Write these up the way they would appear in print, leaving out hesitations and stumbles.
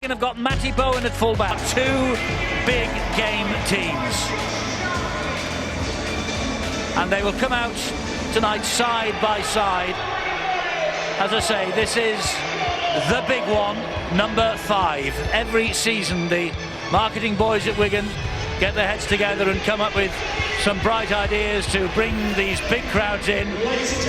Have got Matty Bowen at fullback. Two big game teams. And they will come out tonight side by side. As I say, this is the big one, number 5. Every season the marketing boys at Wigan get their heads together and come up with some bright ideas to bring these big crowds in.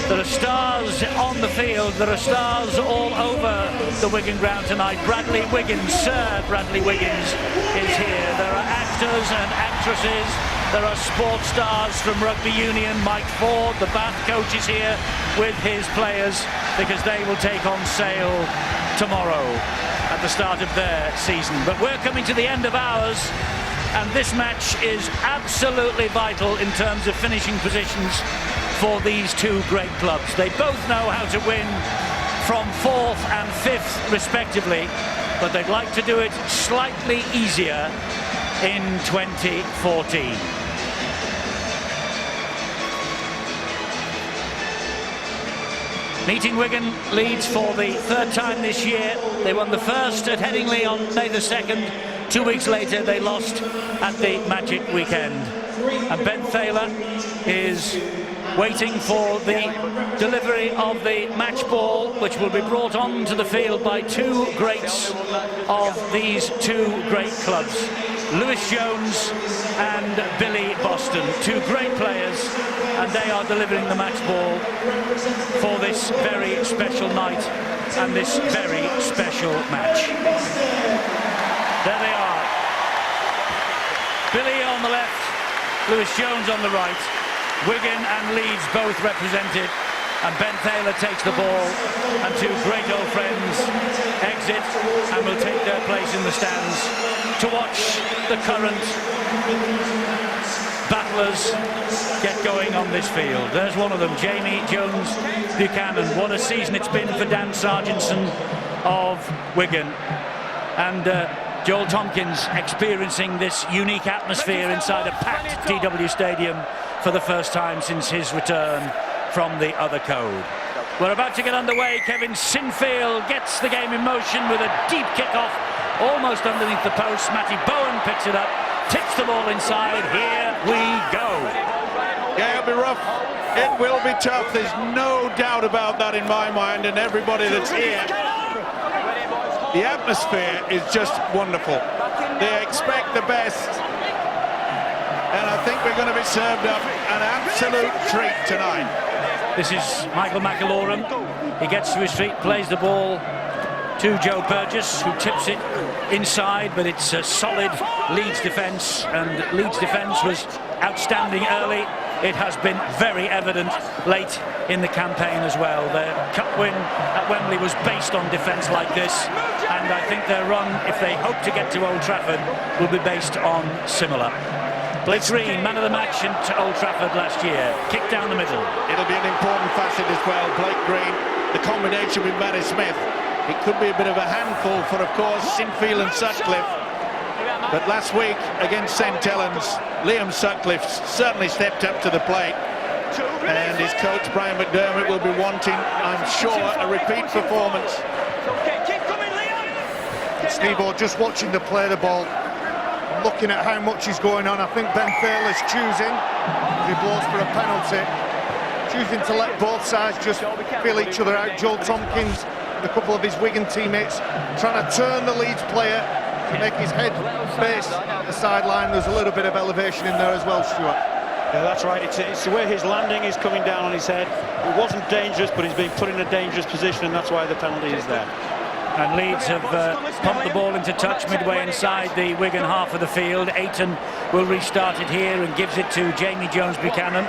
There are stars on the field, there are stars all over the Wigan ground tonight. Bradley Wiggins, Sir Bradley Wiggins is here. There are actors and actresses, there are sports stars from rugby union. Mike Ford, the Bath coach, is here with his players because they will take on Sale tomorrow at the start of their season. But we're coming to the end of ours, and this match is absolutely vital in terms of finishing positions for these two great clubs. They both know how to win from 4th and 5th respectively, but they'd like to do it slightly easier in 2014. Meeting Wigan, Leeds for the 3rd time this year. They won the first at Headingley on May the 2nd. 2 weeks later they lost at the Magic Weekend. And Ben Thaler is waiting for the delivery of the match ball, which will be brought onto the field by two greats of these two great clubs. Lewis Jones and Billy Boston, two great players, and they are delivering the match ball for this very special night and this very special match. There they are. Billy on the left, Lewis Jones on the right. Wigan and Leeds both represented, and Ben Thaler takes the ball, and two great old friends exit and will take their place in the stands to watch the current battlers get going on this field. There's one of them, Jamie Jones Buchanan. What a season it's been for Dan Sargentson of Wigan. And Joel Tompkins experiencing this unique atmosphere inside a packed DW Stadium for the first time since his return from the other code. We're about to get underway. Kevin Sinfield gets the game in motion with a deep kick-off almost underneath the post. Matty Bowen picks it up, tips the ball inside. Here we go. Yeah, it'll be rough. It will be tough. There's no doubt about that in my mind, and everybody that's here. The atmosphere is just wonderful. They expect the best, and I think we're going to be served up an absolute treat tonight. This is Michael McAlorum. He gets to his feet, plays the ball to Joe Burgess, who tips it inside, but it's a solid Leeds defence, and Leeds defence was outstanding early. It has been very evident late in the campaign as well. Their cup win at Wembley was based on defence like this, and I think their run, if they hope to get to Old Trafford, will be based on similar. Blake Green, man of the match at Old Trafford last year, kick down the middle. It'll be an important facet as well, Blake Green, the combination with Matty Smith. It could be a bit of a handful for, of course, Sinfield and Sutcliffe. But last week against St Helens, Liam Sutcliffe certainly stepped up to the plate, and his coach Brian McDermott will be wanting, I'm sure, a repeat performance. Steve-O, just watching the play the ball, looking at how much is going on, I think Ben Thaler's choosing, if he blows for a penalty, choosing to let both sides just feel each other out. Joel Tompkins and a couple of his Wigan teammates trying to turn the Leeds player to make his head face the sideline. There's a little bit of elevation in there as well, Stuart. Yeah, that's right. It's the way his landing is coming down on his head. It wasn't dangerous, but he's been put in a dangerous position, and that's why the penalty is there. And Leeds have pumped the ball into touch midway inside the Wigan half of the field. Ayton will restart it here and gives it to Jamie Jones Buchanan,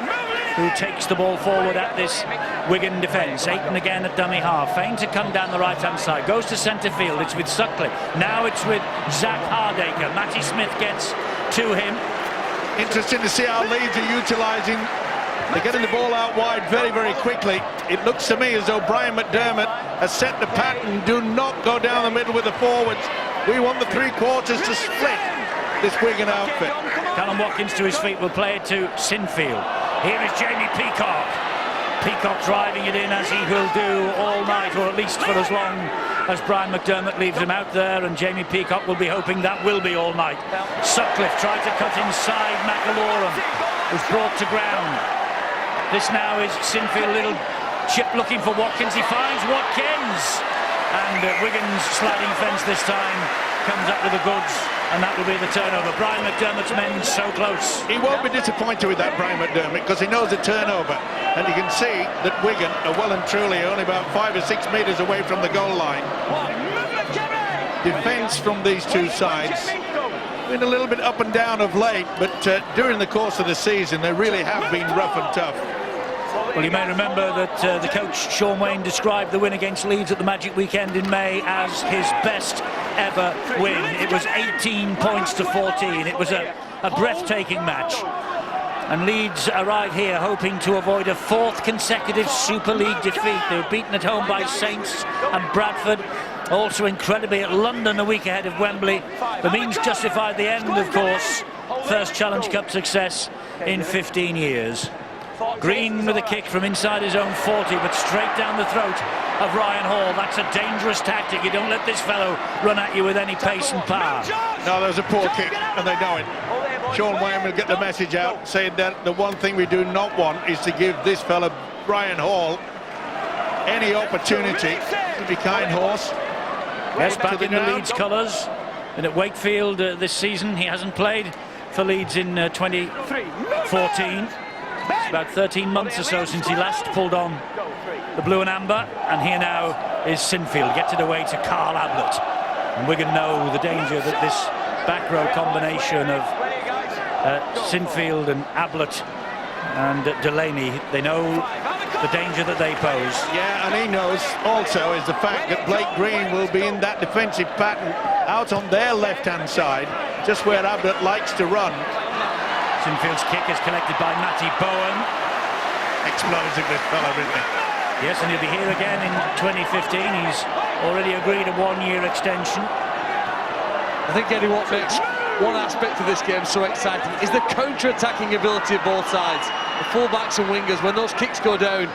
who takes the ball forward at this Wigan defence. Ayton again at dummy half, feign to come down the right-hand side, goes to centre field. It's with Sutcliffe. Now it's with Zach Hardaker. Matty Smith gets to him. Interesting to see how Leeds are utilising. They're getting the ball out wide very, very quickly. It looks to me as though Brian McDermott has set the pattern. Do not go down the middle with the forwards. We want the three quarters to split this Wigan outfit. Callum Watkins to his feet will play it to Sinfield. Here is Jamie Peacock. Peacock driving it in, as he will do all night, or at least for as long as Brian McDermott leaves him out there, and Jamie Peacock will be hoping that will be all night. Sutcliffe tried to cut inside McAlorum, was brought to ground. This now is Sinfield, little chip looking for Watkins. He finds Watkins, and Wigan's sliding fence this time comes up with the goods, and that will be the turnover. Brian McDermott's men so close. He won't be disappointed with that, Brian McDermott, because he knows the turnover, and you can see that Wigan are well and truly only about 5 or 6 metres away from the goal line. Defence from these two sides been a little bit up and down of late, but during the course of the season they really have been rough and tough. Well, you may remember that the coach Sean Wayne described the win against Leeds at the Magic Weekend in May as his best ever win. It was 18 points to 14. It was a breathtaking match. And Leeds arrive here hoping to avoid a 4th consecutive Super League defeat. They were beaten at home by Saints and Bradford. Also incredibly at London a week ahead of Wembley. The means justified the end, of course. First Challenge Cup success in 15 years. Green with a kick from inside his own 40, but straight down the throat of Ryan Hall. That's a dangerous tactic. You don't let this fellow run at you with any pace and power. No, that was a poor kick, and they know it. Sean Wayne will get the message out, saying that the one thing we do not want is to give this fella, Ryan Hall, any opportunity to be kind horse. Yes, back in the Leeds colours. And at Wakefield this season, he hasn't played for Leeds in 2014. It's about 13 months or so since he last pulled on the blue and amber, and here now is Sinfield. Gets it away to Carl Ablett. And Wigan know the danger that this back row combination of Sinfield and Ablett and Delaney, they know the danger that they pose. Yeah, and he knows also is the fact that Blake Green will be in that defensive pattern out on their left-hand side, just where Ablett likes to run. Sinfield's kick is collected by Matty Bowen. Explosive, this fella, isn't he? Yes, and he'll be here again in 2015. He's already agreed a 1-year extension. I think, Eddie, what makes one aspect of this game so exciting is the counter-attacking ability of both sides. The full-backs and wingers, when those kicks go down,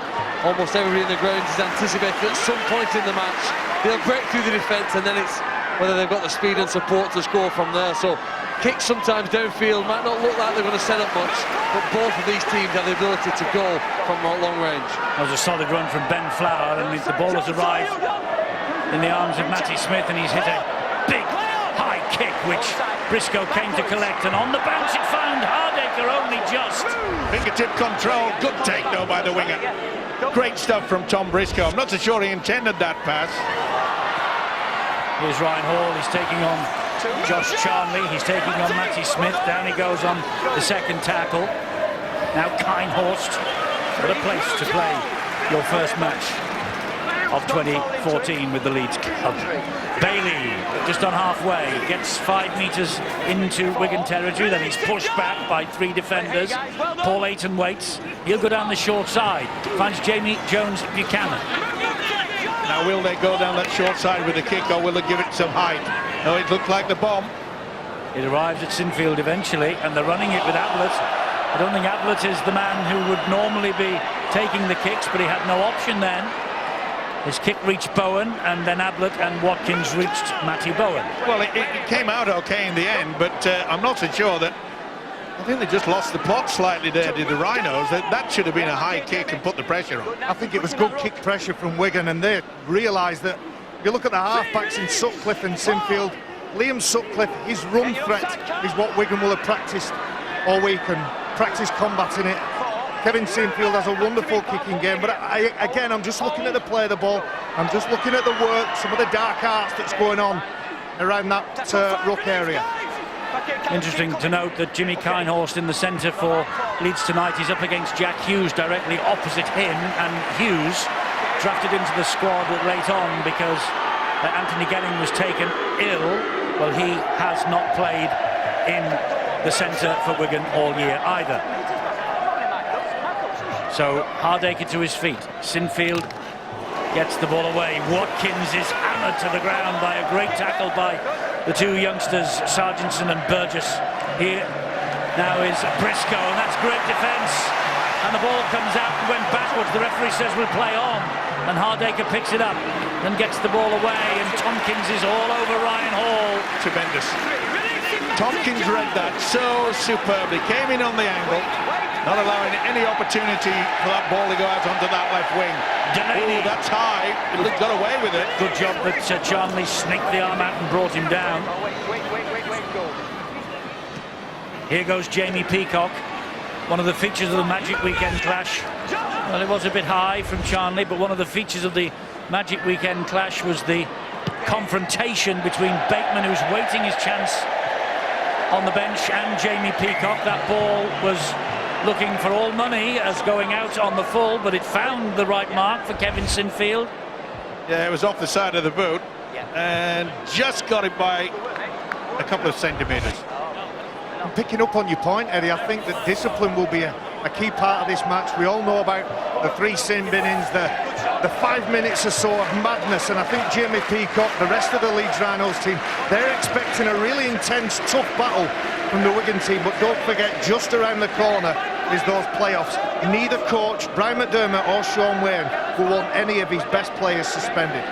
almost everybody in the ground is anticipating at some point in the match they'll break through the defence, and then it's whether they've got the speed and support to score from there. So kicks sometimes downfield might not look like they're going to set up much, but both of these teams have the ability to go from long range. That was a solid run from Ben Flower, and the ball has arrived in the arms of Matty Smith, and he's hit a big high kick which Briscoe came to collect, and on the bounce it found Hardaker only just. Fingertip control, good take though by the winger. Great stuff from Tom Briscoe. I'm not so sure he intended that pass. Here's Ryan Hall, he's taking on Josh Charnley, he's taking on Matty Smith. Down he goes on the second tackle. Now Kinehorst, what a place to play your first match of 2014 with the Leeds Club. Bailey, just on halfway, gets 5 metres into Wigan territory, then he's pushed back by 3 defenders. Paul Ayton waits, he'll go down the short side, finds Jamie Jones Buchanan. Now will they go down that short side with the kick, or will they give it some height? No, it looked like the bomb. It arrives at Sinfield eventually, and they're running it with Ablett. I don't think Ablett is the man who would normally be taking the kicks, but he had no option then. His kick reached Bowen, and then Ablett and Watkins reached Matty Bowen. Well, it came out okay in the end, but I'm not so sure that... I think they just lost the plot slightly there, did the Rhinos. That should have been a high kick and put the pressure on. I think it was good kick pressure from Wigan, and they realised that. If you look at the half-backs in Sutcliffe and Sinfield, Liam Sutcliffe, his run threat is what Wigan will have practised all week and practiced combating it. Kevin Sinfield has a wonderful kicking game, but again, I'm just looking at the play of the ball. I'm just looking at the work, some of the dark arts that's going on around that ruck area. Interesting to note that Jimmy Kinehorst in the centre for Leeds tonight. He's up against Jack Hughes directly opposite him, and Hughes drafted into the squad late on because Anthony Gelling was taken ill. Well, he has not played in the centre for Wigan all year either. So Hardaker to his feet. Sinfield gets the ball away. Watkins is hammered to the ground by a great tackle by the 2 youngsters, Sargentson and Burgess. Here now is Briscoe, and that's great defence and the ball comes out and went backwards. The referee says we'll play on, and Hardaker picks it up and gets the ball away, and Tompkins is all over Ryan Hall. Tremendous. Tompkins read that so superbly, came in on the angle, not allowing any opportunity for that ball to go out onto that left wing. Delaney. Oh, that's high. He got away with it. Good job that Charnley snaked the arm out and brought him down. Here goes Jamie Peacock, one of the features of the Magic Weekend clash. Well, it was a bit high from Charnley, but one of the features of the Magic Weekend clash was the confrontation between Bateman, who's waiting his chance on the bench, and Jamie Peacock. That ball was looking for all money as going out on the full, but it found the right mark for Kevin Sinfield. Yeah, it was off the side of the boot and just got it by a couple of centimetres. I'm picking up on your point, Eddie. I think that discipline will be a key part of this match. We all know about the 3 sin binnings, the 5 minutes or so of madness, and I think Jamie Peacock, the rest of the Leeds Rhinos team, they're expecting a really intense, tough battle from the Wigan team. But don't forget, just around the corner is those playoffs. Neither coach, Brian McDermott or Sean Wayne, will want any of his best players suspended.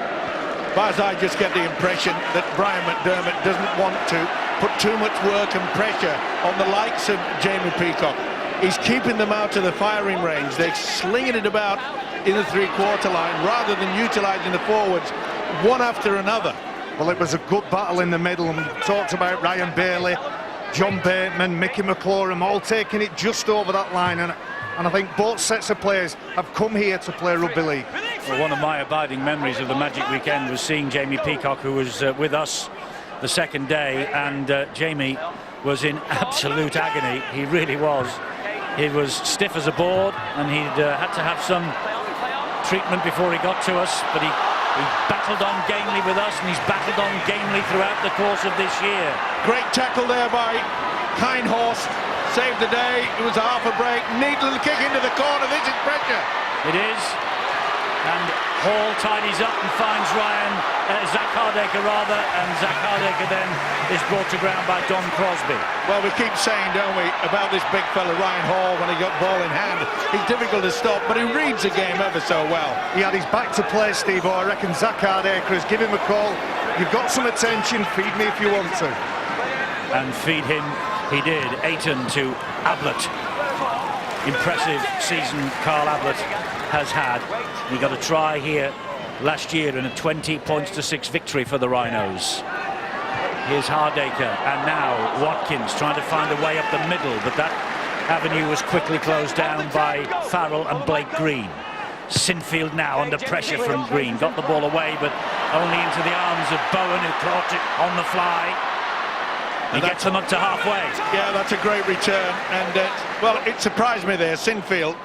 But I just get the impression that Brian McDermott doesn't want to put too much work and pressure on the likes of Jamie Peacock. He's keeping them out of the firing range. They're slinging it about in the 3/4 line rather than utilising the forwards one after another. Well, it was a good battle in the middle, and we talked about Ryan Bailey, John Bateman, Mickey McClorum, all taking it just over that line, and I think both sets of players have come here to play rugby league. Well, one of my abiding memories of the Magic Weekend was seeing Jamie Peacock, who was with us the second day, and Jamie was in absolute agony. He really was. He was stiff as a board, and he'd had to have some treatment before he got to us, but he battled on gamely with us, and he's battled on gamely throughout the course of this year. Great tackle there by Kindhorst. Saved the day. It was a half a break. Neat little kick into the corner. This is pressure. It is. And Hall tidies up and finds Zach Hardaker rather, and Zach Hardaker then is brought to ground by Don Crosby. Well, we keep saying, don't we, about this big fella Ryan Hall when he got ball in hand. He's difficult to stop, but he reads the game ever so well. He had his back to play, Steve. I reckon Zach Hardaker has given him a call. You've got some attention. Feed me if you want to. And feed him he did. Ayton to Ablett. Impressive season Carl Ablett has had. He got a try here last year in a 20-6 victory for the Rhinos. Here's Hardaker, and now Watkins trying to find a way up the middle, but that avenue was quickly closed down by Farrell and Blake Green. Sinfield now under pressure from Green, got the ball away, but only into the arms of Bowen, who caught it on the fly. He gets them up to halfway. Yeah, that's a great return, and well, it surprised me there. Sinfield,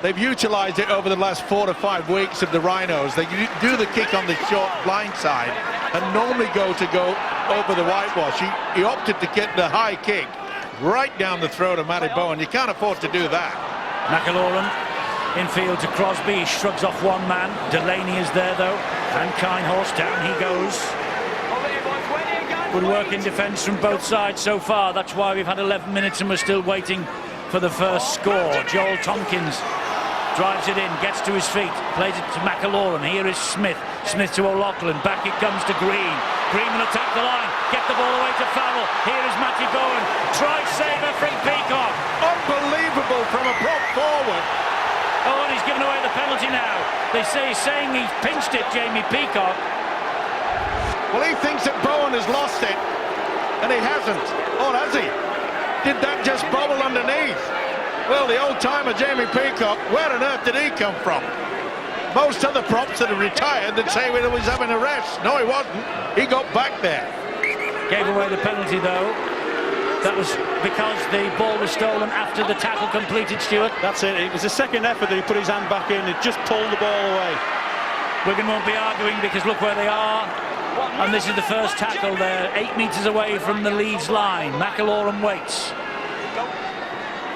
they've utilised it over the last 4 to 5 weeks of the Rhinos. They do the kick on the short blind side and normally go over the whitewash. He opted to get the high kick right down the throat of Matty Bowen. You can't afford to do that. McElaurin infield to Crosby. He shrugs off one man. Delaney is there though, and Kindhorst, down he goes. Good work in defence from both sides so far. That's why we've had 11 minutes and we're still waiting for the first score. Joel Tompkins drives it in, gets to his feet, plays it to McElaurin. Here is Smith. Smith to O'Loughlin. Back it comes to Green. Green will attack the line. Get the ball away to Farrell. Here is Matty Bowen. Try saver from Peacock. Unbelievable from a prop forward. Oh, and he's given away the penalty now. They say he's saying he's pinched it, Jamie Peacock. Well, he thinks that Bowen has lost it, and he hasn't. Or has he? Did that just bobble underneath? Well, the old-timer Jamie Peacock, where on earth did he come from? Most other props that are retired that say he was having a rest. No, he wasn't. He got back there. Gave away the penalty, though. That was because the ball was stolen after the tackle completed, Stuart. That's it. It was the second effort that he put his hand back in. It just pulled the ball away. Wigan won't be arguing because look where they are. And this is the first tackle there, 8 metres away from the Leeds line. McElaurin waits.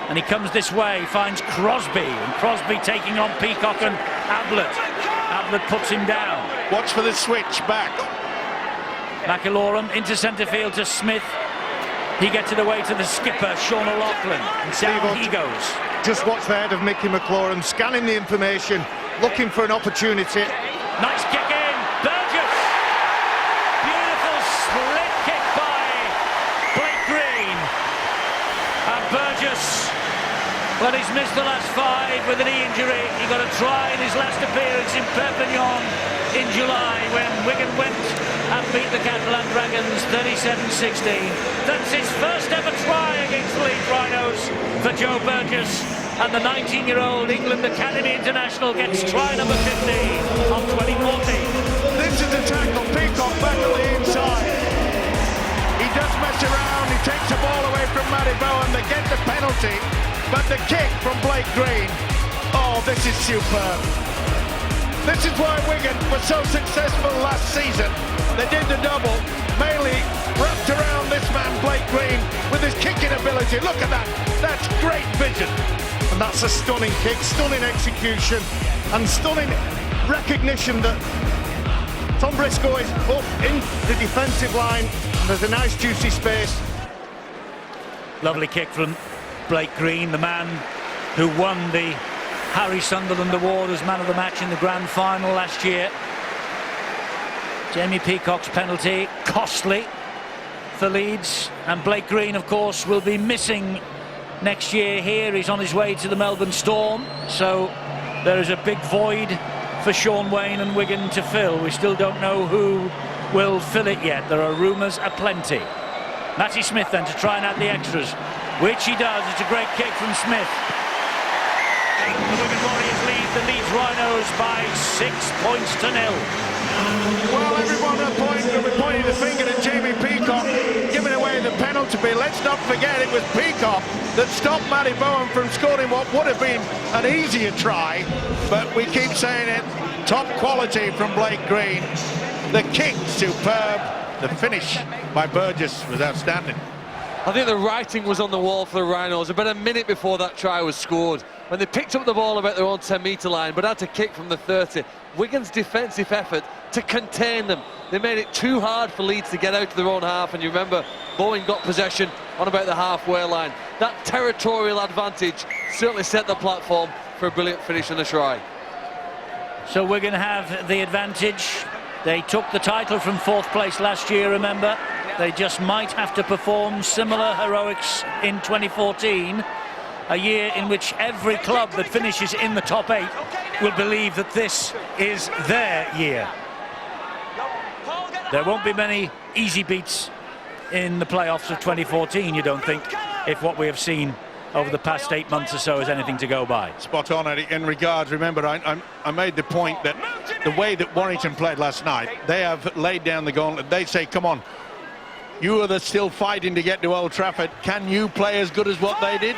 And he comes this way, finds Crosby. And Crosby taking on Peacock and Ablett. Ablett puts him down. Watch for the switch back. McElaurin into centre field to Smith. He gets it away to the skipper, Sean O'Loughlin. And down he goes. just watch the head of Mickey McLaurin, scanning the information, looking for an opportunity. Nice kick in, Burgess! Beautiful split kick by Blake Green. And Burgess, well, he's missed the last 5 with a knee injury. He got a try in his last appearance in Perpignan in July when Wigan went and beat the Catalan Dragons 37-16. That's his first ever try against the Leeds Rhinos for Joe Burgess. And the 19-year-old England Academy International gets try number 15 of 2014. This is the tackle, Peacock back on the inside. He does mess around, he takes the ball away from Matty Bowen, they get the penalty, but the kick from Blake Green, oh, this is superb. This is why Wigan was so successful last season. They did the double, mainly wrapped around this man, Blake Green, with his kicking ability. Look at that, that's great vision. And that's a stunning kick, stunning execution, and stunning recognition that Tom Briscoe is up in the defensive line. There's a nice juicy space. Lovely kick from Blake Green, the man who won the Harry Sunderland Award as man of the match in the grand final last year. Jamie Peacock's penalty, costly for Leeds, and Blake Green, of course, will be missing next year here. He's on his way to the Melbourne Storm, so there is a big void for Sean Wayne and Wigan to fill. We still don't know who will fill it yet. There are rumours aplenty. Matty Smith then to try and add the extras, which he does. It's a great kick from Smith. The Wigan Warriors lead the Leeds Rhinos by 6 points to 0. Well, everyone will be pointing the finger at Jamie Peacock, giving away the penalty. Let's not forget it was Peacock that stopped Matty Bowen from scoring what would have been an easier try. But we keep saying it, top quality from Blake Green. The kick, superb. The finish by Burgess was outstanding. I think the writing was on the wall for the Rhinos about a minute before that try was scored, when they picked up the ball about their own 10-metre line but had to kick from the 30. Wigan's defensive effort to contain them, they made it too hard for Leeds to get out to their own half, and you remember Bowen got possession on about the halfway line. That territorial advantage certainly set the platform for a brilliant finish on the try. So Wigan have the advantage. They took the title from 4th place last year, remember. They just might have to perform similar heroics in 2014, a year in which every club that finishes in the top 8 will believe that this is their year. There won't be many easy beats in the playoffs of 2014, you don't think, if what we have seen over the past 8 months or so is anything to go by. Spot on, Eddie. In regards, remember, I made the point that the way that Warrington played last night, they have laid down the gauntlet. They say, come on, you are still fighting to get to Old Trafford. Can you play as good as what they did?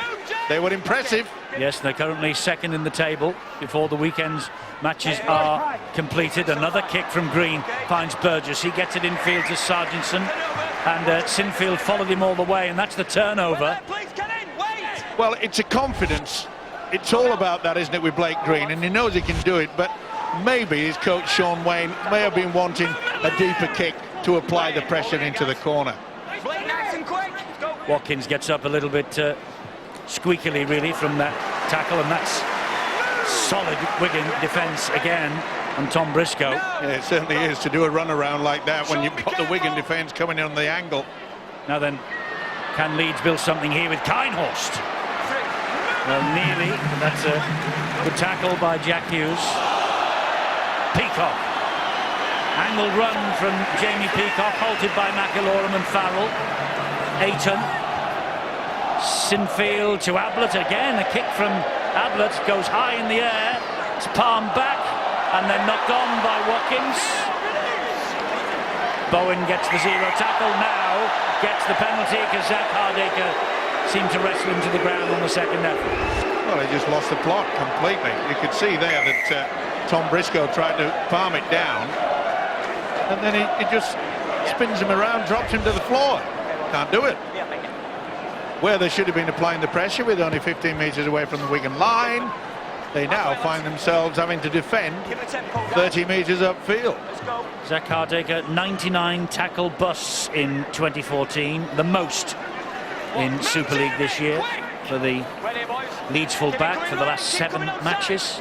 They were impressive. Yes, they're currently second in the table before the weekend's matches are completed. Another kick from Green finds Burgess. He gets it infield to Sargentson, and Sinfield followed him all the way, and that's the turnover. Well, it's a confidence. It's all about that, isn't it, with Blake Green, and he knows he can do it, but maybe his coach Sean Wayne may have been wanting a deeper kick to apply the pressure into the corner. Watkins gets up a little bit squeakily, really, from that tackle, and that's solid Wigan defence again on Tom Briscoe. Yeah, it certainly is, to do a run around like that when you've got the Wigan defence coming in on the angle. Now then, can Leeds build something here with Kinehorst? Well, nearly, but that's a good tackle by Jack Hughes. Peacock. Angled run from Jamie Peacock, halted by McIllorum and Farrell. Ayton. Sinfield to Ablett again. A kick from Ablett goes high in the air. It's palmed back and then knocked on by Watkins. Bowen gets the zero tackle now, gets the penalty because Zach Hardaker seemed to wrestle him to the ground on the second effort. Well, he just lost the plot completely. You could see there that Tom Briscoe tried to palm it down, and then he just spins him around, drops him to the floor. Can't do it. Where they should have been applying the pressure with only 15 metres away from the Wigan line, they now find themselves having to defend 30 metres upfield. Zach Hardaker, 99 tackle busts in 2014, the most in Super League this year for the Leeds full-back for the last 7 matches.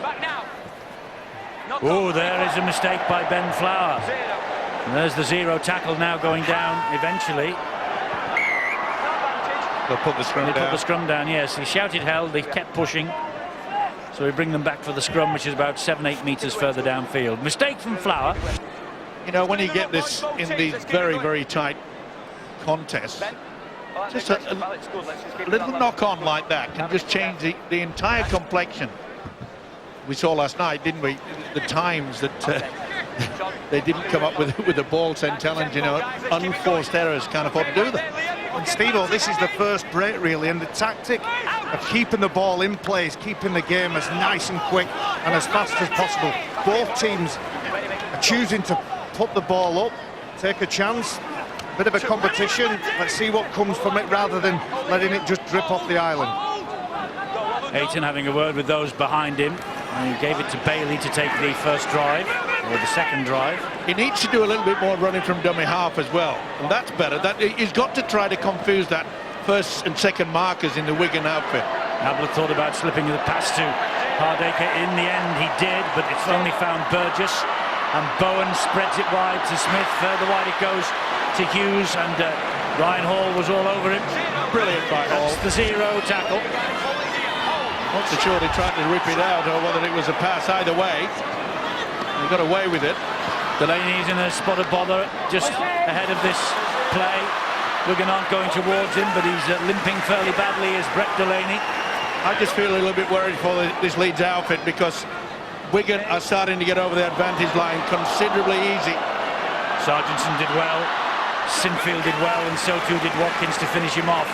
Oh, there is a mistake by Ben Flower. And there's the 0 tackle now going down eventually. They'll put the scrum down. Put the scrum down, yes. He shouted held, they kept pushing. So we bring them back for the scrum, which is about 7-8 metres further downfield. Mistake from Flower. You know, when you get this in these very, very tight contests, just a little knock-on like that can just change the entire complexion. We saw last night, didn't we, the times that they didn't come up with the ball. St Helens, you know, unforced errors can't afford to do that. And Steve-O, this is the first break really, and the tactic of keeping the ball in place, keeping the game as nice and quick and as fast as possible. Both teams are choosing to put the ball up, take a chance, a bit of a competition. Let's see what comes from it rather than letting it just drip off the island. Ayton having a word with those behind him. And he gave it to Bailey to take the first drive, or the second drive. He needs to do a little bit more running from dummy half as well, and that's better. He's got to try to confuse that first and second markers in the Wigan outfit. Ablett thought about slipping the pass to Hardacre. In the end, he did, but it's only found Burgess. And Bowen spreads it wide to Smith. Further wide it goes to Hughes, and Ryan Hall was all over him. Brilliant by Hall. That's the 0 tackle. Not so sure they tried to rip it out or whether it was a pass. Either way, he got away with it. Delaney's in a spot of bother just ahead of this play. Wigan aren't going towards him, but he's limping fairly badly as Brett Delaney. I just feel a little bit worried for this Leeds outfit, because Wigan are starting to get over the advantage line considerably easy. Sargentson did well, Sinfield did well, and so too did Watkins to finish him off.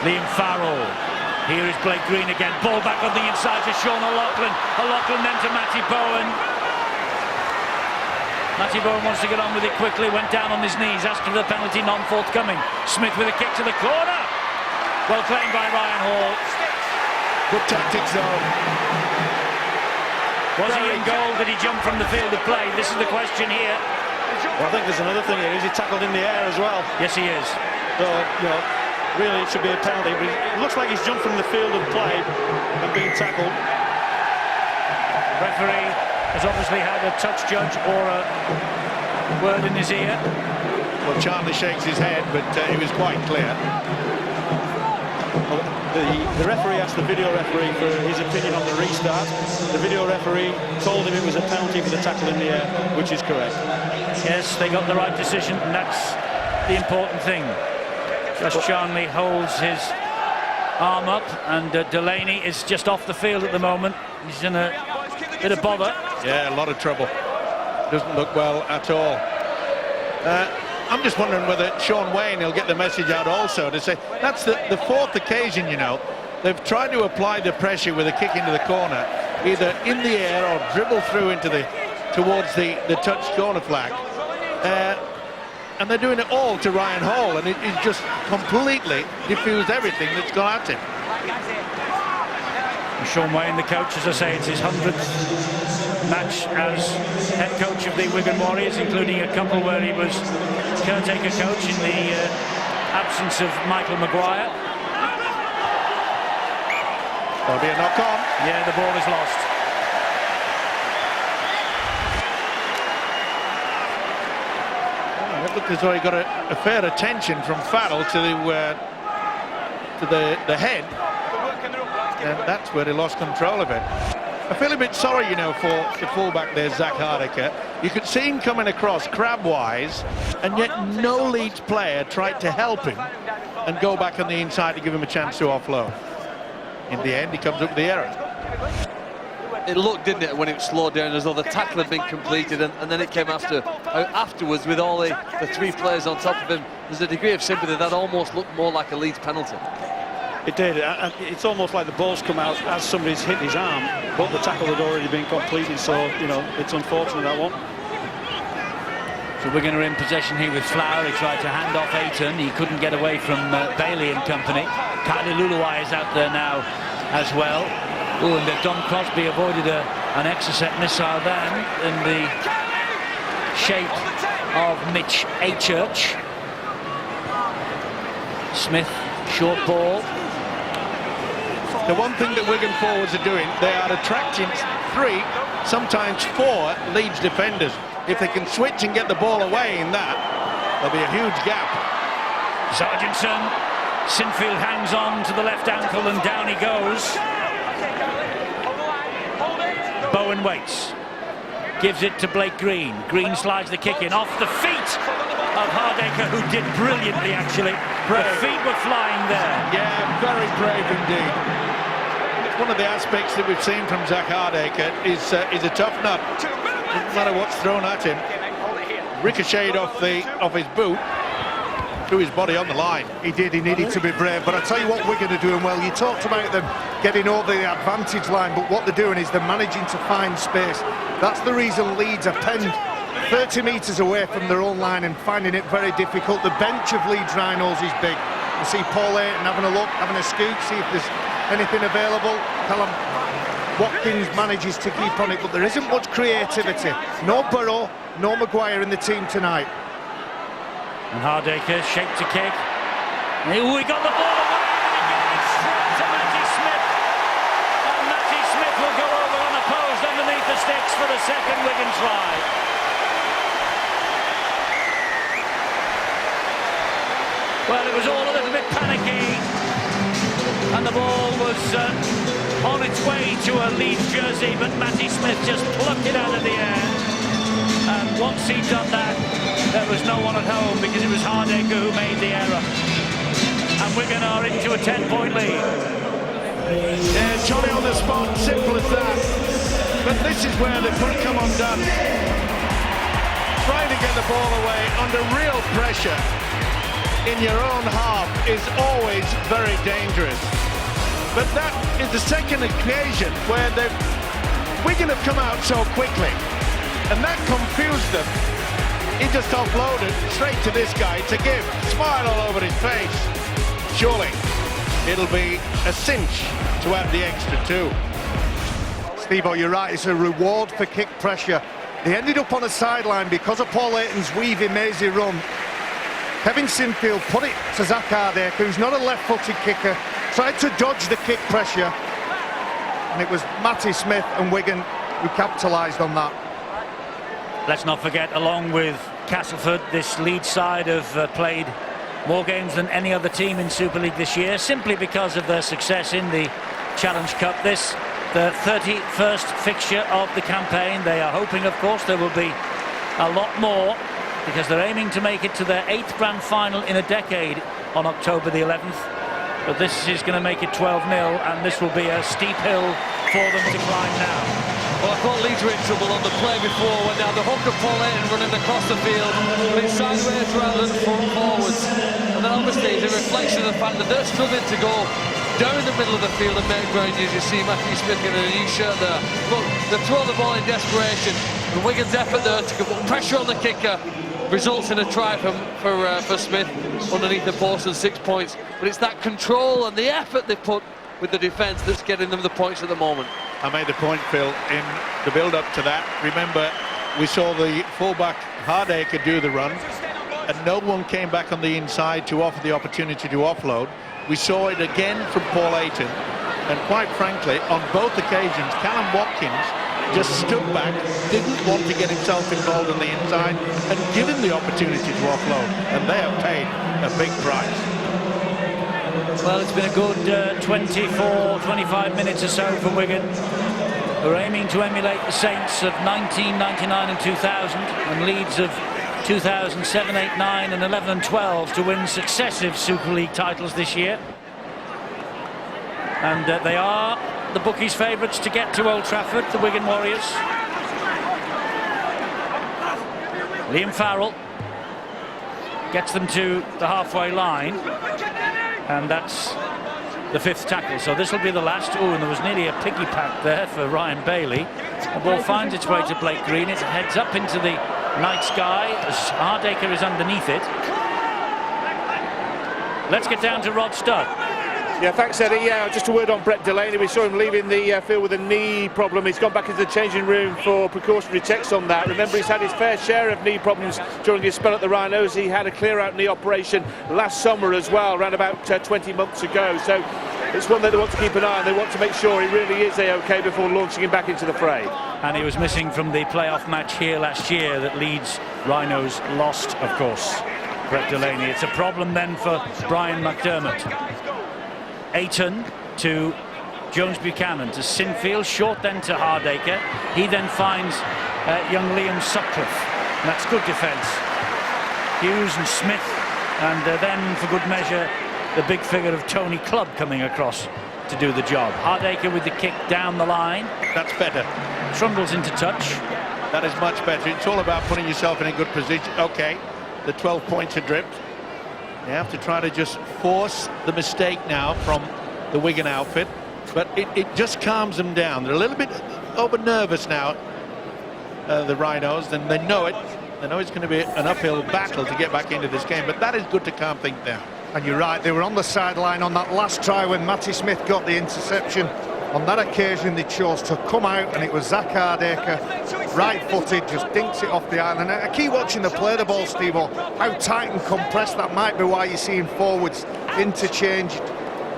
Liam Farrell. Here is Blake Green again. Ball back on the inside to Sean O'Loughlin. O'Loughlin then to Matty Bowen. Matty Bowen wants to get on with it quickly. Went down on his knees, asked for the penalty, non-forthcoming. Smith with a kick to the corner. Well claimed by Ryan Hall. Good tactics though. Was he in goal? Did he jump from the field of play? This is the question here. Well, I think there's another thing here. Is he tackled in the air as well? Yes, he is. So, you know, really it should be a penalty, but it looks like he's jumped from the field of play and been tackled. Referee has obviously had a touch judge or a word in his ear. Well, Charlie shakes his head, but it was quite clear. Well, the referee asked the video referee for his opinion on the restart. The video referee told him it was a penalty for the tackle in the air, which is correct. Yes, they got the right decision, and that's the important thing. Josh Charnley holds his arm up, and Delaney is just off the field at the moment. He's in a bit of bother. Yeah, a lot of trouble. Doesn't look well at all. I'm just wondering whether Sean Wayne will get the message out also to say that's the 4th occasion, you know. They've tried to apply the pressure with a kick into the corner, either in the air or dribble through into towards the touch corner flag. And they're doing it all to Ryan Hall, and he's just completely diffused everything that's gone at him. Sean Wayne, the coach, as I say, it's his 100th match as head coach of the Wigan Warriors, including a couple where he was caretaker coach in the absence of Michael Maguire. There'll be a knock-on. Yeah, the ball is lost. It looked as though he got a fair attention from Farrell to the head, and that's where he lost control of it. I feel a bit sorry, you know, for the fullback there, Zach Hardacre. You could see him coming across crab-wise, and yet no Leeds player tried to help him and go back on the inside to give him a chance to offload. In the end, he comes up with the error. It looked, didn't it, when it slowed down as though the tackle had been completed, and then it came afterwards with all the 3 players on top of him. There's a degree of sympathy that almost looked more like a Leeds penalty. It did. It's almost like the ball's come out as somebody's hit his arm, but the tackle had already been completed, so, you know, it's unfortunate, that one. So we're going to in possession here with Flower. He tried to hand off Ayton. He couldn't get away from Bailey and company. Kylie Luluwai is out there now as well. Oh, and Don Crosby avoided an Exocet missile then in the shape of Mitch Achurch. Smith, short ball. The one thing that Wigan forwards are doing, they are attracting 3, sometimes 4 Leeds defenders. If they can switch and get the ball away in that, there'll be a huge gap. Sargentson, Sinfield hangs on to the left ankle and down he goes. Bowen waits, gives it to Blake Green. Green slides the kick in off the feet of Hardaker, who did brilliantly actually. The feet were flying there. Yeah, very brave indeed. One of the aspects that we've seen from Zach Hardaker is a tough nut. Doesn't matter what's thrown at him. Ricocheted off his boot, threw his body on the line. He did, he needed to be brave, but I tell you what Wigan are doing well. You talked about them getting over the advantage line, but what they're doing is they're managing to find space. That's the reason Leeds are penned 30 metres away from their own line and finding it very difficult. The bench of Leeds Rhinos is big. You see Paul Ayton having a look, having a scoop, see if there's anything available. Callum Watkins manages to keep on it, but there isn't much creativity. No Burrow, no Maguire in the team tonight. And Hardaker shaped to kick. We got the ball away, and again it's straight to Matty Smith. And Matty Smith will go over unopposed underneath the sticks for the second Wigan try. Well, it was all a little bit panicky, and the ball was on its way to a Leeds jersey, but Matty Smith just plucked it out of the air. And once he'd done that, there was no one at home, because it was Hardaker who made the error. And Wigan are into a 10-point lead. Yeah, Johnny on the spot, simple as that. But this is where they could come undone. Trying to get the ball away under real pressure in your own half is always very dangerous. But that is the second occasion where Wigan have come out so quickly, and that confused them. He just offloaded straight to this guy to give. Smile all over his face. Surely it'll be a cinch to add the extra 2. Steve-O, you're right, it's a reward for kick pressure. They ended up on a sideline because of Paul Ayton's weaving mazy run. Kevin Sinfield put it to Zach Hardaker, who's not a left-footed kicker, tried to dodge the kick pressure, and it was Matty Smith and Wigan who capitalised on that. Let's not forget, along with Castleford, this Leeds side have played more games than any other team in Super League this year, simply because of their success in the Challenge Cup. This, the 31st fixture of the campaign. They are hoping, of course, there will be a lot more, because they're aiming to make it to their 8th grand final in a decade on October the 11th. But this is going to make it 12-0, and this will be a steep hill for them to climb now. Well, I thought Leeds were in trouble on the play before, when now the hook of Paul Ayton running across the field, but it's sideways rather than forwards. And then obviously it's a reflection of the fact that they're struggling to go down in the middle of the field and make ground. As you see Matthew Smith getting a new shirt there. Look, they throw the ball in desperation, and Wigan's effort there to put pressure on the kicker results in a try for Smith underneath the post and 6 points. But it's that control and the effort they put with the defence that's getting them the points at the moment. I made the point, Phil, in the build-up to that. Remember, we saw the fullback Hardaker do the run, and no one came back on the inside to offer the opportunity to offload. We saw it again from Paul Ayton, and quite frankly, on both occasions, Callum Watkins just stood back, didn't want to get himself involved on the inside, and given the opportunity to offload, and they have paid a big price. Well, it's been a good 24, 25 minutes or so for Wigan. We're aiming to emulate the Saints of 1999 and 2000, and Leeds of 2007, 8, 9 and 11 and 12 to win successive Super League titles this year. And they are the bookies' favourites to get to Old Trafford, the Wigan Warriors. Liam Farrell gets them to the halfway line, and that's the 5th tackle. So this will be the last. Oh, and there was nearly a piggy pack there for Ryan Bailey. The ball finds its way to Blake Green. It heads up into the night sky as Hardaker is underneath it. Let's get down to Rod Studd. Yeah, thanks, Eddie. Yeah, just a word on Brett Delaney. We saw him leaving the field with a knee problem. He's gone back into the changing room for precautionary checks on that. Remember, he's had his fair share of knee problems during his spell at the Rhinos. He had a clear-out knee operation last summer as well, around about 20 months ago. So it's one that they want to keep an eye on. They want to make sure he really is A-OK before launching him back into the fray. And he was missing from the playoff match here last year that Leeds Rhinos lost, of course. Brett Delaney. It's a problem then for Brian McDermott. Ayton to Jones Buchanan to Sinfield, short then to Hardacre. He then finds young Liam Sutcliffe. And that's good defence. Hughes and Smith, and then for good measure the big figure of Tony Clubb coming across to do the job. Hardacre with the kick down the line. That's better. Trundles into touch. That is much better. It's all about putting yourself in a good position. Okay, the 12 points adrift. You have to try to just force the mistake now from the Wigan outfit, but it just calms them down. They're a little bit over nervous now, the Rhinos, and they know it. They know it's going to be an uphill battle to get back into this game, but that is good to calm things down. And you're right, they were on the sideline on that last try when Matty Smith got the interception. On that occasion they chose to come out, and it was Zach Hardacre, right-footed, just dinks it off the island. And I keep watching the play the ball, Steve-O, how tight and compressed that might be, why you're seeing forwards interchange,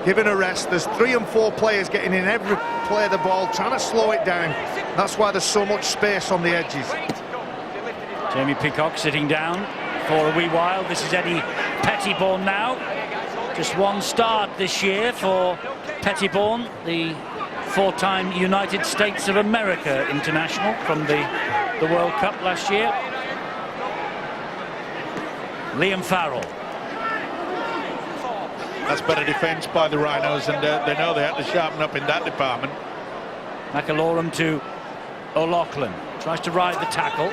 given a rest. There's 3 and 4 players getting in every play the ball, trying to slow it down. That's why there's so much space on the edges. Jamie Peacock sitting down for a wee while. This is Eddie Pettiborn now. Just one start this year for Pettiborn, the 4-time United States of America international from the World Cup last year. Liam Farrell. That's better defence by the Rhinos, and they know they have to sharpen up in that department. McAlorum to O'Loughlin. Tries to ride the tackle.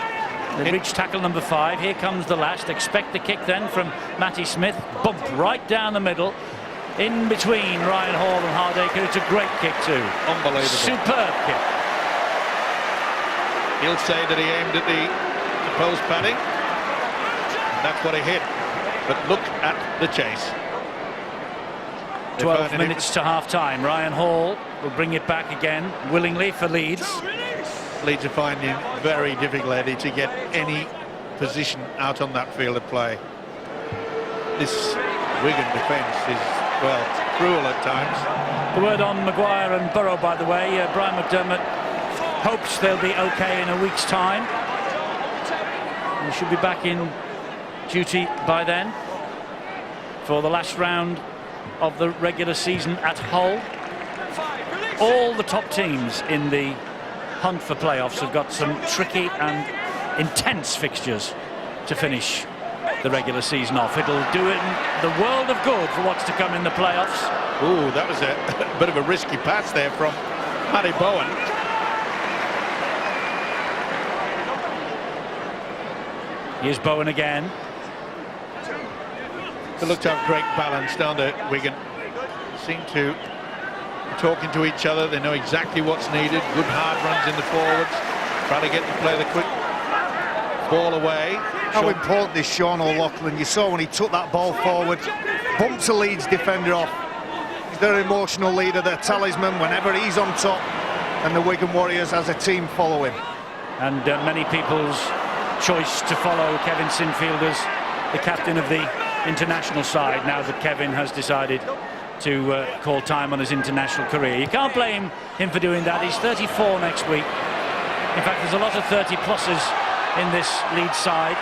They reach tackle number 5. Here comes the last. Expect the kick then from Matty Smith. Bump right down the middle. In between Ryan Hall and Hardacre. It's a great kick too. Unbelievable. Superb kick. He'll say that he aimed at the post padding. That's what he hit. But look at the chase. 12 minutes to half-time. Ryan Hall will bring it back again, willingly for Leeds. Leeds are finding it very difficult, Eddie, to get any position out on that field of play. This Wigan defence is, well, cruel at times. The word on Maguire and Burrow, by the way. Brian McDermott hopes they'll be okay in a week's time. They should be back in duty by then for the last round of the regular season at Hull. All the top teams in the hunt for playoffs have got some tricky and intense fixtures to finish the regular season off. It'll do it the world of good for what's to come in the playoffs. Ooh, that was a bit of a risky pass there from Matty Bowen. Here's Bowen again. They look to have great balance down there. Wigan seem to be talking to each other. They know exactly what's needed. Good hard runs in the forwards. Try to get the play the quick ball away. How important is Sean O'Loughlin? You saw when he took that ball forward, bumps a Leeds defender off. He's their emotional leader, their talisman whenever he's on top, and the Wigan Warriors as a team follow him. And many people's choice to follow Kevin Sinfield as the captain of the international side, now that Kevin has decided to call time on his international career. You can't blame him for doing that. He's 34 next week. In fact, there's a lot of 30-plussers in this Leeds side.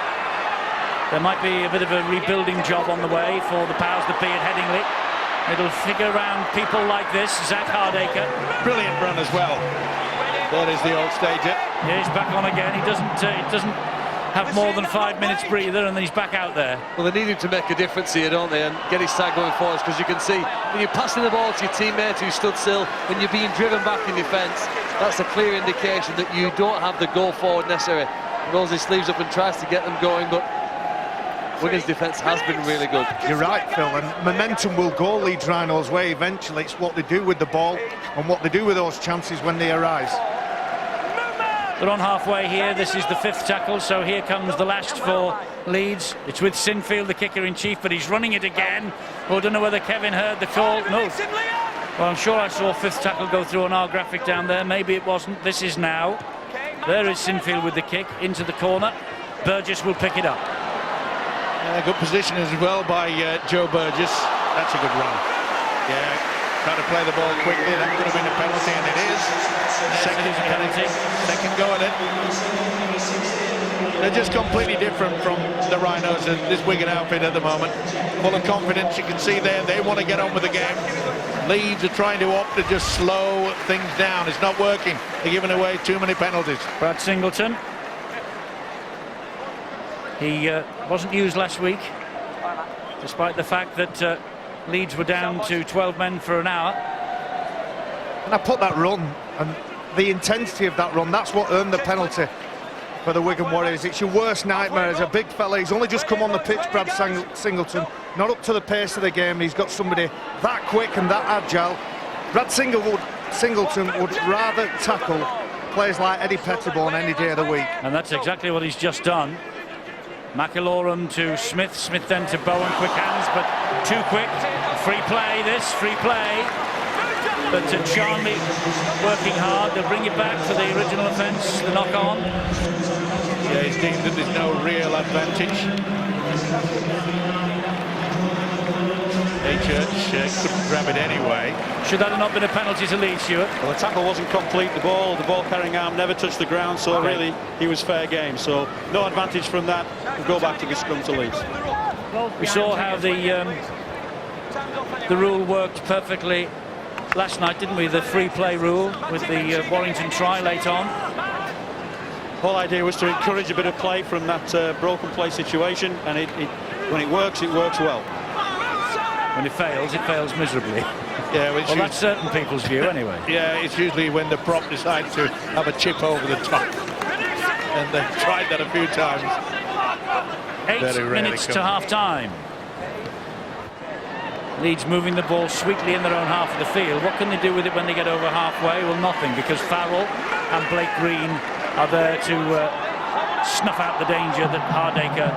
There might be a bit of a rebuilding job on the way for the powers that be at Headingley. It'll figure around people like this. Zach Hardacre. Brilliant run as well. That is the old stager. Yeah, he's back on again. He doesn't have more than 5 minutes breather, and then he's back out there. Well, they need him to make a difference here, don't they, and get his side going forwards, because you can see when you're passing the ball to your teammate who stood still, when you're being driven back in defence, that's a clear indication that you don't have the go forward necessary. He rolls his sleeves up and tries to get them going, but Wigan's defence has been really good. You're right, Phil, and momentum will go Leeds Rhinos' way eventually. It's what they do with the ball and what they do with those chances when they arise. They're on halfway here. This is the 5th tackle, so here comes the last for Leeds. It's with Sinfield, the kicker-in-chief, but he's running it again. Oh, I don't know whether Kevin heard the call. No. Well, I'm sure I saw 5th tackle go through on our graphic down there. Maybe it wasn't. This is now. There is Sinfield with the kick into the corner. Burgess will pick it up. Good position as well by Joe Burgess. That's a good run. Yeah, Try to play the ball quickly. That could have been a penalty, and it is. Second penalty. Second go at it. They're just completely different from the Rhinos and this Wigan outfit at the moment. Full of confidence, you can see there, they want to get on with the game. Leeds are trying to opt to just slow things down. It's not working. They're giving away too many penalties. Brad Singleton. He wasn't used last week, despite the fact that Leeds were down to 12 men for an hour. And I put that run, and the intensity of that run, that's what earned the penalty for the Wigan Warriors. It's your worst nightmare as a big fella. He's only just come on the pitch, Brad Singleton, not up to the pace of the game. He's got somebody that quick and that agile. Brad Singleton would rather tackle players like Eddie Pettibone any day of the week. And that's exactly what he's just done. McIlorum to Smith, Smith then to Bowen, quick hands, but too quick. Free play, this, free play. But Charnley working hard, they'll bring it back for the original offence, the knock-on. Yeah, he's deemed that there's no real advantage. Church couldn't grab it anyway. Should that have not been a penalty to Leeds, Stuart? Well, the tackle wasn't complete. The ball carrying arm never touched the ground, so really he was fair game. So no advantage from that. We'll go back to the scrum to Leeds. We saw how the rule worked perfectly last night, didn't we? The free play rule with the Warrington try late on. Whole idea was to encourage a bit of play from that broken play situation, and when it works well. When it fails miserably. Yeah, well, that's certain people's view anyway. Yeah, it's usually when the prop decides to have a chip over the top. And they've tried that a few times. 8 minutes to half-time. Leeds moving the ball sweetly in their own half of the field. What can they do with it when they get over halfway? Well, nothing, because Farrell and Blake Green are there to snuff out the danger that Hardaker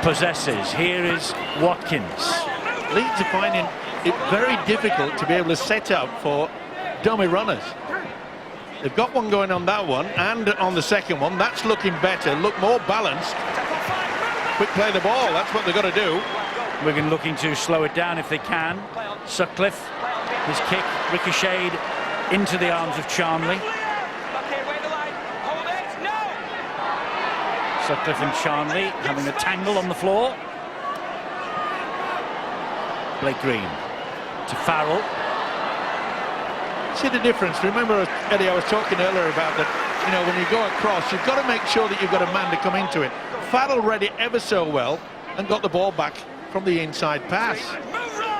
possesses. Here is Watkins. Leeds are finding it very difficult to be able to set up for dummy runners. They've got one going on that one, and on the second one, that's looking better, look more balanced. Quick play the ball, that's what they've got to do. Wigan looking to slow it down if they can. Sutcliffe, his kick ricocheted into the arms of Charnley. Sutcliffe and Charnley having a tangle on the floor. Blake Green to Farrell. See the difference? Remember, Eddie, I was talking earlier about that, you know, when you go across, you've got to make sure that you've got a man to come into it. Farrell read it ever so well and got the ball back from the inside pass.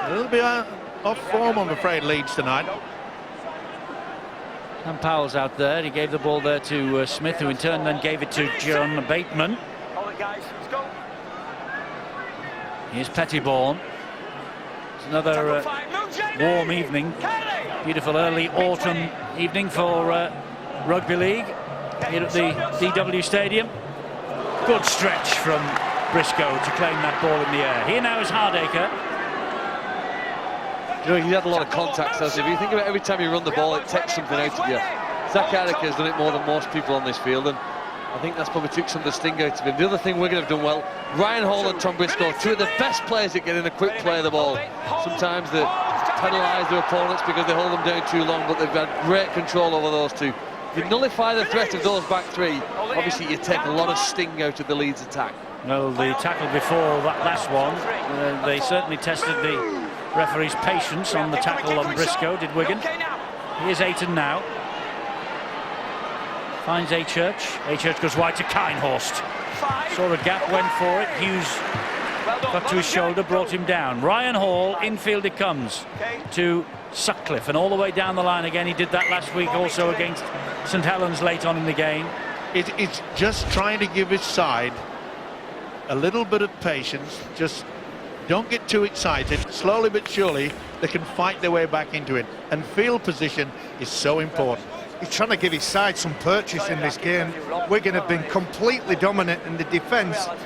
A little bit off form, I'm afraid, Leeds tonight. And Powell's out there. He gave the ball there to Smith, who in turn then gave it to John Bateman. Here's Pettibone. It's another warm evening. Beautiful early autumn evening for rugby league here at the DW Stadium. Good stretch from Briscoe to claim that ball in the air. Here now is Hardaker. You know, he had a lot of contacts, hasn't he? If you think about every time you run the ball, it takes something out of you. Zach Hardaker has done it more than most people on this field, and I think that's probably took some of the sting out of him. The other thing Wigan have done well, Ryan Hall and Tom Briscoe, two of the best players at getting a quick play of the ball. Sometimes they penalise their opponents because they hold them down too long, but they've had great control over those two. If you nullify the threat of those back three, obviously you take a lot of sting out of the Leeds attack. Well, the tackle before that last one, they certainly tested the referee's patience on the tackle on Briscoe, did Wigan. Here's Ayton now. Finds A-Church. A-Church goes wide to Kinehorst. Saw a gap, went for it. Hughes got to his shoulder, brought him down. Ryan Hall, infield it comes to Sutcliffe, and all the way down the line again. He did that last week also against St Helens late on in the game. It's just trying to give his side a little bit of patience. Just don't get too excited. Slowly but surely they can fight their way back into it, and field position is so important. He's trying to give his side some purchase in this game. Wigan have been completely dominant in the defence. At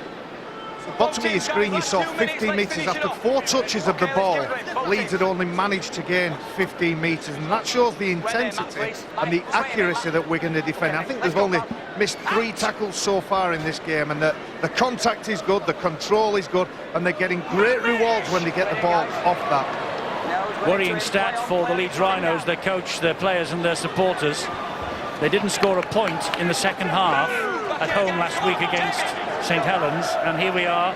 the bottom of your screen you saw 15 metres after 4 touches of the ball. Leeds had only managed to gain 15 metres, and that shows the intensity and the accuracy that Wigan are defending. I think they've only missed 3 tackles so far in this game, and the contact is good, the control is good, and they're getting great rewards when they get the ball off that. Worrying stat for the Leeds Rhinos, their coach, their players and their supporters. They didn't score a point in the second half at home last week against St Helens, and here we are,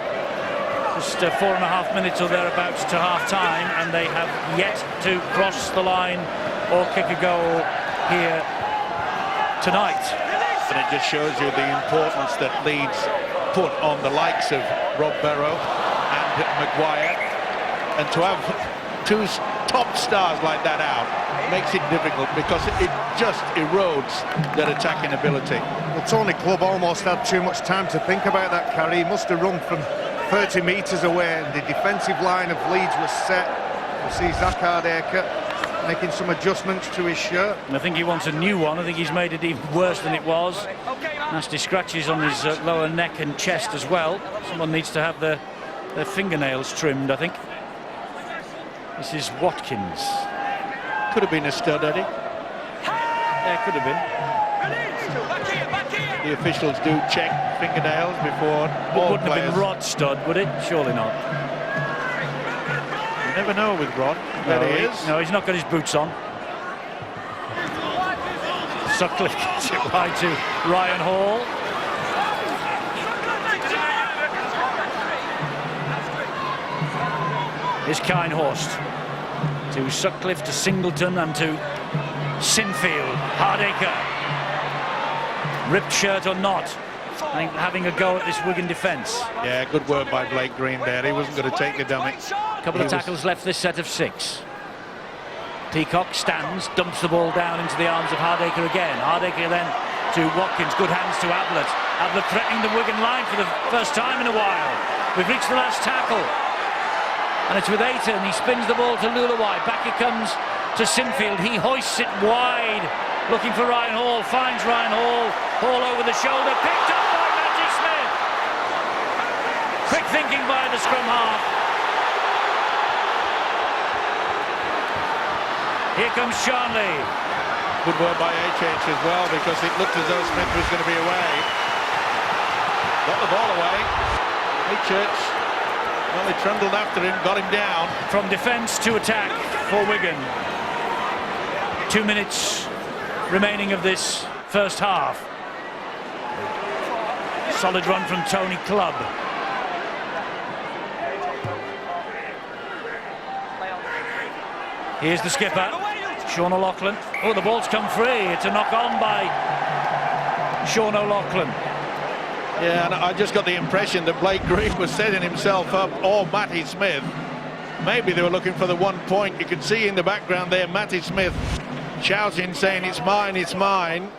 just 4.5 minutes or thereabouts to half-time, and they have yet to cross the line or kick a goal here tonight. And it just shows you the importance that Leeds put on the likes of Rob Barrow and Maguire, and to have two top stars like that out makes it difficult because it just erodes their attacking ability. Well, Tony Clubb almost had too much time to think about that carry. He must have run from 30 metres away, and the defensive line of Leeds was set. You see Zach Hardaker making some adjustments to his shirt. And I think he wants a new one. I think he's made it even worse than it was. Nasty scratches on his lower neck and chest as well. Someone needs to have their fingernails trimmed, I think. This is Watkins. Could have been a stud, Eddie. Yeah, could have been. The officials do check fingernails before all Wouldn't players. have been Rod Stud, would it? Surely not. You never know with Rod. No, There he is. No, he's not got his boots on. Sutcliffe gets it wide to Ryan Hall. Here's Kinehorst to Sutcliffe, to Singleton and to Sinfield. Hardaker, ripped shirt or not, having a go at this Wigan defence. Yeah, good work by Blake Green there. He wasn't going to take the dummy. Couple of tackles left this set of 6. Peacock stands, dumps the ball down into the arms of Hardaker again. Hardaker then to Watkins, good hands to Ablett. Ablett threatening the Wigan line for the first time in a while. We've reached the last tackle. And it's with Ayton, he spins the ball to Lulawai. Back it comes to Sinfield, he hoists it wide. Looking for Ryan Hall, finds Ryan Hall. Hall over the shoulder, picked up by Matty Smith. Quick thinking by the scrum half. Here comes Shanley. Good work by HH as well, because it looked as though Smith was going to be away. Got the ball away. HH, well, they trundled after him, got him down. From defence to attack for Wigan. 2 minutes remaining of this first half. Solid run from Tony Clubb. Here's the skipper, Sean O'Loughlin. Oh, the ball's come free. It's a knock on by Sean O'Loughlin. Yeah, and I just got the impression that Blake Green was setting himself up, or Matty Smith. Maybe they were looking for the 1 point. You could see in the background there Matty Smith shouting, saying, "It's mine, it's mine."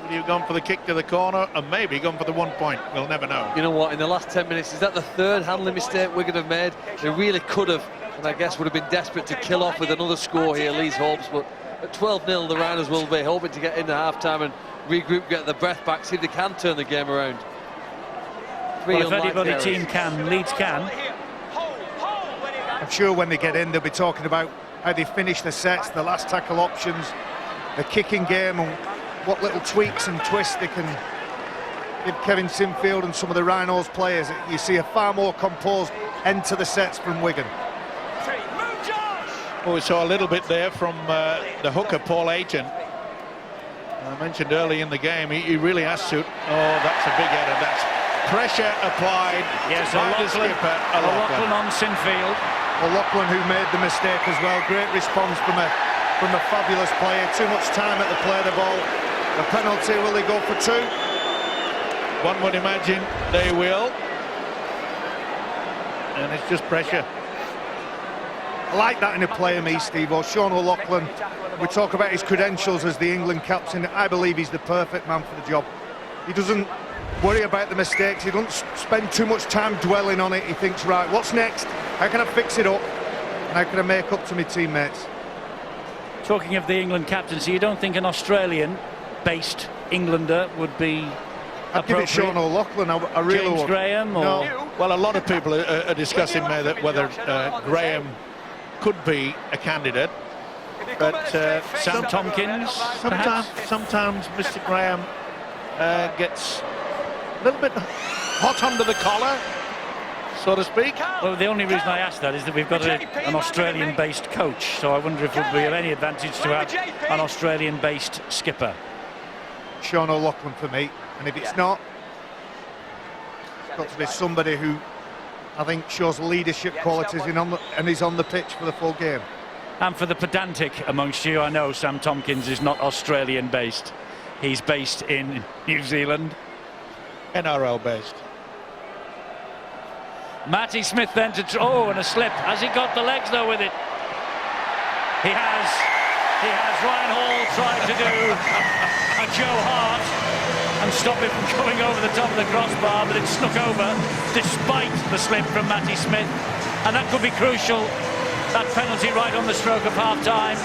Would he have gone for the kick to the corner, and maybe gone for the 1 point? We'll never know. You know what, in the last 10 minutes, is that the third handling mistake Wigan have made? They really could have, and I guess would have been desperate to kill off with another score here, Leeds hopes, but at 12-0 the Rhinos will be hoping to get into half-time and regroup, get their breath back, see if they can turn the game around. Well, if anybody team can, Leeds can. I'm sure when they get in, they'll be talking about how they finish the sets, the last tackle options, the kicking game, and what little tweaks and twists they can give Kevin Sinfield and some of the Rhinos players. You see a far more composed end to the sets from Wigan. Well, we saw a little bit there from the hooker, Paul Ayton. I mentioned early in the game, he really has to. Oh, that's a big header. That's pressure applied. Yes, by the O'Loughlin skipper. on Sinfield. O'Loughlin, who made the mistake as well. Great response from a fabulous player. Too much time at the play of the ball. The penalty, will they go for 2? One would imagine they will. And it's just pressure. I like that in a player, me, Steve. Or Sean O'Loughlin, we talk about his credentials as the England captain. I believe he's the perfect man for the job. He doesn't worry about the mistakes. He doesn't spend too much time dwelling on it. He thinks, right, what's next? How can I fix it up? And how can I make up to my teammates? Talking of the England captaincy, you don't think an Australian-based Englander would be I'd give it Sean O'Loughlin. I really James would. Graham? Or No. Well, a lot of people are discussing that whether Graham could be a candidate. But Sam Tompkins, sometimes Mr. Graham gets a little bit hot under the collar. so to speak. Well, the only reason I ask that is that we've got an Australian-based coach, so I wonder if it would be of any advantage to have an Australian-based skipper. Sean O'Loughlin for me, and if it's not, it's got to be somebody who I think shows leadership qualities and is on the pitch for the full game. And for the pedantic amongst you, I know Sam Tompkins is not Australian-based. He's based in New Zealand. NRL-based. Matty Smith then to... Oh, and a slip. Has he got the legs, though, with it? He has. He has. Ryan Hall tried to do a Joe Hart and stop it from going over the top of the crossbar, but it snuck over despite the slip from Matty Smith. And that could be crucial, that penalty right on the stroke of half-time,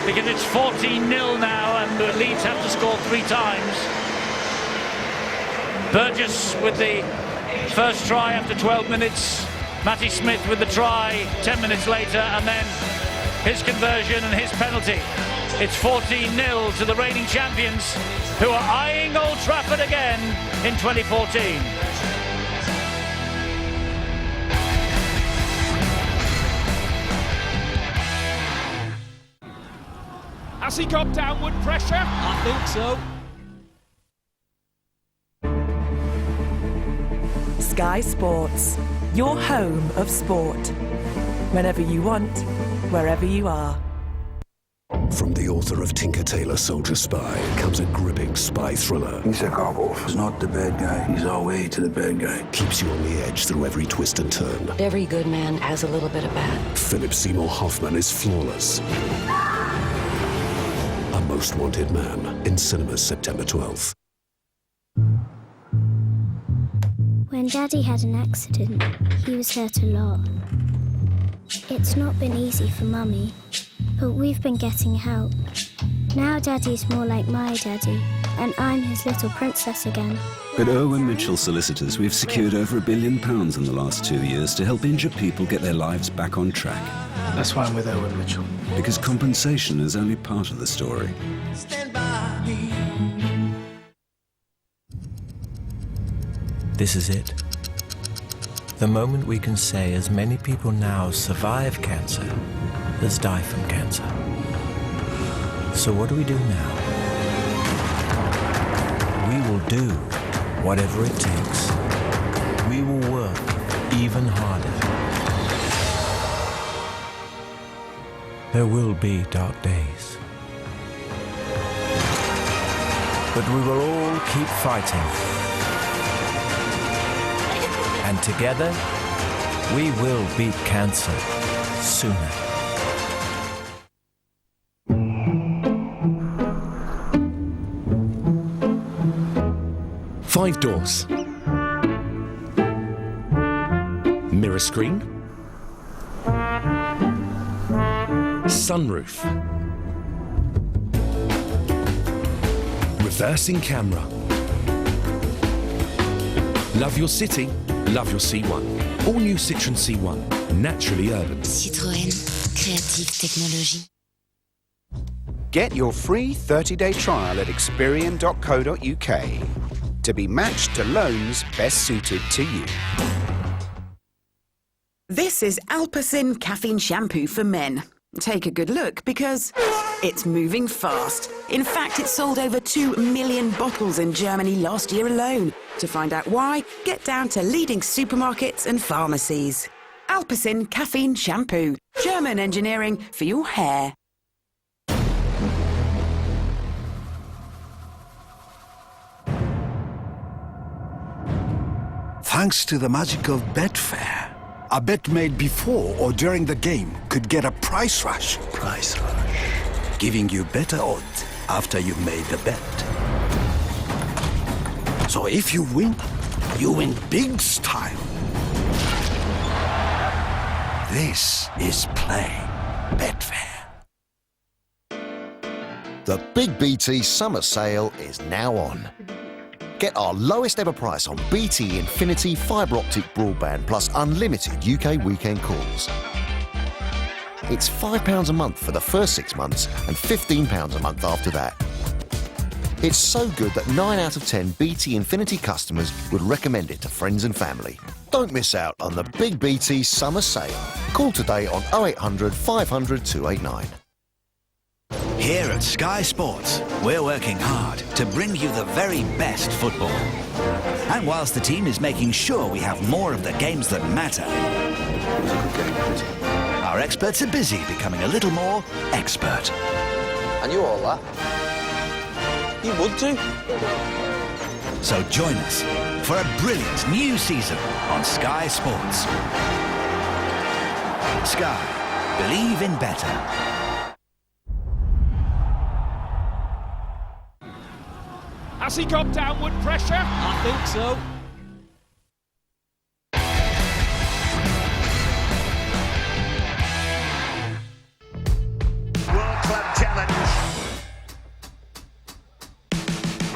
because it's 14-0 now and the Leeds have to score 3 times. Burgess with the first try after 12 minutes, Matty Smith with the try 10 minutes later, and then his conversion and his penalty. It's 14-0 to the reigning champions, who are eyeing Old Trafford again in 2014. Has he got downward pressure? I think so. Sky Sports, your home of sport. Whenever you want, wherever you are. From the author of Tinker Tailor Soldier Spy comes a gripping spy thriller. Sakharov is not the bad guy. He's our way to the bad guy. Keeps you on the edge through every twist and turn. Every good man has a little bit of bad. Philip Seymour Hoffman is flawless. A Most Wanted Man in cinemas September 12th. When Daddy had an accident, he was hurt a lot. It's not been easy for Mummy, but we've been getting help. Now Daddy's more like my daddy, and I'm his little princess again. At Irwin Mitchell Solicitors, we've secured over £1 billion in the last 2 years to help injured people get their lives back on track. That's why I'm with Irwin Mitchell. Because compensation is only part of the story. Stand by me. This is it. The moment we can say as many people now survive cancer as die from cancer. So what do we do now? We will do whatever it takes. We will work even harder. There will be dark days. But we will all keep fighting. And together, we will beat cancer sooner. Five doors. Mirror screen. Sunroof. Reversing camera. Love your city, love your C1. All new Citroën C1, naturally urban. Citroën, créative technologie. Get your free 30-day trial at Experian.co.uk to be matched to loans best suited to you. This is Alpecin Caffeine Shampoo for men. Take a good look because it's moving fast. In fact, it sold over 2 million bottles in Germany last year alone. To find out why, get down to leading supermarkets and pharmacies. Alpecin Caffeine Shampoo. German engineering for your hair. Thanks to the magic of Betfair, a bet made before or during the game could get a price rush. Price rush. Giving you better odds after you've made the bet. So if you win big style. This is Play Betfair. The Big BT Summer Sale is now on. Get our lowest ever price on BT Infinity fibre optic broadband plus unlimited UK weekend calls. It's £5 a month for the first 6 months and £15 a month after that. It's so good that 9 out of 10 BT Infinity customers would recommend it to friends and family. Don't miss out on the big BT summer sale. Call today on 0800 500 289. Here at Sky Sports, we're working hard to bring you the very best football. And whilst the team is making sure we have more of the games that matter, our experts are busy becoming a little more expert. And you all that? You would too. So join us for a brilliant new season on Sky Sports. Sky, believe in better. Has he got downward pressure? I think so. World Club Challenge.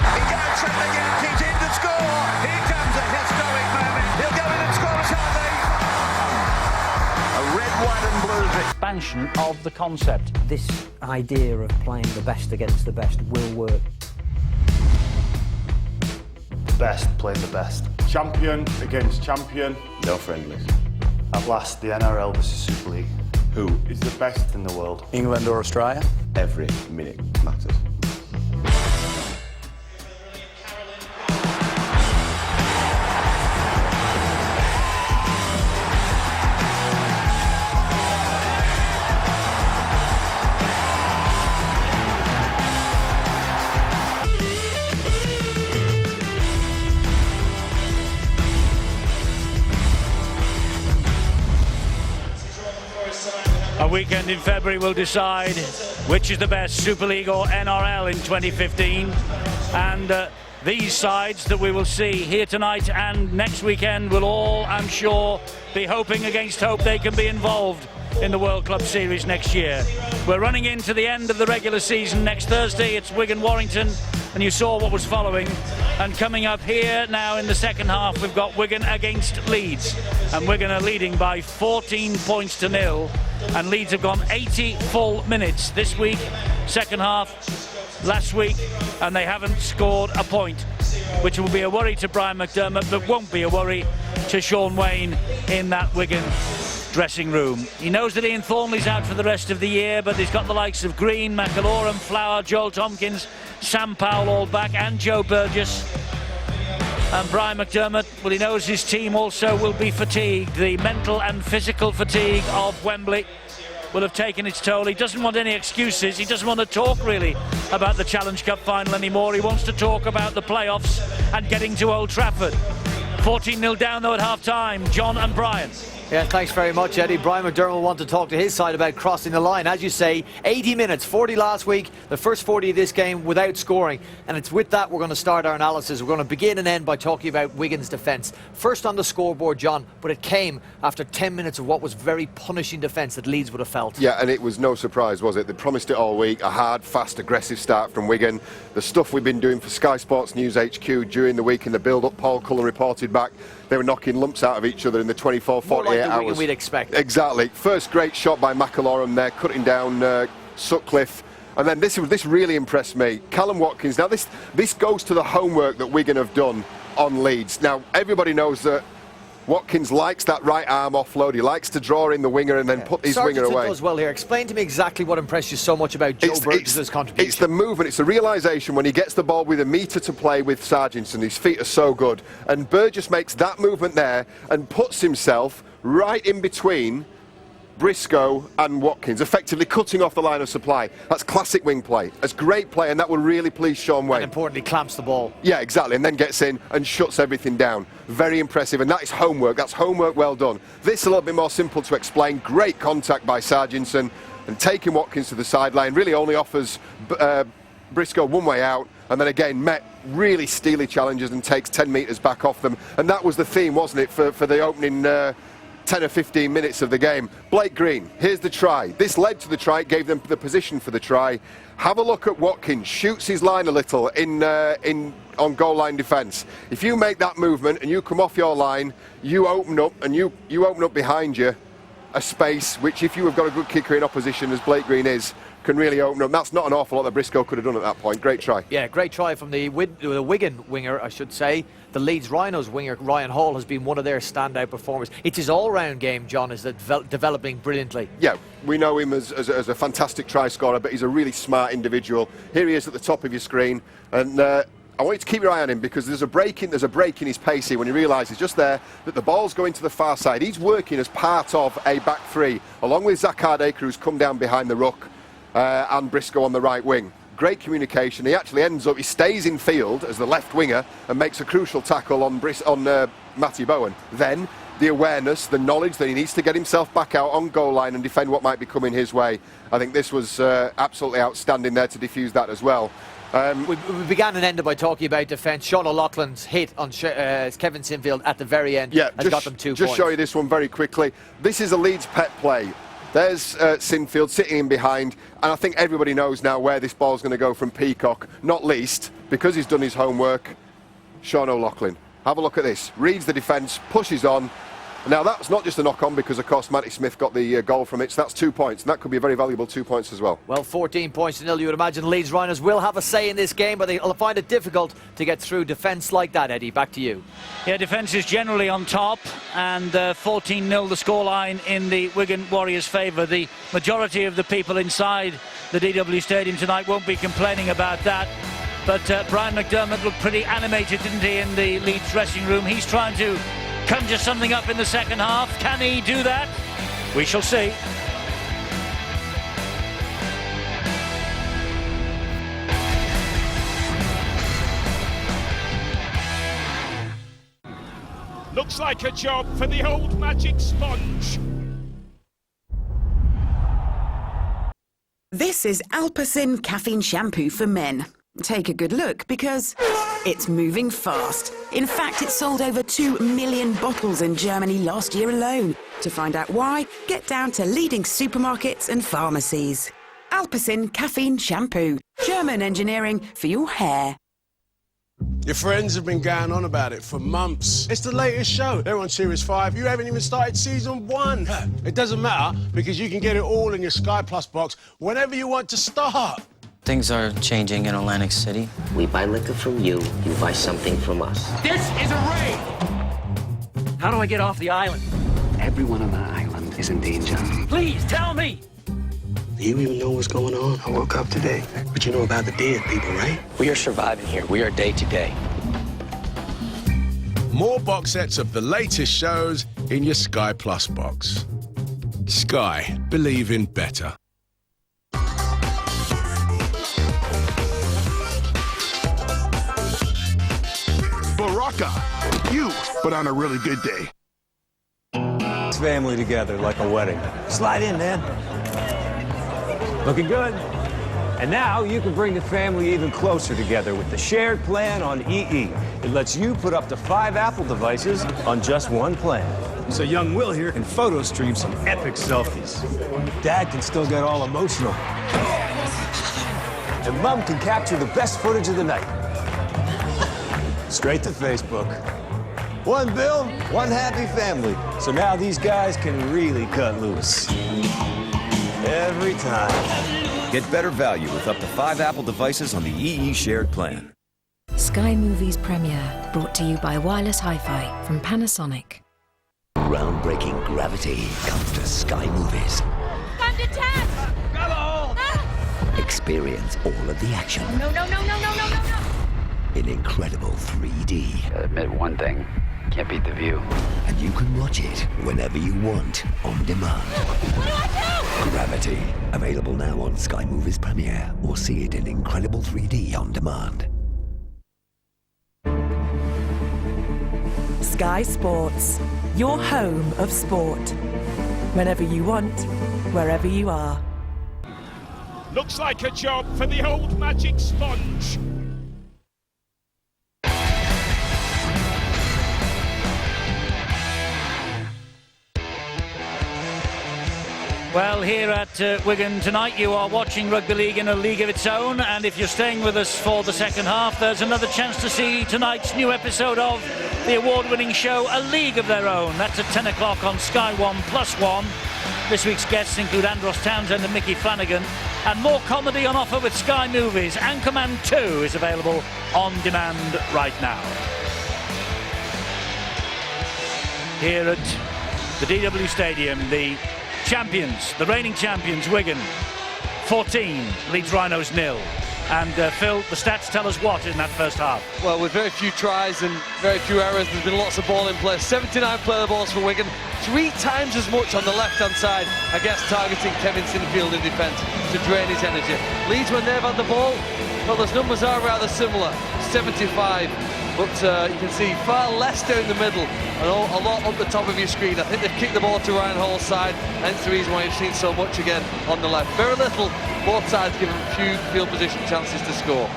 He goes from the Yankees in to score. Here comes a historic moment. He'll go in and score a penalty. A red, white and blue expansion of the concept. This idea of playing the best against the best will work. Best play the best. Champion against champion. No friendlies. At last, the NRL versus Super League. Who is the best in the world? England or Australia? Every minute matters. A weekend in February will decide which is the best, Super League or NRL in 2015. And these sides that we will see here tonight and next weekend will all, I'm sure, be hoping against hope they can be involved in the World Club Series next year. We're running into the end of the regular season. Next Thursday it's Wigan-Warrington, and you saw what was following. And coming up here now in the second half, we've got Wigan against Leeds, and Wigan are leading by 14 points to 0, and Leeds have gone 80 full minutes this week, second half last week, and they haven't scored a point, which will be a worry to Brian McDermott, but won't be a worry to Sean Wayne in that Wigan dressing room. He knows that Ian Thornley's out for the rest of the year, but he's got the likes of Green, McAlorum, Flower, Joel Tompkins, Sam Powell all back, and Joe Burgess. And Brian McDermott, well, he knows his team also will be fatigued. The mental and physical fatigue of Wembley will have taken its toll. He doesn't want any excuses. He doesn't want to talk really about the Challenge Cup final anymore. He wants to talk about the playoffs and getting to Old Trafford. 14-0 down though at half-time. John and Brian. Yeah, thanks very much, Eddie. Brian McDermott will want to talk to his side about crossing the line. As you say, 80 minutes, 40 last week, the first 40 of this game without scoring. And it's with that we're going to start our analysis. We're going to begin and end by talking about Wigan's defence. First on the scoreboard, John, but it came after 10 minutes of what was very punishing defence that Leeds would have felt. Yeah, and it was no surprise, was it? They promised it all week, a hard, fast, aggressive start from Wigan. The stuff we've been doing for Sky Sports News HQ during the week in the build-up, Paul Cullen reported back, they were knocking lumps out of each other in the 24, 48 like the hours. Wigan we'd expect. Exactly. First great shot by McAlorum there, cutting down Sutcliffe. And then this really impressed me. Callum Watkins. Now this goes to the homework that Wigan have done on Leeds. Now everybody knows that Watkins likes that right arm offload. He likes to draw in the winger and then put his winger away. Does well here. Explain to me exactly what impressed you so much about Joe Burgess' contribution. It's the movement. It's the realisation when he gets the ball with a metre to play with Sargentson. His feet are so good. And Burgess makes that movement there and puts himself right in between Briscoe and Watkins, effectively cutting off the line of supply. That's classic wing play. That's great play, and that will really please Sean Wayne. And importantly, clamps the ball. Yeah, exactly, and then gets in and shuts everything down. Very impressive, and that is homework. That's homework well done. This is a little bit more simple to explain. Great contact by Sargentson, and taking Watkins to the sideline really only offers Briscoe one way out, and then again met really steely challenges and takes 10 metres back off them. And that was the theme, wasn't it, for the opening 10 or 15 minutes of the game. Blake Green, here's the try. This led to the try, it gave them the position for the try. Have a look at Watkins, shoots his line a little on goal line defence. If you make that movement and you come off your line, you open up and you open up behind you. a space which, if you have got a good kicker in opposition, as Blake Green is, can really open up. That's not an awful lot that Briscoe could have done at that point. Great try. Yeah, great try from the Wigan winger, I should say. The Leeds Rhinos winger, Ryan Hall, has been one of their standout performers. It's his all-round game, John, is developing brilliantly. Yeah, we know him as a fantastic try scorer, but he's a really smart individual. Here he is at the top of your screen, and I want you to keep your eye on him, because there's a break in his pace here when he realises just there that the ball's going to the far side. He's working as part of a back three, along with Zach Hardacre, who's come down behind the ruck, and Briscoe on the right wing. Great communication. He actually he stays in field as the left winger and makes a crucial tackle on Matty Bowen. Then the awareness, the knowledge that he needs to get himself back out on goal line and defend what might be coming his way. I think this was absolutely outstanding there to defuse that as well. We began and ended by talking about defence. Sean O'Loughlin's hit on Kevin Sinfield at the very end has got them 2 points. Just show you this one very quickly. This is a Leeds pet play. There's Sinfield sitting in behind, and I think everybody knows now where this ball's going to go from Peacock, not least because he's done his homework. Sean O'Loughlin. Have a look at this. Reads the defence, pushes on. Now, that's not just a knock-on, because, of course, Matty Smith got the goal from it, so that's 2 points, and that could be a very valuable 2 points as well. Well, 14 points to nil. You would imagine Leeds Rhinos will have a say in this game, but they'll find it difficult to get through defence like that, Eddie. Back to you. Yeah, defence is generally on top, and 14-0 the scoreline in the Wigan Warriors' favour. The majority of the people inside the DW Stadium tonight won't be complaining about that. But Brian McDermott looked pretty animated, didn't he, in the Leeds dressing room? He's trying to conjure something up in the second half. Can he do that? We shall see. Looks like a job for the old magic sponge. This is Alpecin Caffeine Shampoo for Men. Take a good look, because it's moving fast. In fact, it sold over 2 million bottles in Germany last year alone. To find out why, get down to leading supermarkets and pharmacies. Alpecin Caffeine Shampoo. German engineering for your hair. Your friends have been going on about it for months. It's the latest show. They're on Series 5. You haven't even started Season 1. It doesn't matter, because you can get it all in your Sky Plus box whenever you want to start. Things are changing in Atlantic City. We buy liquor from you, you buy something from us. This is a raid! How do I get off the island? Everyone on the island is in danger. Please, tell me! You even know what's going on? I woke up today. But you know about the dead people, right? We are surviving here. We are day to day. More box sets of the latest shows in your Sky Plus box. Sky. Believe in better. Baraka, you put on a really good day. Family together like a wedding. Slide in, man. Looking good. And now you can bring the family even closer together with the shared plan on EE. It lets you put up to 5 Apple devices on just one plan. So young Will here can photo stream some epic selfies. Dad can still get all emotional. And Mom can capture the best footage of the night. Straight to Facebook. One bill, one happy family. So now these guys can really cut loose. Every time. Get better value with up to 5 Apple devices on the EE shared plan. Sky Movies Premiere, brought to you by Wireless Hi-Fi from Panasonic. Groundbreaking gravity comes to Sky Movies. Under attack! Experience all of the action No. in incredible 3D. Gotta admit one thing, can't beat the view. And you can watch it whenever you want, on demand. What do I do? Gravity, available now on Sky Movies Premiere, or see it in incredible 3D on demand. Sky Sports, your home of sport. Whenever you want, wherever you are. Looks like a job for the old magic sponge. Well, here at Wigan tonight, you are watching rugby league in a league of its own, and if you're staying with us for the second half, there's another chance to see tonight's new episode of the award-winning show A League of Their Own. That's at 10 o'clock on Sky 1+1. This week's guests include Andros Townsend and Mickey Flanagan, and more comedy on offer with Sky Movies. Anchorman 2 is available on demand right now. Here at the DW Stadium, the champions, the reigning champions, Wigan, 14, Leeds Rhinos 0. And Phil, the stats tell us what in that first half? Well, with very few tries and very few errors, there's been lots of ball in play. 79 player balls for Wigan, 3 times as much on the left-hand side, I guess, targeting Kevin Sinfield in defence to drain his energy. Leeds, when they've had the ball, well, those numbers are rather similar, 75. But you can see far less down the middle and a lot up the top of your screen. I think they've kicked the ball to Ryan Hall's side, hence the reason why you've seen so much again on the left. Very little, both sides given few field position chances to score.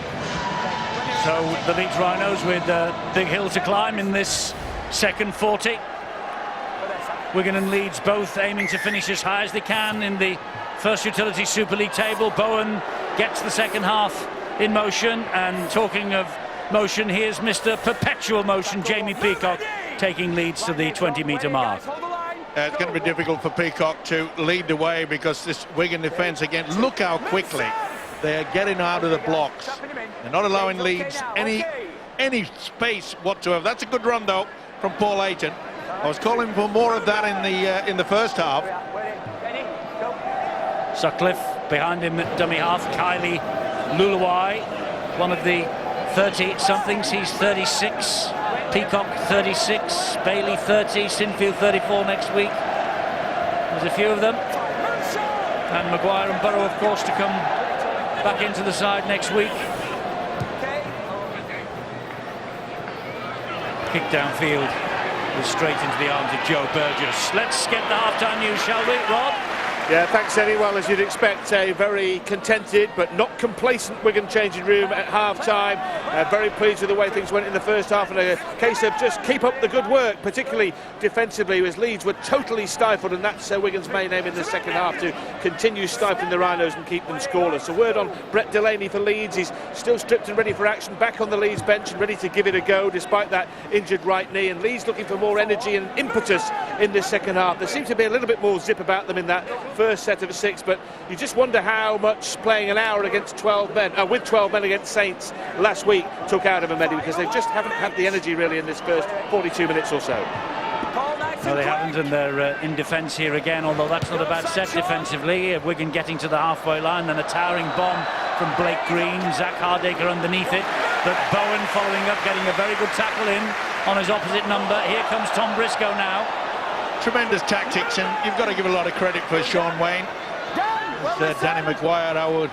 So the Leeds Rhinos with a big hill to climb in this second 40. Wigan and Leeds both aiming to finish as high as they can in the First Utility Super League table. Bowen gets the second half in motion, and talking of motion, here's Mr. Perpetual Motion, Jamie Peacock, taking Leeds to the 20-metre mark. It's going to be difficult for Peacock to lead the way because this Wigan defence again, look how quickly they're getting out of the blocks. They're not allowing Leeds any space whatsoever. That's a good run though from Paul Ayton. I was calling for more of that in the first half. Sutcliffe behind him at dummy half. Kylie Luluai, one of the 30-somethings, he's 36. Peacock 36, Bailey 30, Sinfield 34 next week. There's a few of them. And Maguire and Burrow, of course, to come back into the side next week. Kick downfield was straight into the arms of Joe Burgess. Let's get the half-time news, shall we, Rod? Yeah, thanks, Eddie. Well, as you'd expect, a very contented but not complacent Wigan changing room at half-time. Very pleased with the way things went in the first half, and a case of just keep up the good work, particularly defensively, as Leeds were totally stifled, and that's Wigan's main aim in the second half, to continue stifling the Rhinos and keep them scoreless. A word on Brett Delaney for Leeds. He's still stripped and ready for action, back on the Leeds bench and ready to give it a go despite that injured right knee, and Leeds looking for more energy and impetus in this second half. There seems to be a little bit more zip about them in that first set of 6, but you just wonder how much playing an hour against 12 men, with 12 men against Saints last week took out of them, Eddie, because they just haven't had the energy really in this first 42 minutes or so. No, they haven't, and they're in defence here again, although that's not a bad set defensively. Wigan getting to the halfway line, then a towering bomb from Blake Green, Zach Hardaker underneath it, but Bowen following up, getting a very good tackle in on his opposite number. Here comes Tom Briscoe now. Tremendous tactics, and you've got to give a lot of credit for Sean Wayne. Danny Maguire,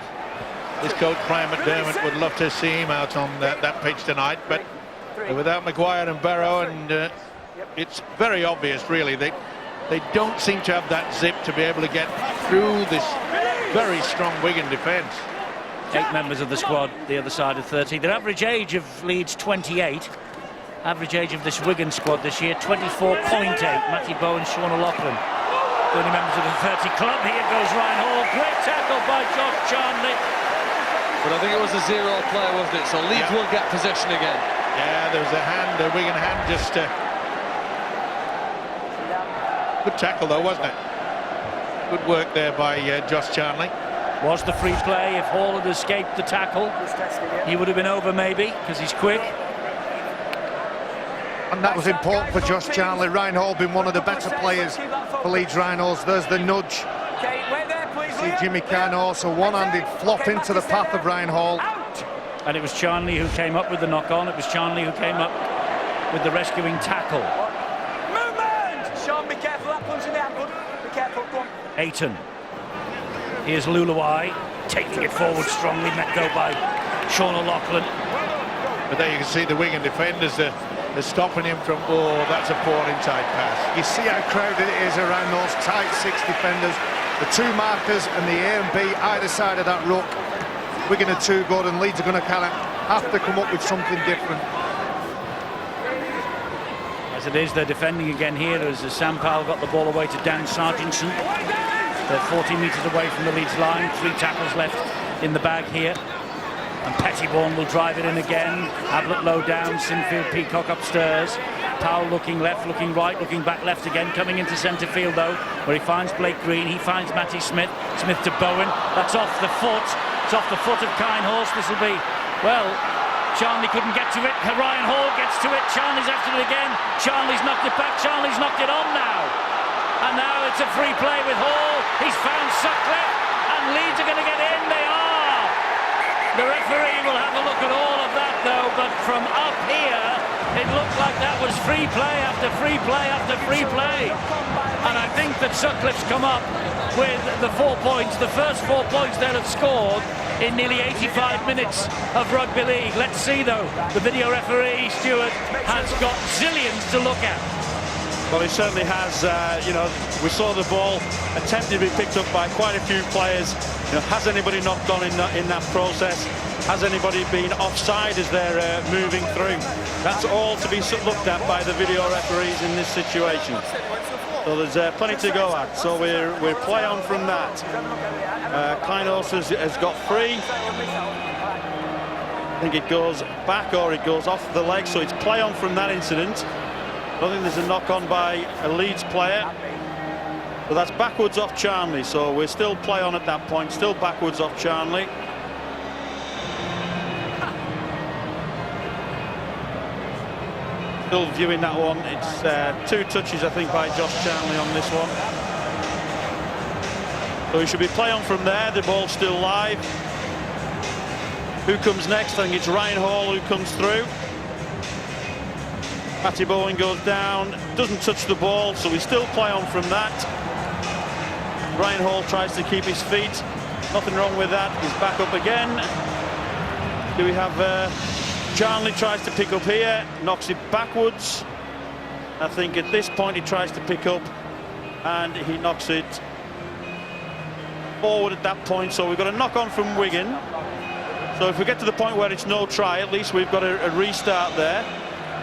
his coach Brian McDermott would love to see him out on that pitch tonight, but without Maguire and Barrow, and it's very obvious really they don't seem to have that zip to be able to get through this very strong Wigan defence. 8 members of the squad, the other side of 30. Their average age of Leeds 28. Average age of this Wigan squad this year 24.8. Matty Bowen, Sean O'Loughlin, the only members of the 30 club. Here goes Ryan Hall, great tackle by Josh Charnley. But I think it was a 0 play, wasn't it? So Leeds will get possession again. Yeah, there was a Wigan hand just. Good tackle though, wasn't it? Good work there by Josh Charnley. Was the free play. If Hall had escaped the tackle, he would have been over maybe, because he's quick. And that was important for Josh Charnley. Ryan Hall been one of the better players for Leeds Rhinos. There's the nudge. See Jimmy Carn also one-handed flop into the path of Ryan Hall. And it was Charnley who came up with the knock-on. It was Charnley who came up with the rescuing tackle. Movement! Sean, be careful, that punch in the ankle. Be careful, go on. Ayton. Here's Luluai, taking it forward strongly, met go by Sean O'Loughlin. But there you can see the Wigan defenders are stopping him from, that's a poor inside pass. You see how crowded it is around those tight 6 defenders. The 2 markers and the A and B either side of that ruck. Wigan are too good, and Leeds are going to kind of have to come up with something different. As it is, they're defending again here as Sam Powell got the ball away to Dan Sargentson. They're 40 metres away from the Leeds line. 3 tackles left in the bag here. And Pettibone will drive it in again. Ablett low down, Sinfield, Peacock upstairs. Powell looking left, looking right, looking back left again, coming into centre field though, where he finds Blake Green, he finds Matty Smith. Smith to Bowen, that's off the foot. It's off the foot of Kine Horse. This will be, well, Charnley couldn't get to it. Ryan Hall gets to it. Charnley's after it again. Charnley's knocked it back. Charnley's knocked it on now. And now it's a free play with Hall. He's found Sutcliffe, and Leeds are going to get in. They are. The referee will have a look at all of that though, but from up here it looked like that was free play after free play after free play. And I think that Sutcliffe's come up with the 4 points, the first 4 points they'll have scored in nearly 85 minutes of rugby league. Let's see though, the video referee Stewart has got zillions to look at. Well, he certainly has. You know, we saw the ball attempted to be picked up by quite a few players. You know, has anybody knocked on in that process? Has anybody been offside as they're moving through? That's all to be looked at by the video referees in this situation. So there's plenty to go at. So we're play on from that. Kleinos has got free. I think it goes back or it goes off the leg. So it's play on from that incident. I don't think there's a knock on by a Leeds player. But that's backwards off Charnley. So we're still play on at that point. Still backwards off Charnley. Still viewing that one. It's 2 touches, I think, by Josh Charnley on this one. So we should be play on from there. The ball's still live. Who comes next? I think it's Ryan Hall who comes through. Matty Bowen goes down, doesn't touch the ball, so we still play on from that. Ryan Hall tries to keep his feet. Nothing wrong with that. He's back up again. Do we have Charnley tries to pick up here, knocks it backwards. I think at this point he tries to pick up and he knocks it forward at that point. So we've got a knock on from Wigan. So if we get to the point where it's no try, at least we've got a restart there.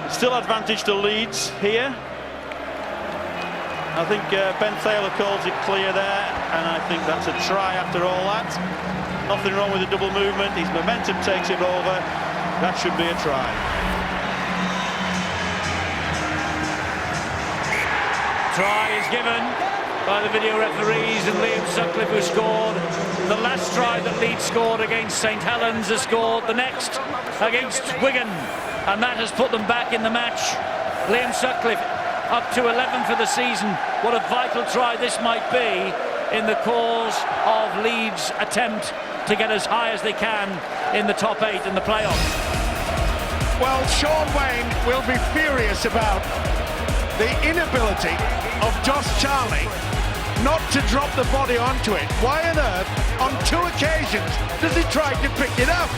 Still advantage to Leeds here. I think Ben Thaler calls it clear there, and I think that's a try after all that. Nothing wrong with the double movement. His momentum takes him over. That should be a try. Try is given by the video referees, and Liam Sutcliffe, who scored the last try that Leeds scored against St Helens, has scored the next against Wigan, and that has put them back in the match. Liam Sutcliffe up to 11 for the season. What a vital try this might be in the cause of Leeds' attempt to get as high as they can in the top 8 in the playoffs. Well, Sean Wayne will be furious about the inability of Josh Charnley not to drop the body onto it. Why on earth, on 2 occasions, does he try to pick it up?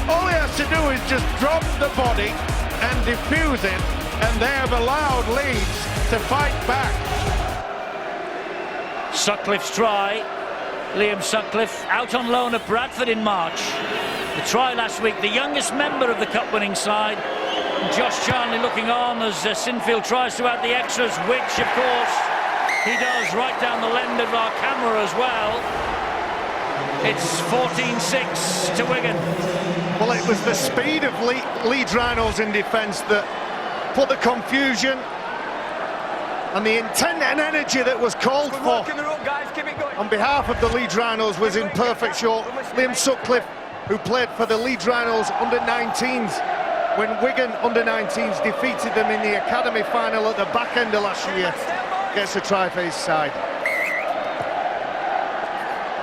All he has to do is just drop the body and defuse it, and they have allowed Leeds to fight back. Sutcliffe's try. Liam Sutcliffe out on loan at Bradford in March. The try last week, the youngest member of the cup-winning side. And Josh Charnley looking on as Sinfield tries to add the extras, which, of course, he does right down the lens of our camera as well. It's 14-6 to Wigan. Well, it was the speed of Leeds Rhinos in defence that put the confusion and the intent and energy that was called for on behalf of the Leeds Rhinos was in perfect show. Liam Sutcliffe, who played for the Leeds Rhinos under-19s when Wigan under-19s defeated them in the academy final at the back end of last year, gets a try for his side.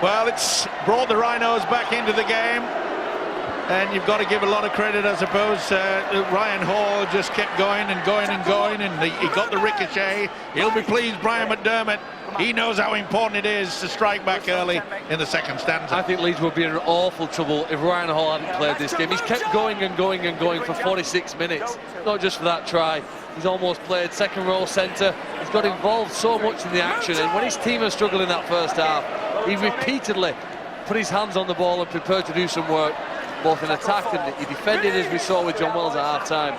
Well, it's brought the Rhinos back into the game, and you've got to give a lot of credit, I suppose. Ryan Hall just kept going and going and going, and he got the ricochet. He'll be pleased, Brian McDermott. He knows how important it is to strike back early in the second stanza. I think Leeds would be in awful trouble if Ryan Hall hadn't played this game. He's kept going and going and going for 46 minutes, not just for that try. He's almost played second row centre. He's got involved so much in the action, and when his team was struggling in that first half, he repeatedly put his hands on the ball and prepared to do some work, both in attack and he defended, as we saw with John Wells at half-time.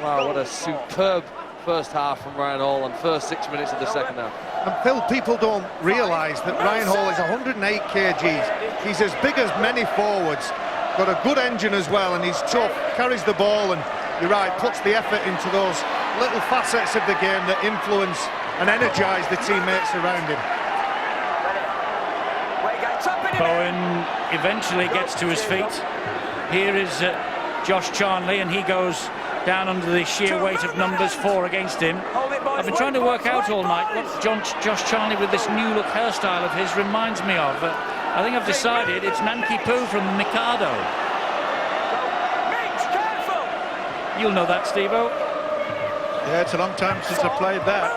Wow, what a superb first half from Ryan Hall and first 6 minutes of the second half. And Phil, people don't realise that Ryan Hall is 108 kgs. He's as big as many forwards, got a good engine as well, and he's tough, carries the ball, and you're right, puts the effort into those little facets of the game that influence and energise the teammates around him. Bowen eventually gets to his feet. Here is Josh Charnley, and he goes down under the sheer weight of numbers 4 against him. I've been trying to work out all night what Josh Charnley with this new look hairstyle of his reminds me of. I think I've decided it's Nanki Poo from the Mikado. You'll know that, Steve-O. Yeah, it's a long time since I played that.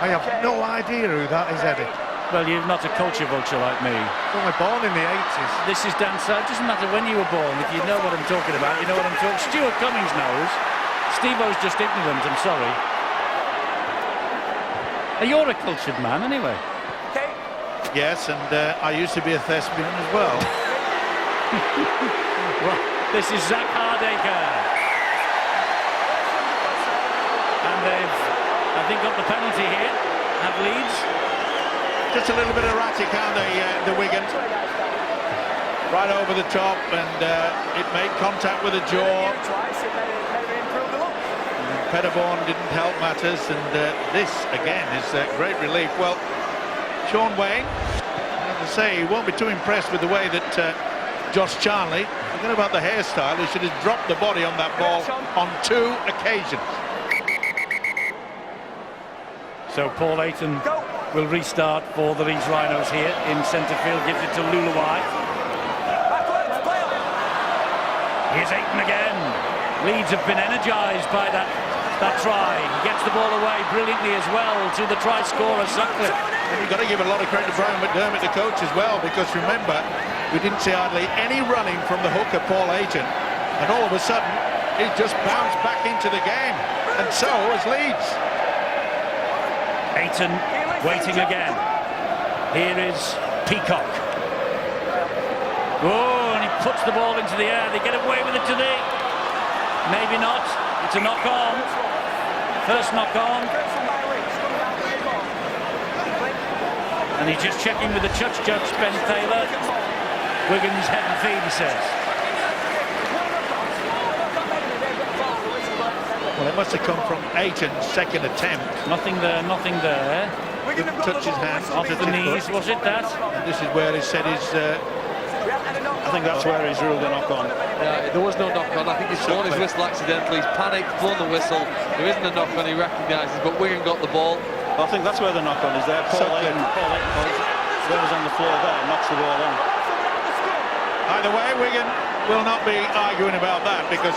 I have no idea who that is, Eddie. Well, you're not a culture vulture like me. Well, I'm born in the 80s. This is Dan Side. It doesn't matter when you were born. If you know what I'm talking about, you know what I'm talking. Stuart Cummings knows. Steve-O's just ignorant, I'm sorry. You're a cultured man, anyway. Yes, and I used to be a thespian as well. Well, this is Zach Hardacre. And they've, I think, got the penalty here. Have Leeds. Just a little bit erratic, aren't they, the Wigan? Right over the top, and it made contact with the jaw. Pettibone didn't help matters, and this, again, is great relief. Well, Sean Wayne, as I say, he won't be too impressed with the way that Josh Charnley, forget about the hairstyle, he should have dropped the body on that ball on 2 occasions. So Paul Ayton will restart for the Leeds Rhinos here in centre field, gives it to Luluai. Here's Ayton again. Leeds have been energised by that try. He gets the ball away brilliantly as well to the try scorer, Sutcliffe. And you've got to give a lot of credit to Brian McDermott, the coach, as well, because remember, we didn't see hardly any running from the hooker, Paul Ayton, and all of a sudden, he just bounced back into the game, and so has Leeds. Ayton waiting again. Here is Peacock. Oh, and he puts the ball into the air. They get away with it today. Maybe not. It's a knock on. First knock on. And he's just checking with the judge, Ben Taylor. Wigan's head and feet, he says. Well, it must have come from Ayton's second attempt. Nothing there, nothing there. Didn't touch his hand. Off the knees, was it that? And this is where he said his... I think that's where he's ruled a knock-on. There was no knock-on. I think he's blown his whistle accidentally. He's panicked, blown the whistle. There isn't a knock-on, he recognises, but Wigan got the ball. I think that's where the knock-on is there. Paul Ayton was on the floor there, knocks the ball on. Either way, Wigan will not be arguing about that because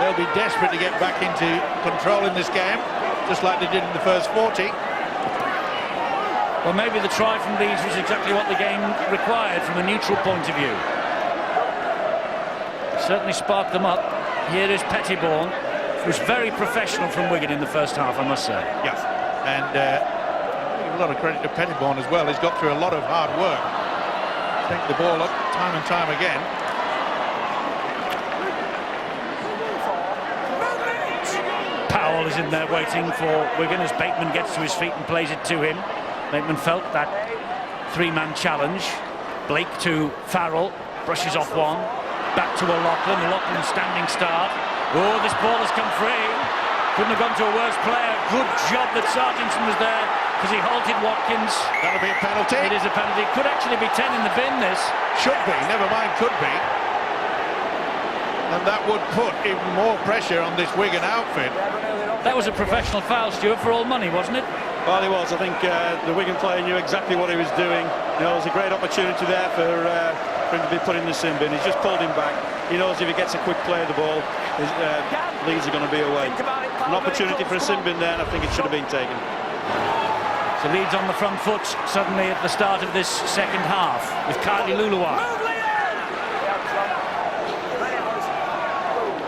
they'll be desperate to get back into control in this game, just like they did in the first 40. Well, maybe the try from Leeds was exactly what the game required from a neutral point of view. Certainly sparked them up. Here is Pettibone, who's very professional from Wigan in the first half, I must say. Yeah, and give a lot of credit to Pettibone as well. He's got through a lot of hard work. Take the ball up time and time again. Powell is in there waiting for Wigan as Bateman gets to his feet and plays it to him. Bateman felt that 3-man challenge. Blake to Farrell, brushes off one. Back to O'Loughlin, O'Loughlin standing start. Oh, this ball has come free. Couldn't have gone to a worse player. Good job that Sargentson was there because he halted Watkins. That'll be a penalty. It is a penalty. Could actually be 10 in the bin, this. Should be, never mind, could be. And that would put even more pressure on this Wigan outfit. That was a professional foul, Stuart, for all money, wasn't it? Well, he was. I think the Wigan player knew exactly what he was doing. You know, there was a great opportunity there for him to be put in the sin bin. He's just pulled him back. He knows if he gets a quick play of the ball, Leeds are going to be away. An opportunity for a sin bin there, and I think it should have been taken. So Leeds on the front foot suddenly at the start of this second half with Kylie Luluai.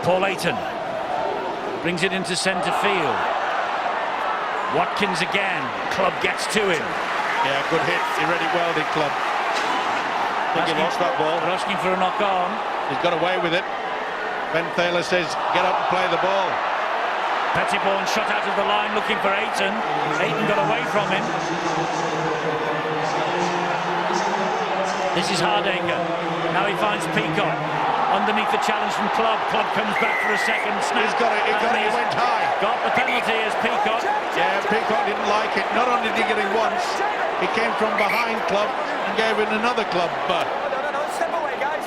Paul Ayton brings it into centre field. Watkins again. Clubb gets to him. Yeah, good hit. He read it well, did Clubb. I think he lost that ball. They're asking for a knock-on. He's got away with it. Ben Thaler says, get up and play the ball. Pettiborn shot out of the line looking for Ayton. Ayton got away from him. This is Hardanger. Now he finds Peacock. Underneath the challenge from Clubb. Clubb comes back for a second snap. He's got it, he went high. Got the penalty as Peacock. Yeah, Peacock didn't like it. Not only did he get it once, he came from behind Clubb and gave it another Clubb. Step away, guys.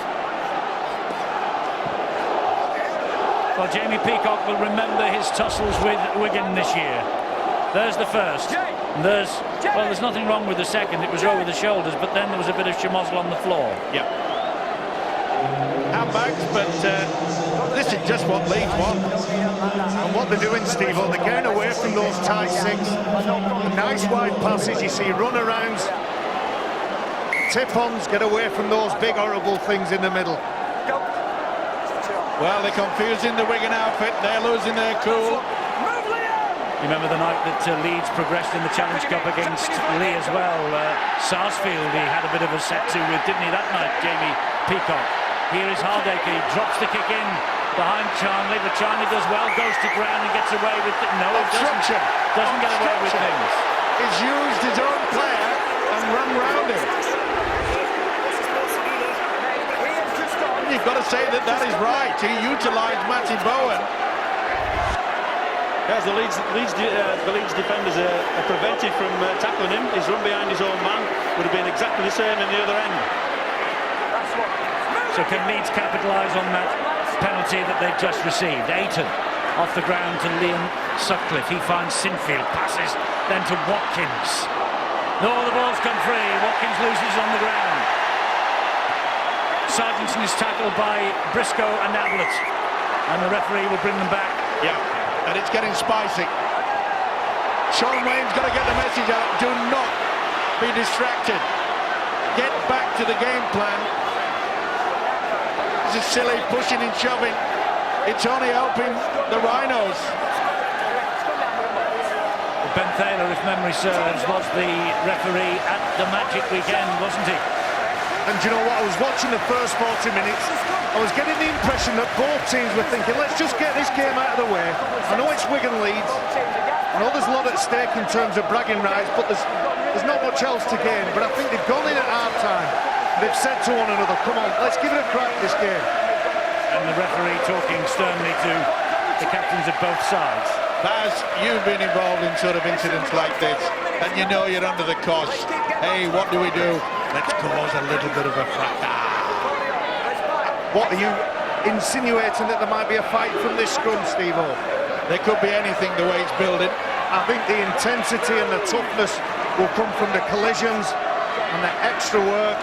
Well, Jamie Peacock will remember his tussles with Wigan this year. There's the first. There's nothing wrong with the second. It was over the shoulders, but then there was a bit of schmozzle on the floor. Yeah. Handbags, but this is just what Leeds want. And what they're doing, Steve, they're getting away from those tight six. Nice wide passes, you see run-arounds. Tip-ons, get away from those big, horrible things in the middle. Well, they're confusing the Wigan outfit. They're losing their cool. You remember the night that Leeds progressed in the Challenge Cup against Lee as well. Sarsfield, he had a bit of a set to with, didn't he, that night, Jamie Peacock. Here is Hardaker, he drops the kick in behind Charnley, but Charnley does well, goes to ground and gets away with it. No, it doesn't get away with things. He's used his own player and run round him. You've got to say that that is right. He utilised Matty Bowen. As the Leeds defenders are prevented from tackling him. His run behind his own man would have been exactly the same in the other end. So can Leeds capitalise on that penalty that they've just received? Ayton off the ground to Liam Sutcliffe. He finds Sinfield, passes then to Watkins. No, the ball's come free. Watkins loses on the ground. Sargentson is tackled by Briscoe and Ablett, and the referee will bring them back. Yeah, and it's getting spicy. Sean Wayne's got to get the message out. Do not be distracted. Get back to the game plan. This is silly, pushing and shoving. It's only helping the Rhinos. Ben Thaler, if memory serves, was the referee at the Magic weekend, wasn't he? And do you know what? I was watching the first 40 minutes. I was getting the impression that both teams were thinking, let's just get this game out of the way. I know it's Wigan Leeds. I know there's a lot at stake in terms of bragging rights, but there's not much else to gain. But I think they've gone in at half-time. They've said to one another, come on, let's give it a crack this game. And the referee talking sternly to the captains of both sides. Baz, you've been involved in sort of incidents like this, and you know you're under the cosh. Hey, what do we do? Let's cause a little bit of a fracas. What are you insinuating, that there might be a fight from this scrum, Steve-O? There could be anything the way it's building. I think the intensity and the toughness will come from the collisions and the extra work.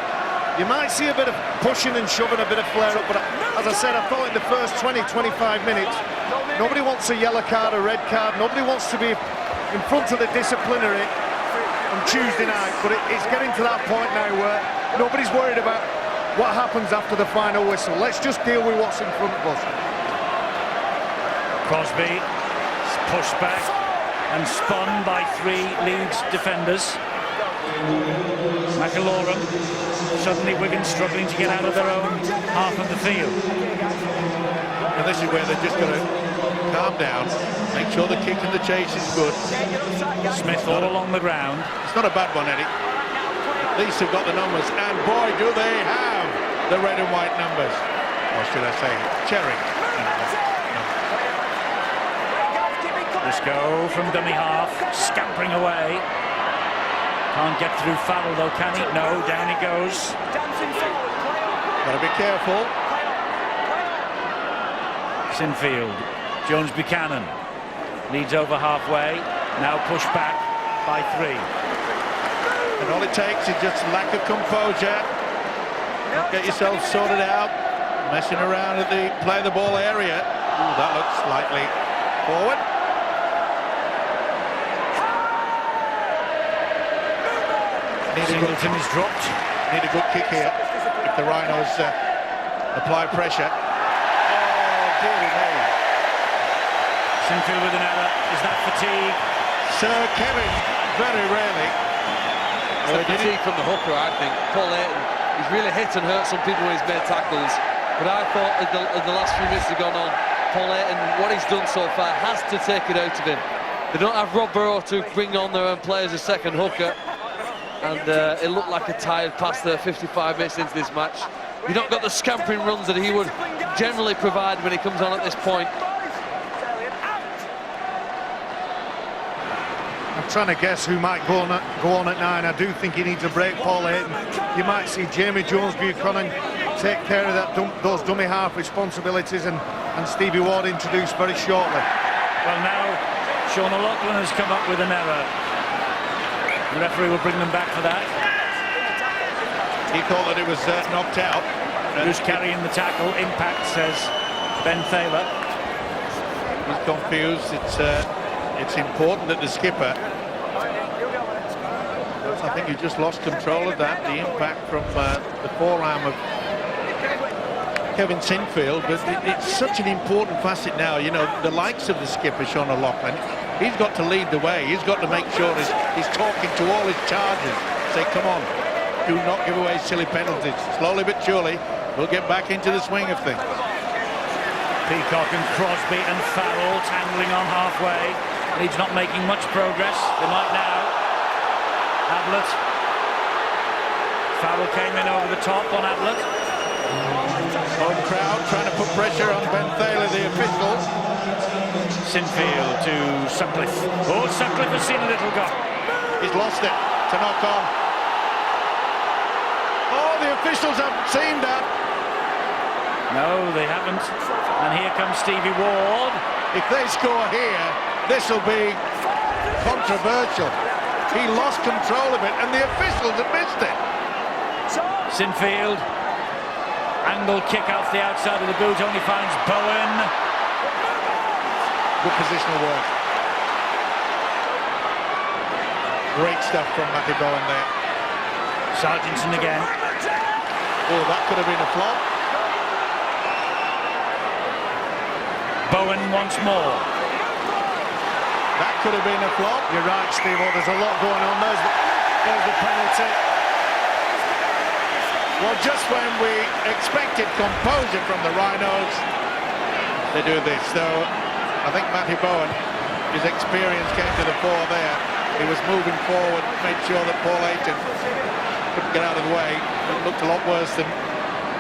You might see a bit of pushing and shoving, a bit of flare-up, but as I said, I thought in the first 20-25 minutes, nobody wants a yellow card, a red card, nobody wants to be in front of the disciplinary on Tuesday night, but it's getting to that point now where nobody's worried about what happens after the final whistle. Let's just deal with what's in front of us. Crosby pushed back and spun by 3 Leeds defenders. McAlorum. Suddenly Wigan struggling to get out of their own half of the field. And this is where they've just got to calm down, make sure the kick and the chase is good. Smith all along the ground. It's not a bad one, Eddie. Leeds have got the numbers, and boy, do they have the red and white numbers. Or should I say, cherry. Briscoe from dummy half, scampering away. Can't get through Farrell though, can he? No, down he goes. Got to be careful. Sinfield, Jones Buchanan, leads over halfway, now pushed back by 3. And all it takes is just lack of composure. Don't get yourself sorted out, messing around at the play the ball area. Ooh, that looks slightly forward. Singleton is dropped. Need a good kick here if the Rhinos apply pressure. Sinfield with an error. Is that fatigue? Sir Kevin, very rarely. It's fatigue from the hooker, I think. Paul Ayton, he's really hit and hurt some people when he's made tackles. But I thought as the last few minutes have gone on, Paul Ayton, what he's done so far, has to take it out of him. They don't have Rob Burrow to bring on their own players as second hooker. And it looked like a tired pass there, 55 minutes into this match. You've not got the scampering runs that he would generally provide when he comes on at this point. I'm trying to guess who might go on at 9. I do think he needs a break, Paul Ayton. You might see Jamie Jones-Buchanan take care of those dummy half responsibilities and Stevie Ward introduced very shortly. Well, now Sean O'Loughlin has come up with an error. The referee will bring them back for that. He thought that it was knocked out. Who's carrying the tackle? Impact, says Ben Thaler. He's confused. It's important that the skipper... I think he just lost control of that. The impact from the forearm of Kevin Sinfield, but it's such an important facet now. You know, the likes of the skipper, Sean O'Loughlin, he's got to lead the way. He's got to make sure he's talking to all his charges. Say, come on, do not give away silly penalties. Slowly but surely, we'll get back into the swing of things. Peacock and Crosby and Farrell tangling on halfway. Leeds not making much progress. They might now. Ablett. Farrell came in over the top on Ablett. Home crowd trying to put pressure on Ben Thaler, the official. Sinfield to Sutcliffe. Oh, Sutcliffe has seen a little go. He's lost it to knock on. Oh, the officials haven't seen that. No, they haven't. And here comes Stevie Ward. If they score here, this will be controversial. He lost control of it, and the officials have missed it. Sinfield. Angle kick off the outside of the boot, only finds Bowen. Good positional work. Great stuff from Matty Bowen there. Sargentson again. Oh, that could have been a flop. Bowen once more. That could have been a flop. You're right, Steve. There's a lot going on. There's the penalty. Well, just when we expected composure from the Rhinos, they do this. So I think Matty Bowen, his experience came to the fore there. He was moving forward, made sure that Paul Ayton couldn't get out of the way. It looked a lot worse than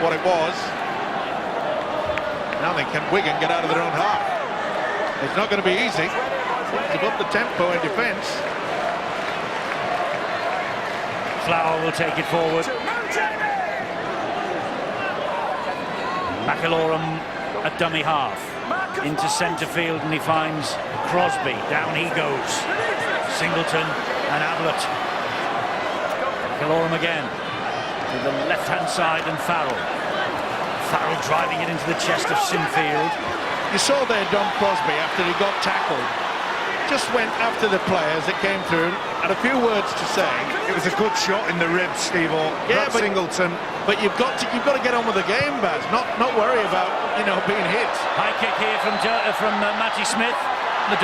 what it was. Now they can Wigan get out of their own half. It's not going to be easy. Keep up the tempo in defence. Flower will take it forward. McIlorum at dummy half. Into centre field and he finds Crosby. Down he goes. Singleton and Ablett. McIlorum again. To the left-hand side and Farrell. Farrell driving it into the chest of Sinfield. You saw there Don Crosby after he got tackled. Just went after the players that came through, had a few words to say. It was a good shot in the ribs, Steve-O. Yeah, but Singleton. But you've got to get on with the game, Baz. Not worry about being hit. High kick here from Matty Smith. The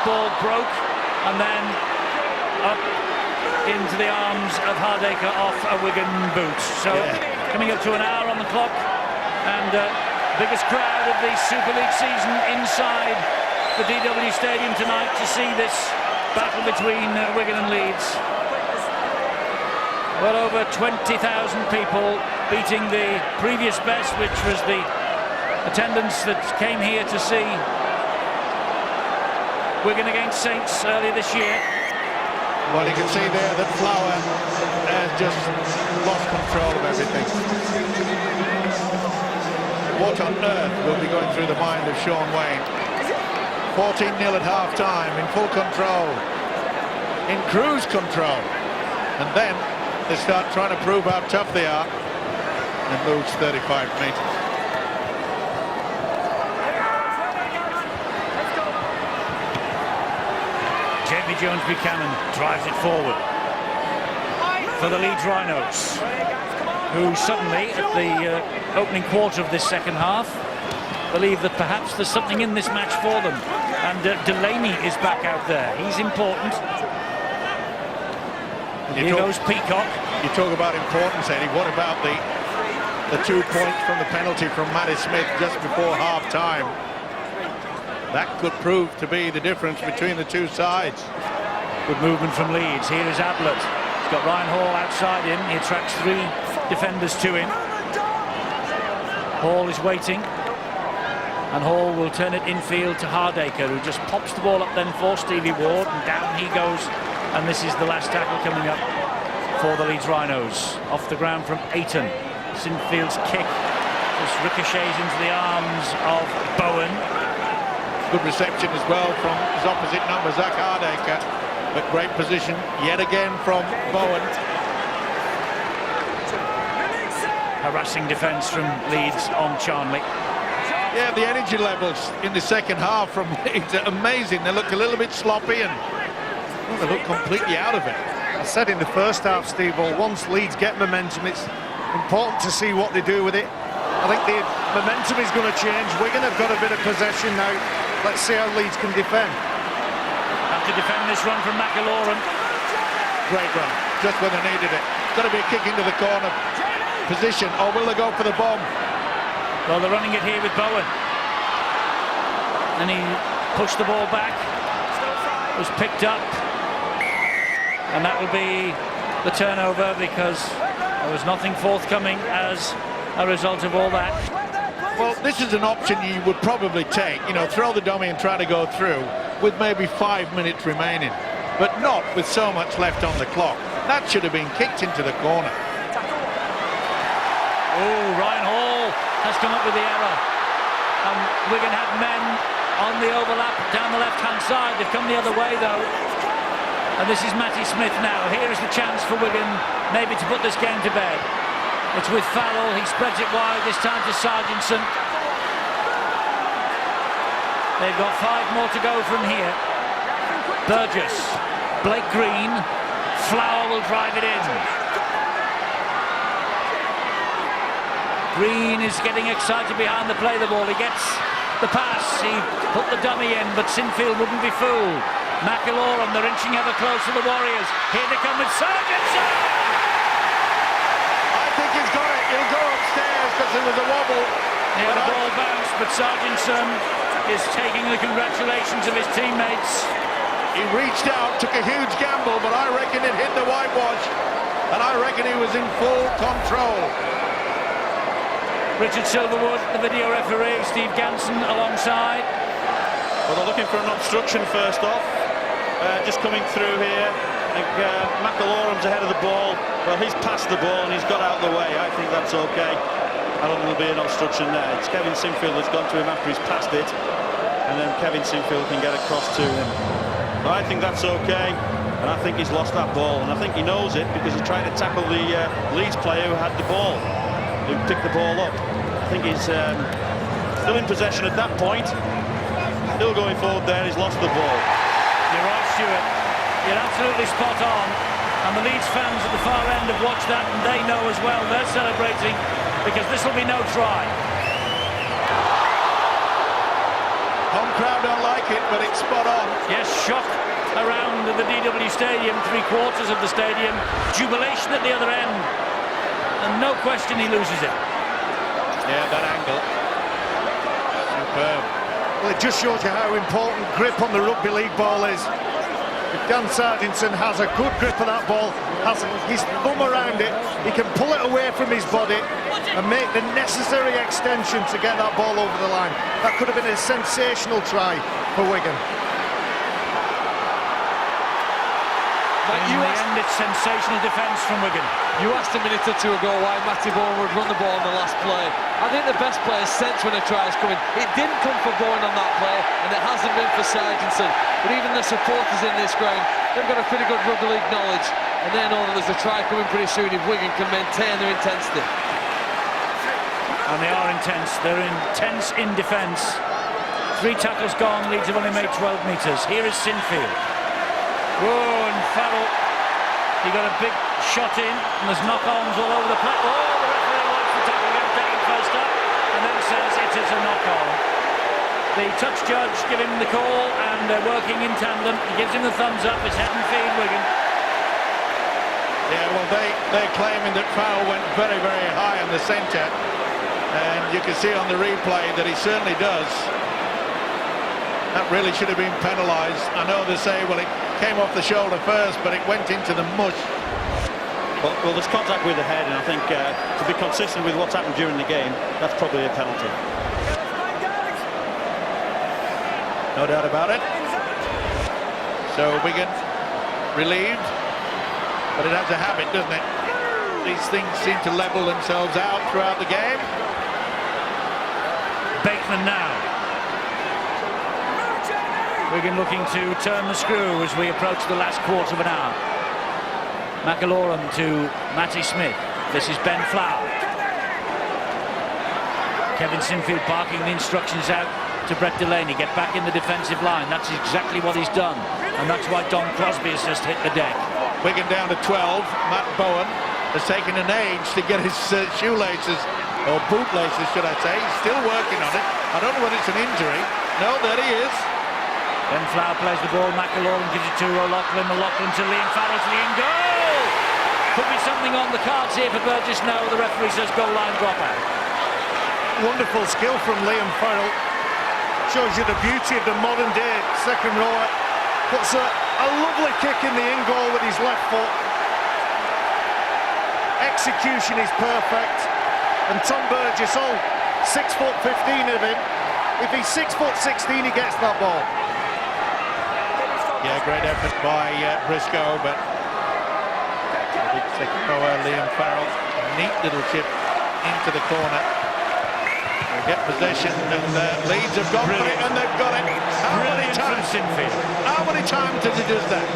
ball broke, and then up into the arms of Hardacre off a Wigan boot. So coming up to an hour on the clock, and biggest crowd of the Super League season inside the DW Stadium tonight to see this battle between Wigan and Leeds. Well over 20,000 people, beating the previous best, which was the attendance that came here to see Wigan against Saints earlier this year. Well, you can see there that Flower has just lost control of everything. What on earth will be going through the mind of Sean Wayne? 14-0 at half-time, in full control, in cruise control. And then they start trying to prove how tough they are and lose 35 metres. Jamie Jones-Buchanan drives it forward for the Leeds Rhinos, who suddenly, at the opening quarter of this second half, believe that perhaps there's something in this match for them. And Delaney is back out there. He's important. Here goes Peacock. You talk about importance, Eddie. What about the the 2 points from the penalty from Matty Smith just before half-time. That could prove to be the difference between the two sides. Good movement from Leeds. Here is Ablett. He's got Ryan Hall outside him. He attracts 3 defenders to him. Hall is waiting. And Hall will turn it infield to Hardacre, who just pops the ball up then for Stevie Ward, and down he goes. And this is the last tackle coming up for the Leeds Rhinos. Off the ground from Ayton. Sinfield's kick just ricochets into the arms of Bowen. Good reception as well from his opposite number, Zach Hardacre. But great position yet again from Bowen. Harassing defence from Leeds on Charnley. Yeah, the energy levels in the second half from Leeds are amazing. They look a little bit sloppy and they look completely out of it. I said in the first half, Steve, well, once Leeds get momentum, it's important to see what they do with it. I think the momentum is going to change. Wigan have got a bit of possession now. Let's see how Leeds can defend. Have to defend this run from McIlorum. Great run, just when they needed it. Got to be a kick into the corner position, or will they go for the bomb? Well, they're running it here with Bowen. And he pushed the ball back. Was picked up. And that will be the turnover, because there was nothing forthcoming as a result of all that. Well, this is an option you would probably take. You know, throw the dummy and try to go through with maybe 5 minutes remaining. But not with so much left on the clock. That should have been kicked into the corner. Oh, Ryan Hall has come up with the error. And Wigan have men on the overlap down the left-hand side. They've come the other way, though. And this is Matty Smith now. Here is the chance for Wigan maybe to put this game to bed. It's with Farrell. He spreads it wide, this time to Sargentson. They've got 5 more to go from here. Burgess, Blake Green, Flower will drive it in. Green is getting excited behind the play the ball. He gets the pass. He put the dummy in, but Sinfield wouldn't be fooled. McIlorum, they're inching ever close to the Warriors. Here they come with Sargentson! I think he's got it. He'll go upstairs because there was a wobble. Yeah, the ball bounced, but Sargentson is taking the congratulations of his teammates. He reached out, took a huge gamble, but I reckon it hit the whitewash. And I reckon he was in full control. Richard Silverwood, the video referee, Steve Ganson alongside. Well, they're looking for an obstruction first off. Just coming through here. I think McIlorum's ahead of the ball. Well, he's passed the ball and he's got out of the way. I think that's okay. I don't think there'll be an obstruction there. It's Kevin Sinfield that's gone to him after he's passed it. And then Kevin Sinfield can get across to him. So I think that's okay. And I think he's lost that ball. And I think he knows it because he tried to tackle the Leeds player who had the ball, who picked the ball up. I think he's still in possession at that point. Still going forward there, he's lost the ball. You're right, Stuart. You're absolutely spot on. And the Leeds fans at the far end have watched that, and they know as well. They're celebrating because this will be no try. Home crowd don't like it, but it's spot on. Yes, shock around the DW Stadium, 3/4 of the stadium. Jubilation at the other end. And no question he loses it. Yeah, that angle. Superb. Well, it just shows you how important grip on the rugby league ball is. If Dan Sargentson has a good grip of that ball, has his thumb around it, he can pull it away from his body and make the necessary extension to get that ball over the line. That could have been a sensational try for Wigan. In the end, it's sensational defence from Wigan. You asked a minute or two ago why Matty Bowen would run the ball in the last play. I think the best player sense when a try is coming. It didn't come for Bowen on that play, and it hasn't been for Sargentson. But even the supporters in this ground, they've got a pretty good rugby league knowledge, and they know that there's a try coming pretty soon if Wigan can maintain their intensity. And they are intense. They're intense in defence. 3 tackles gone. Leeds have only made 12 metres. Here is Sinfield. Whoa, and Farrell. He got a big shot in, and there's knock-ons all over the place. Oh, the referee wants the tackle against taken first up, and then says it is a knock-on. The touch judge giving him the call, and they're working in tandem. He gives him the thumbs up. It's head and feed Wigan. Yeah, well, they're claiming that foul went very, very high in the centre. And you can see on the replay that he certainly does. That really should have been penalised. I know they say, well, it came off the shoulder first, but it went into the mush. Well, there's contact with the head, and I think to be consistent with what's happened during the game, that's probably a penalty. No doubt about it. So Wigan relieved, but it has a habit, doesn't it? These things seem to level themselves out throughout the game. Bateman now. Wigan looking to turn the screw as we approach the last quarter of an hour. McAlorum to Matty Smith. This is Ben Flower. Kevin Sinfield barking the instructions out to Brett Delaney. Get back in the defensive line. That's exactly what he's done. And that's why Don Crosby has just hit the deck. Wigan down to 12. Matt Bowen has taken an age to get his shoelaces, or bootlaces, should I say. He's still working on it. I don't know whether it's an injury. No, there he is. Ben Flower plays the ball. McAlorum gives it to O'Loughlin. O'Loughlin to Liam Farrell to the in goal. Could be something on the cards here for Burgess. No, the referee says goal line dropout. Wonderful skill from Liam Farrell. Shows you the beauty of the modern day second rower. Puts a lovely kick in the in goal with his left foot. Execution is perfect. And Tom Burgess, 6'15" of him. If he's 6'16", he gets that ball. Yeah, great effort by Briscoe, but the big second rower, Liam Farrell, neat little chip into the corner. They get possession, and Leeds have gone for it, and they've got it. How many times does he do that?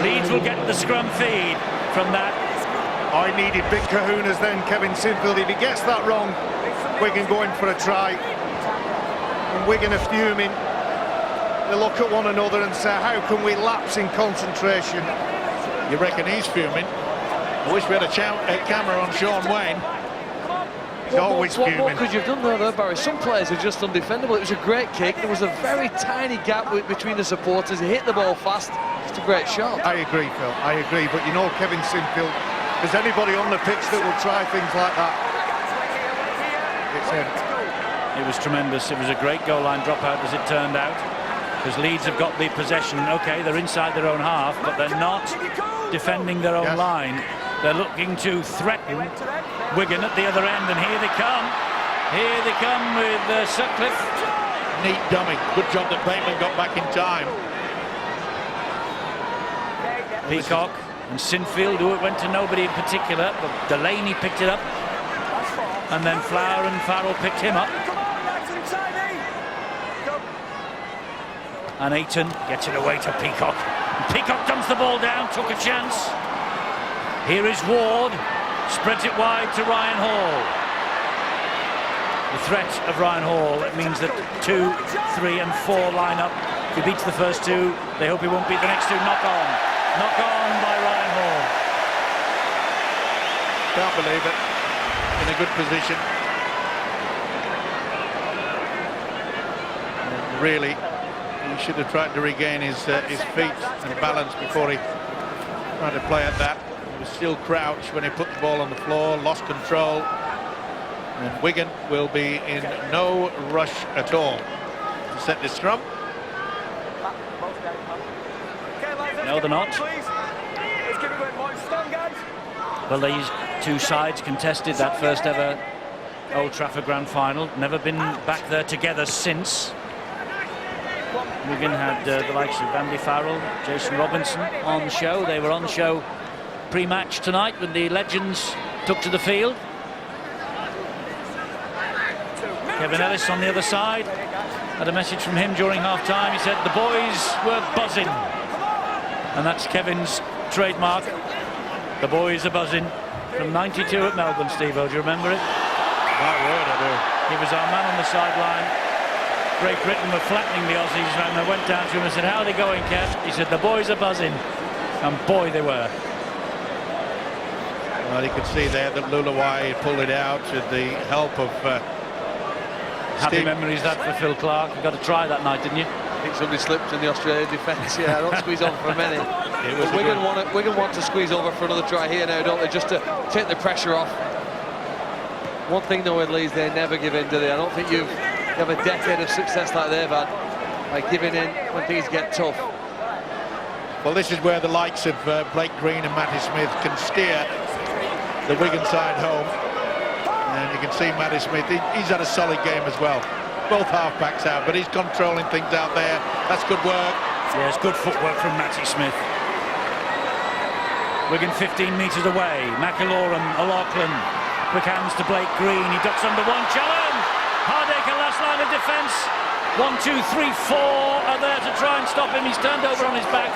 Leeds will get the scrum feed from that. I needed big kahunas then, Kevin Sinfield. If he gets that wrong, Wigan going for a try. And Wigan are fuming. They look at one another and say, how can we lapse in concentration? You reckon he's fuming? I wish we had a camera on Sean Wayne. He's always fuming. What could you have done there, Barry? Some players are just undefendable. It was a great kick. There was a very tiny gap between the supporters. He hit the ball fast. Just a great shot. I agree, Phil. I agree. But you know, Kevin Sinfield, if there's anybody on the pitch that will try things like that, it's him. It was tremendous. It was a great goal line dropout, as it turned out, because Leeds have got the possession. OK, they're inside their own half, but they're not defending their own line. They're looking to threaten Wigan at the other end, and here they come. Here they come with Sutcliffe. Neat dummy. Good job that Bateman got back in time. Peacock and Sinfield, who it went to nobody in particular, but Delaney picked it up, and then Flower and Farrell picked him up. And Ayton gets it away to Peacock. And Peacock dumps the ball down, took a chance. Here is Ward, spreads it wide to Ryan Hall. The threat of Ryan Hall, it means that 2, 3 and 4 line up. If he beats the first two, they hope he won't beat the next two. Knock on. Knock on by Ryan Hall. Can't believe it. In a good position. And really, he should have tried to regain his feet and balance before he tried to play at that. He was still crouched when he put the ball on the floor, lost control. And Wigan will be in no rush at all to set this scrum. No, they're not. Well, these two sides contested that first ever Old Trafford Grand Final. Never been back there together since. Wigan had the likes of Andy Farrell, Jason Robinson on the show. They were on the show pre-match tonight when the legends took to the field. Kevin Ellis on the other side. Had a message from him during half-time. He said the boys were buzzing. And that's Kevin's trademark. The boys are buzzing. From 92 at Melbourne, Steve-O, do you remember it? My word, I do. He was our man on the sideline. Great Britain were flattening the Aussies, and I went down to him and said, how are they going, Kev? He said, the boys are buzzing. And boy, they were. Well, you could see there that Lulawai pulled it out with the help of Happy memories that for Phil Clark. You got to try that night, didn't you? I think somebody slipped in the Australian defence. Yeah, don't squeeze on for a minute. Wigan want to squeeze over for another try here now, don't they? Just to take the pressure off. One thing though with Leeds, they never give in, do they? I don't think you have a decade of success like they've had by giving in when things get tough. Well, this is where the likes of Blake Green and Matty Smith can steer the Wigan side home. And you can see Matty Smith, he's had a solid game as well. Both half-backs out, but he's controlling things out there. That's good work. Yeah, it's good footwork from Matty Smith. Wigan 15 metres away. McIlorum, O'Loughlin, quick hands to Blake Green. He ducks under one challenge. Hardacre, last line of defence. 1, 2, 3, 4 are there to try and stop him. He's turned over on his back.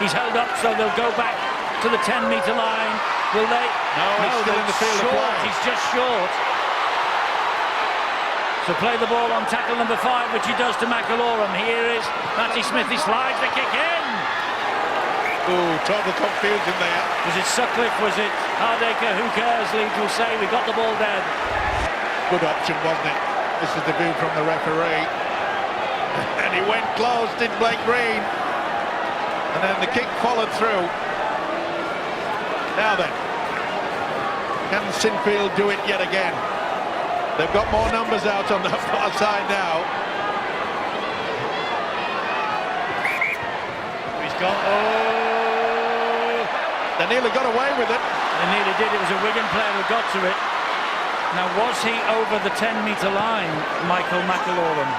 He's held up, so they'll go back to the 10-metre line. Will they? No, he's still in the field of play. He's just short. So play the ball on tackle number 5, which he does to McIlorum. Here is Matty Smith. He slides the kick in. Ooh, total confusion there. Was it Sutcliffe? Was it Hardacre? Who cares? Leeds will say we got the ball dead. Good option, wasn't it? This is the view from the referee. And he went close, did Blake Green. And then the kick followed through. Now then, can Sinfield do it yet again? They've got more numbers out on the far side now. He's got... Oh! They nearly got away with it. They nearly did. It was a Wigan player who got to it. Now, was he over the 10-metre line, Michael McIlorum?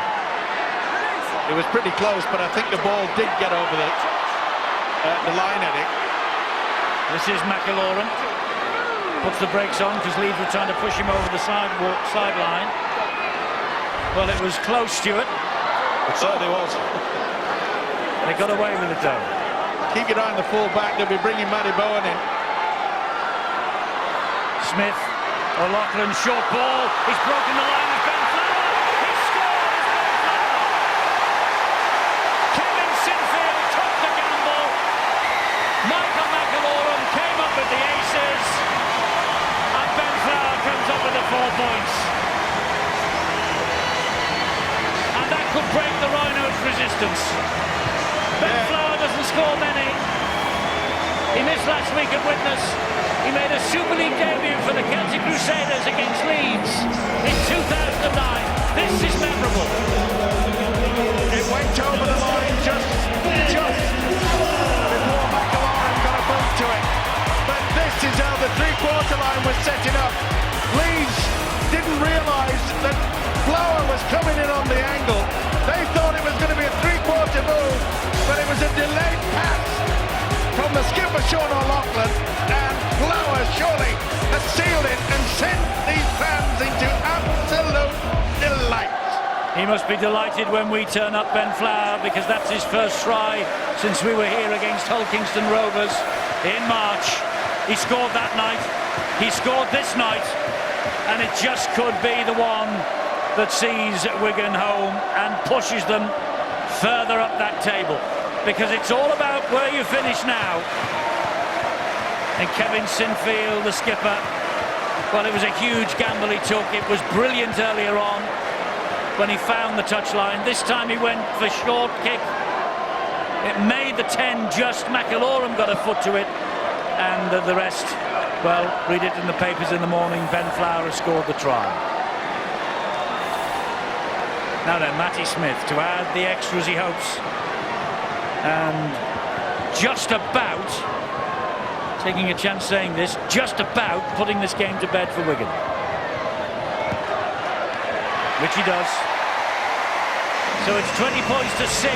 It was pretty close, but I think the ball did get over the line at it. This is McIlorum. Puts the brakes on because Leeds were trying to push him over the sideline. Well, it was close, Stuart. It certainly was. They got away with it, though. Keep your eye on the full-back. They'll be bringing Matty Bowen in. Smith, O'Loughlin, short ball. He's broken the line with Ben Flower. He scores! Ben Flower! Kevin Sinfield took the gamble. Michael McIlorum came up with the aces. And Ben Flower comes up with the 4 points. And that could break the Rhinos' resistance. Ben Flower doesn't score many. He missed last week at Widnes. He made a Super League debut for the Celtic Crusaders against Leeds in 2009. This is memorable. It went over the line just before McIlorum got a boot to it. But this is how the three-quarter line was setting up. Leeds didn't realise that Flower was coming in on the angle. They thought it was going to be a three-quarter move, but it was a delayed pass from the skipper, Sean O'Loughlin, and Flower surely has sealed it and sent these fans into absolute delight. He must be delighted when we turn up, Ben Flower, because that's his first try since we were here against Hull Kingston Rovers in March. He scored that night, he scored this night, and it just could be the one that sees Wigan home and pushes them further up that table. Because it's all about where you finish now. And Kevin Sinfield, the skipper, well, it was a huge gamble he took. It was brilliant earlier on when he found the touchline. This time he went for short kick. It made the 10 just. McIlorum got a foot to it. And the rest, well, read it in the papers in the morning. Ben Flower has scored the try. Now then, Matty Smith to add the extras he hopes. And just about, taking a chance saying this, just about putting this game to bed for Wigan. Which he does. So it's 20 points to 6.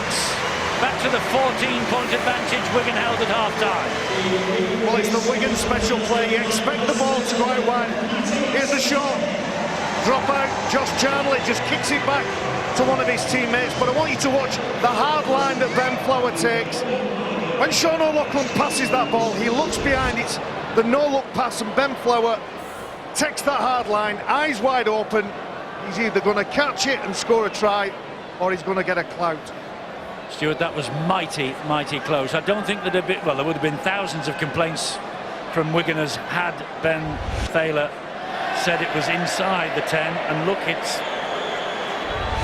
Back to the 14-point advantage Wigan held at half-time. Well, it's the Wigan special play. You expect the ball to go out wide. Here's the shot. Drop out. Josh Charnley just kicks it back to one of his teammates, but I want you to watch the hard line that Ben Flower takes. When Sean O'Loughlin passes that ball, he looks behind, it's the no-look pass, and Ben Flower takes that hard line, eyes wide open. He's either going to catch it and score a try, or he's going to get a clout. Stuart, that was mighty, mighty close. I don't think that there would have been thousands of complaints from Wiganers had Ben Thaler said it was inside the 10, and look, it's...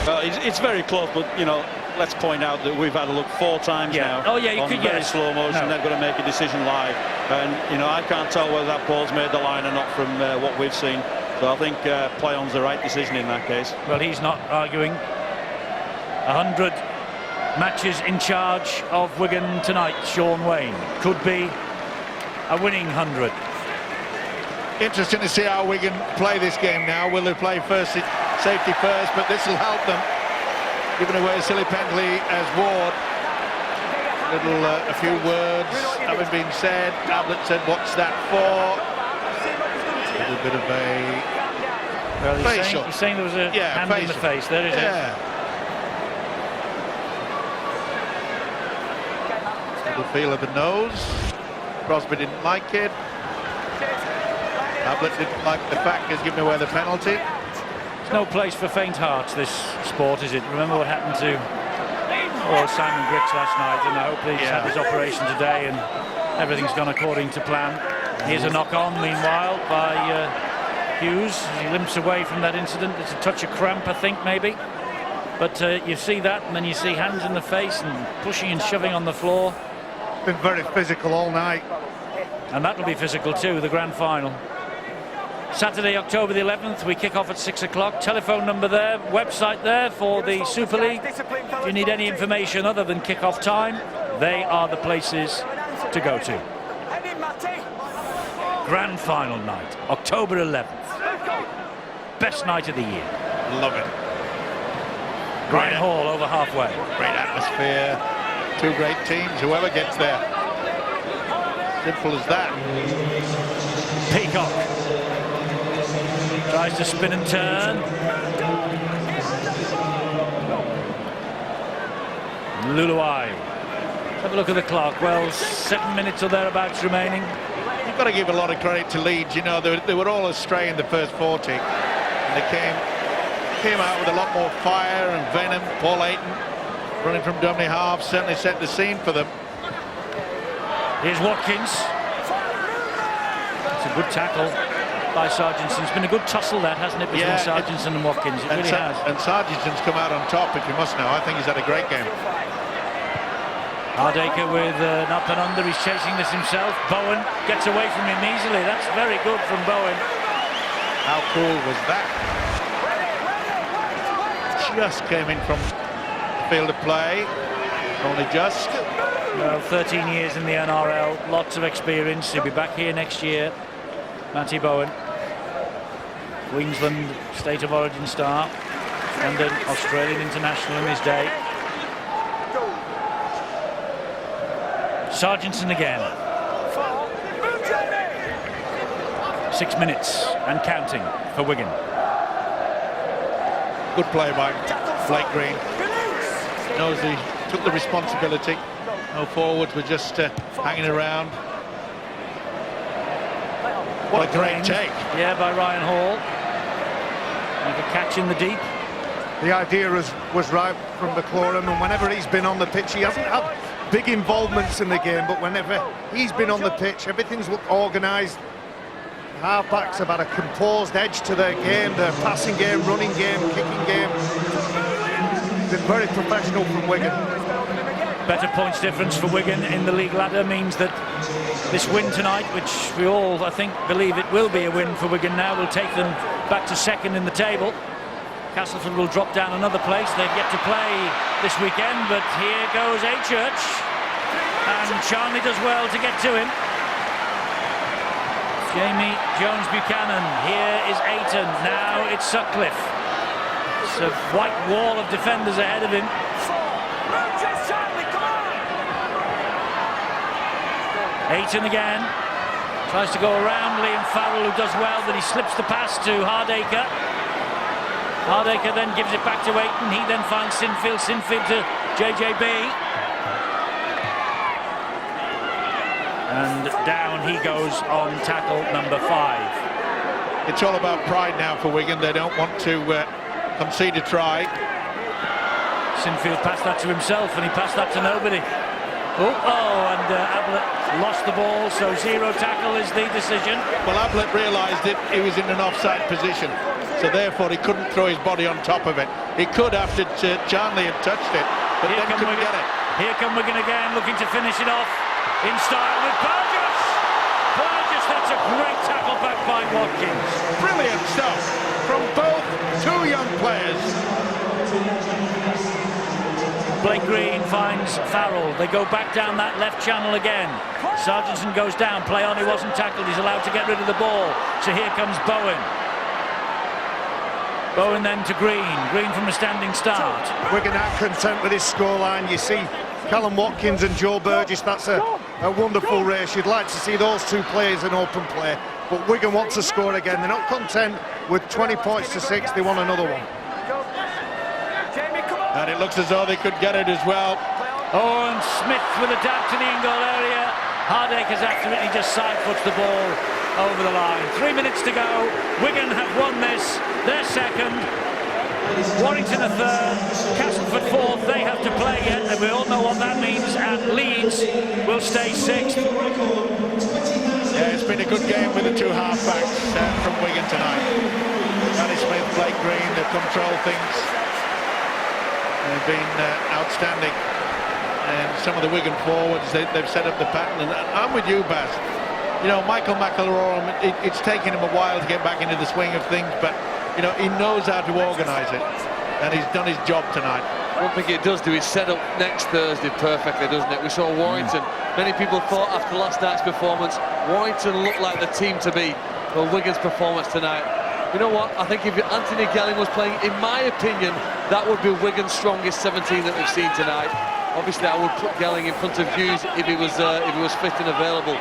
Well, it's very close, but, you know, let's point out that we've had a look 4 times now. Oh, yeah, you on could, very yes. slow motion. No. They've got to make a decision live, and you know, I can't tell whether that ball's made the line or not from what we've seen. So I think play on's the right decision in that case. Well, he's not arguing. 100 matches in charge of Wigan tonight. Sean Wayne could be a winning 100. Interesting to see how Wigan play this game now. Will they play safety first? But this will help them. Giving away a silly penalty as Ward. A few words having been said. Ablett said, "What's that for?" A little bit of a facial. He's saying there was a hand in the face. There it is. Little feel of the nose. Crosby didn't like it. Ablett didn't like the fact he's giving away the penalty. There's no place for faint hearts, this sport, is it? Remember what happened to Simon Griggs last night, and I hope he's had his operation today and everything's gone according to plan. Here's a knock-on, meanwhile, by Hughes as he limps away from that incident. It's a touch of cramp, I think, maybe. But you see that, and then you see hands in the face and pushing and shoving on the floor. Been very physical all night. And that'll be physical too, the grand final. Saturday, October the 11th, we kick off at 6 o'clock. Telephone number there, website there for the Super League. If you need any information other than kick-off time, they are the places to go to. Grand final night, October 11th. Best night of the year. Love it. Ryan Hall over halfway. Great atmosphere. 2 great teams, whoever gets there. Simple as that. Peacock tries to spin and turn. Luluai. Have a look at the clock. Well, 7 minutes or thereabouts remaining. You've got to give a lot of credit to Leeds. You know, they were all astray in the first 40. And they came out with a lot more fire and venom. Paul Ayton running from dummy half certainly set the scene for them. Here's Watkins. It's a good tackle by Sargentson. It's been a good tussle, that, hasn't it, between Sargentson and Watkins? It really has. And Sargentson's come out on top, if you must know. I think he's had a great game. Hardaker with an up and under. He's chasing this himself. Bowen gets away from him easily. That's very good from Bowen. How cool was that? Just came in from field of play. Only just. Well, 13 years in the NRL, lots of experience. He'll be back here next year. Matty Bowen, Queensland State of Origin star, and an Australian international in his day. Sargentson again. 6 minutes and counting for Wigan. Good play by Blake Green. Knows he took the responsibility. No forwards were just hanging around. What a great take. Yeah, by Ryan Hall. Like a catch in the deep. The idea was right from McLaurin, and whenever he's been on the pitch, he hasn't had big involvements in the game, but whenever he's been on the pitch, everything's looked organised. Halfbacks have had a composed edge to their game, their passing game, running game, kicking game. Been very professional from Wigan. Better points difference for Wigan in the league ladder means that this win tonight, which we all, I think, believe it will be a win for Wigan now, will take them back to second in the table. Castleford will drop down another place. They've yet to play this weekend, but here goes Church, and Charnley does well to get to him. Jamie Jones-Buchanan. Here is Ayton. Now it's Sutcliffe. It's a white wall of defenders ahead of him. Ayton again. Tries to go around Liam Farrell, who does well, but he slips the pass to Hardaker. Hardaker then gives it back to Ayton. He then finds Sinfield. Sinfield to JJB. And down he goes on tackle number 5. It's all about pride now for Wigan. They don't want to concede a try. Sinfield passed that to himself, and he passed that to nobody. And Ablett lost the ball, so 0 tackle is the decision. Well, Ablett realised it. He was in an offside position, so therefore he couldn't throw his body on top of it. He could after Charnley had touched it, but then couldn't get it. Here come Wigan again, looking to finish it off in style with Burgess. Burgess, that's a great tackle back by Watkins. Brilliant stuff from both two young players. Blake Green finds Farrell. They go back down that left channel again. Sargentson goes down. Play on, he wasn't tackled. He's allowed to get rid of the ball. So here comes Bowen. Bowen then to Green. Green from a standing start. Wigan are content with this scoreline. You see Callum Watkins and Joe Burgess. That's a wonderful race. You'd like to see those two players in open play. But Wigan want to score again. They're not content with 20 points to 6. They want another one. And it looks as though they could get it as well. Oh, and Smith with a dab to the in-goal area. Hardaker's absolutely just side-foots the ball over the line. 3 minutes to go. Wigan have won this. They're second. Warrington a third. Castleford fourth. They have to play yet, and we all know what that means. And Leeds will stay sixth. Yeah, it's been a good game with the two half-backs from Wigan tonight. Danny Smith, Blake Green, they've controlled things. They've been outstanding. And some of the Wigan forwards, they've set up the pattern. And I'm with you, Baz. You know, Michael McIlroy, it's taken him a while to get back into the swing of things, but, you know, he knows how to organise it. And he's done his job tonight. One thing it does do is set up next Thursday perfectly, doesn't it? We saw Warrington. Many people thought after last night's performance, Warrington looked like the team to beat. Well, Wigan's performance tonight. You know what? I think if Anthony Gelling was playing, in my opinion, that would be Wigan's strongest 17 that we've seen tonight. Obviously, I would put Gelling in front of Hughes if he was fit and available.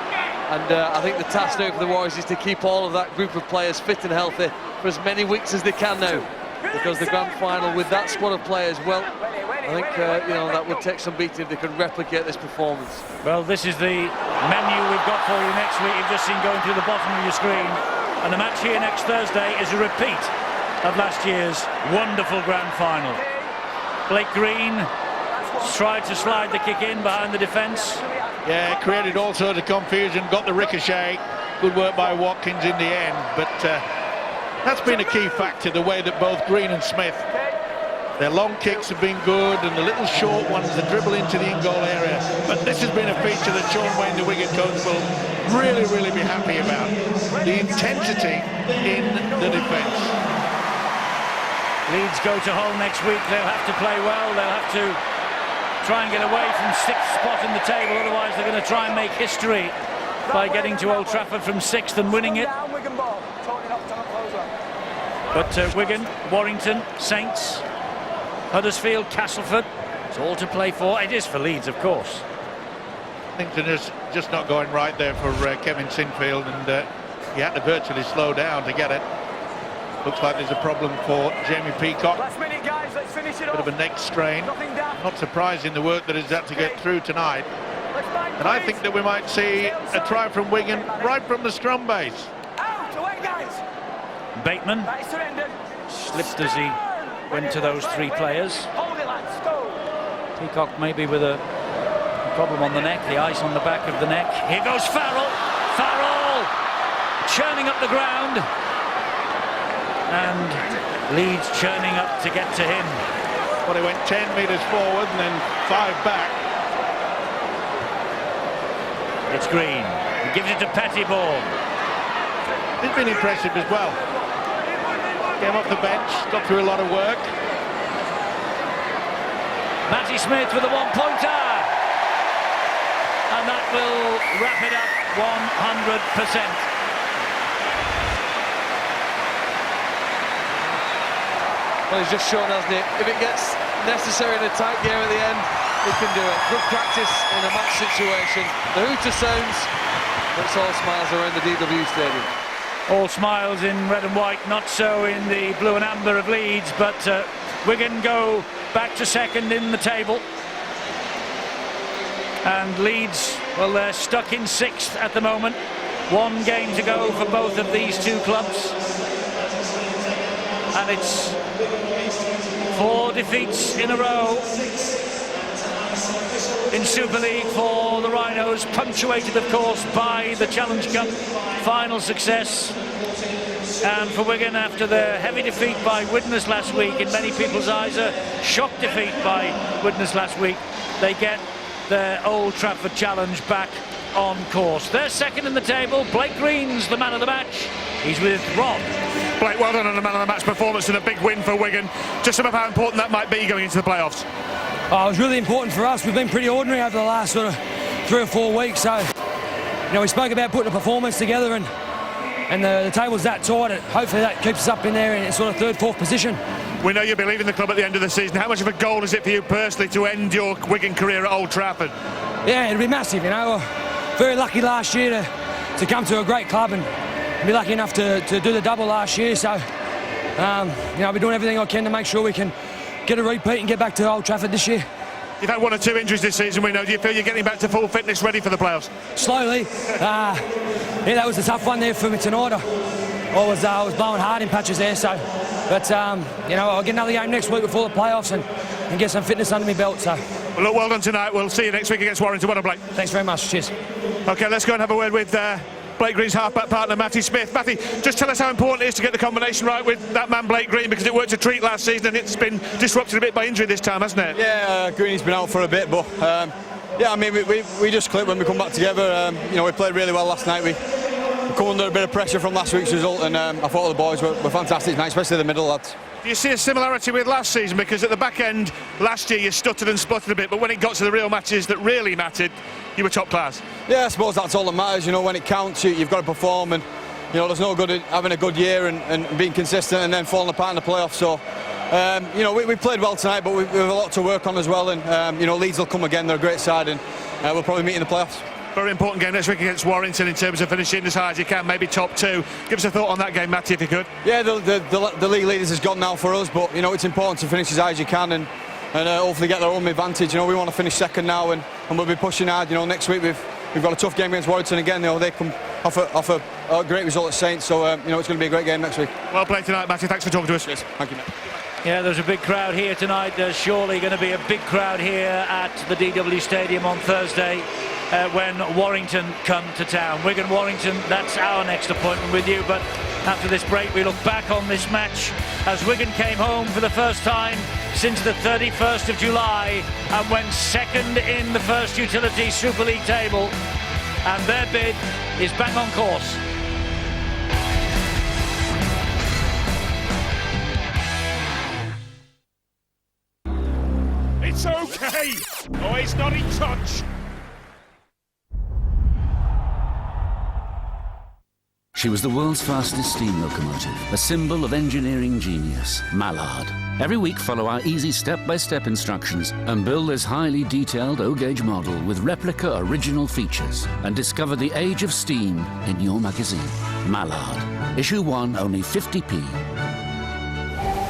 And I think the task now for the Warriors is to keep all of that group of players fit and healthy for as many weeks as they can now. Because the grand final with that squad of players, well, I think you know, that would take some beating if they could replicate this performance. Well, this is the menu we've got for you next week. You've just seen going through the bottom of your screen. And the match here next Thursday is a repeat of last year's wonderful grand final. Blake Green tried to slide the kick in behind the defence. Yeah, created all sorts of confusion, got the ricochet. Good work by Watkins in the end, but that's been a key factor, the way that both Green and Smith, their long kicks have been good, and the little short ones, the dribble into the in-goal area. But this has been a feature that Sean Wayne, the Wigan coach, will really, really be happy about. The intensity in the defence. Leeds go to Hull next week. They'll have to play well. They'll have to try and get away from sixth spot in the table. Otherwise, they're going to try and make history by getting to Old Trafford from sixth and winning it. But Wigan, Warrington, Saints, Huddersfield, Castleford, it's all to play for. It is for Leeds, of course. Things are just not going right there for Kevin Sinfield, and he had to virtually slow down to get it. Looks like there's a problem for Jamie Peacock. Last minute, guys, let's finish it Bit of a neck strain. Not surprising the work that he's had to get through tonight. And I think that we might see a try from Wigan right from the scrum base. Out, away, guys. Bateman slipped as he went to those three players. Hold it, lads, go. Peacock maybe with a problem on the neck, the ice on the back of the neck. Here goes Farrell. Farrell churning up the ground. And Leeds churning up to get to him. Well, he went 10 metres forward and then 5 back. It's Green. He gives it to Pettiball. He's been impressive as well. Came off the bench, got through a lot of work. Matty Smith with a one-pointer. And that will wrap it up 100%. Well, he's just shown, hasn't he? If it gets necessary in a tight game at the end, he can do it. Good practice in a match situation. The hooter sounds, but it's all smiles around the DW Stadium. All smiles in red and white, not so in the blue and amber of Leeds, but Wigan go back to second in the table. And Leeds, well, they're stuck in sixth at the moment. One game to go for both of these two clubs. And it's 4 defeats in a row in Super League for the Rhinos, punctuated, of course, by the Challenge Cup final success And for Wigan, after their heavy defeat by Widnes last week, in many people's eyes a shock defeat by Widnes last week, they get their Old Trafford challenge back on course. They're second in the table. Blake Green's the man of the match. He's with Rob. Blake, well done on the man of the match performance and a big win for Wigan. Just some of how important that might be going into the playoffs. Oh, it was really important for us. We've been pretty ordinary over the last sort of 3 or 4 weeks. So, you know, we spoke about putting a performance together, and the table's that tight. Hopefully that keeps us up in there in sort of 3rd, 4th position. We know you'll be leaving the club at the end of the season. How much of a goal is it for you personally to end your Wigan career at Old Trafford? Yeah, it'll be massive, you know. Very lucky last year to come to a great club and be lucky enough to do the double last year. So, you know, I'll be doing everything I can to make sure we can get a repeat and get back to Old Trafford this year. You've had 1 or 2 injuries this season, we know. Do you feel you're getting back to full fitness, ready for the playoffs? Slowly. Yeah, that was a tough one there for me tonight. I was blowing hard in patches there, so. But, you know, I'll get another game next week before the playoffs and get some fitness under my belt, so. Well, look, well done tonight. We'll see you next week against Warrington. Well done, Blake. Thanks very much. Cheers. OK, let's go and have a word with Blake Green's half-back partner, Matty Smith. Matty, just tell us how important it is to get the combination right with that man, Blake Green, because it worked a treat last season and it's been disrupted a bit by injury this time, hasn't it? Yeah, Green's been out for a bit, but yeah, I mean, we just clicked when we come back together. You know, we played really well last night. We come under a bit of pressure from last week's result, and I thought the boys were fantastic tonight, especially the middle lads. Do you see a similarity with last season? Because at the back end last year you stuttered and sputtered a bit, but when it got to the real matches that really mattered, you were top class. Yeah, I suppose that's all that matters. You know, when it counts, you've got to perform, and you know, there's no good at having a good year and being consistent and then falling apart in the playoffs. So, you know, we played well tonight, but we have a lot to work on as well. And you know, Leeds will come again. They're a great side, and we'll probably meet in the playoffs. Very important game next week against Warrington in terms of finishing as high as you can, maybe top 2. Give us a thought on that game, Matty, if you could. Yeah, the league leaders has gone now for us, but you know, it's important to finish as high as you can and hopefully get their own advantage. You know, we want to finish second now, and we'll be pushing hard. You know, next week we've got a tough game against Warrington again. You know, they come off a great result at Saints, so you know, it's going to be a great game next week. Well played tonight, Matty. Thanks for talking to us. Cheers. Thank you, mate. Yeah, there's a big crowd here tonight. There's surely going to be a big crowd here at the DW Stadium on Thursday when Warrington come to town. Wigan-Warrington, that's our next appointment with you. But after this break, we look back on this match as Wigan came home for the first time since the 31st of July and went second in the first utility Super League table. And their bid is bang on course. It's okay. Oh, he's not in touch. She was the world's fastest steam locomotive, a symbol of engineering genius, Mallard. Every week follow our easy step-by-step instructions and build this highly detailed O-gauge model with replica original features and discover the age of steam in your magazine. Mallard. Issue 1, only 50p.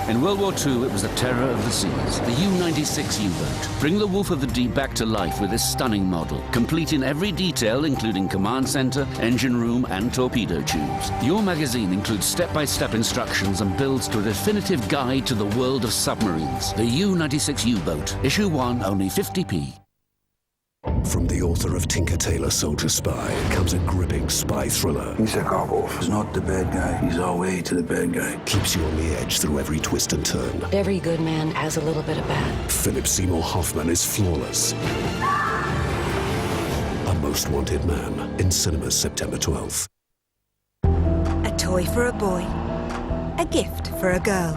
In World War II, it was the terror of the seas, the U-96 U-boat. Bring the Wolf of the Deep back to life with this stunning model, complete in every detail, including command center, engine room, and torpedo tubes. Your magazine includes step-by-step instructions and builds to a definitive guide to the world of submarines. The U-96 U-boat. Issue 1, only 50p. From the author of Tinker Tailor Soldier Spy comes a gripping spy thriller. Sakharov is not the bad guy. He's our way to the bad guy. Keeps you on the edge through every twist and turn. Every good man has a little bit of bad. Philip Seymour Hoffman is flawless. A Most Wanted Man in cinemas September 12th. A toy for a boy. A gift for a girl.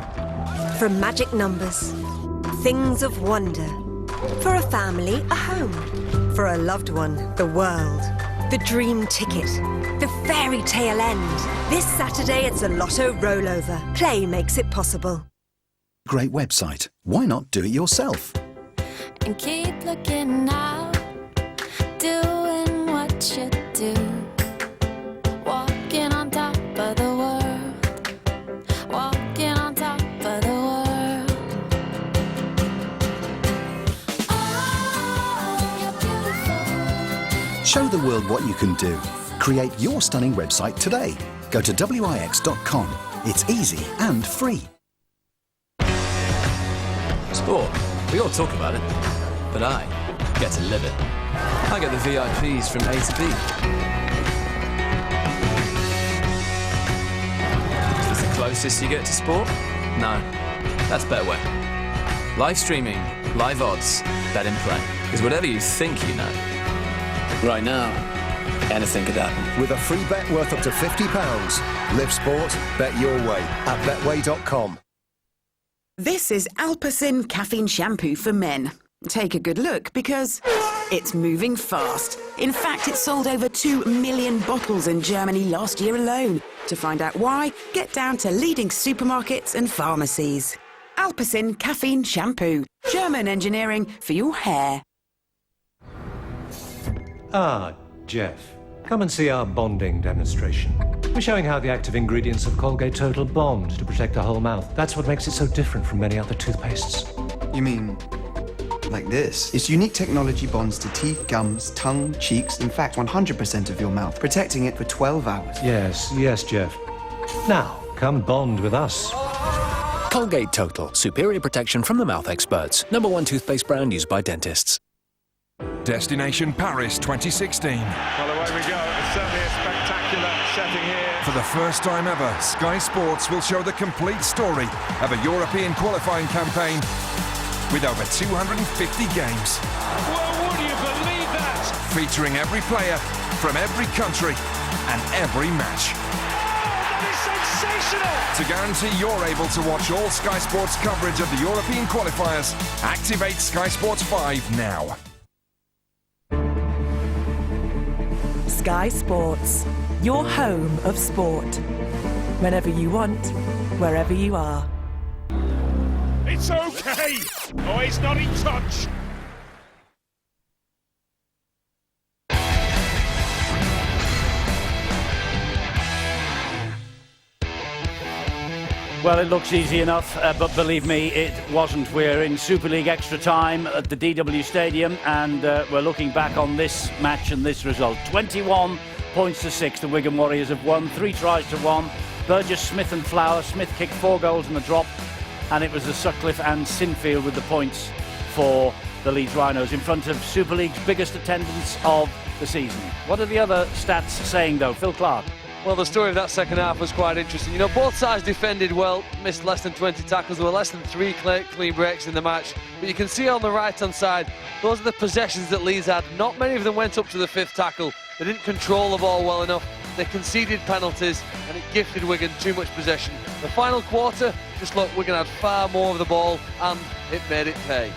From magic numbers. Things of wonder. For a family, a home. For a loved one, the world. The dream ticket. The fairy tale end. This Saturday, it's a lotto rollover. Play makes it possible. Great website. Why not do it yourself? And keep looking out, doing what you do. Walking on top of the world. Walking on top of the world. Show the world what you can do. Create your stunning website today. Go to wix.com. It's easy and free. Sport. We all talk about it, but I get to live it. I get the VIPs from A to B. closest you get to sport? No, that's Betway. Live streaming, live odds, bet in play. Because whatever you think you know, right now, anything could happen. With a free bet worth up to £50. Live sport, bet your way at betway.com. This is Alpecin Caffeine Shampoo for men. Take a good look because it's moving fast. In fact, it sold over 2 million bottles in Germany last year alone. To find out why, get down to leading supermarkets and pharmacies. Alpecin Caffeine Shampoo. German engineering for your hair. Ah, Jeff. Come and see our bonding demonstration. We're showing how the active ingredients of Colgate Total bond to protect the whole mouth. That's what makes it so different from many other toothpastes. You mean like this? Its unique technology bonds to teeth, gums, tongue, cheeks, in fact 100% of your mouth, protecting it for 12 hours. Yes, Jeff. Now, come bond with us. Colgate Total. Superior protection from the mouth experts. #1 toothpaste brand used by dentists. Destination Paris 2016. Well, away we go. It's certainly a spectacular setting here. For the first time ever, Sky Sports will show the complete story of a European qualifying campaign with over 250 games. Well, would you believe that? Featuring every player from every country and every match. That is sensational! To guarantee you're able to watch all Sky Sports coverage of the European qualifiers, activate Sky Sports 5 now. Sky Sports, your home of sport. Whenever you want, wherever you are. It's okay! Oh, it's not in touch! Well, it looks easy enough, but believe me, it wasn't. We're in Super League extra time at the DW Stadium, and we're looking back on this match and this result. 21 points to 6, the Wigan Warriors have won, 3 tries to 1. Burgess, Smith and Flower. Smith kicked 4 goals in the drop, and it was the Sutcliffe and Sinfield with the points for the Leeds Rhinos in front of Super League's biggest attendance of the season. What are the other stats saying, though? Phil Clark. Well, the story of that second half was quite interesting. You know, both sides defended well, missed less than 20 tackles. There were less than 3 clean breaks in the match. But you can see on the right-hand side, those are the possessions that Leeds had. Not many of them went up to the 5th tackle. They didn't control the ball well enough. They conceded penalties, and it gifted Wigan too much possession. The final quarter, just look, Wigan had far more of the ball, and it made it pay.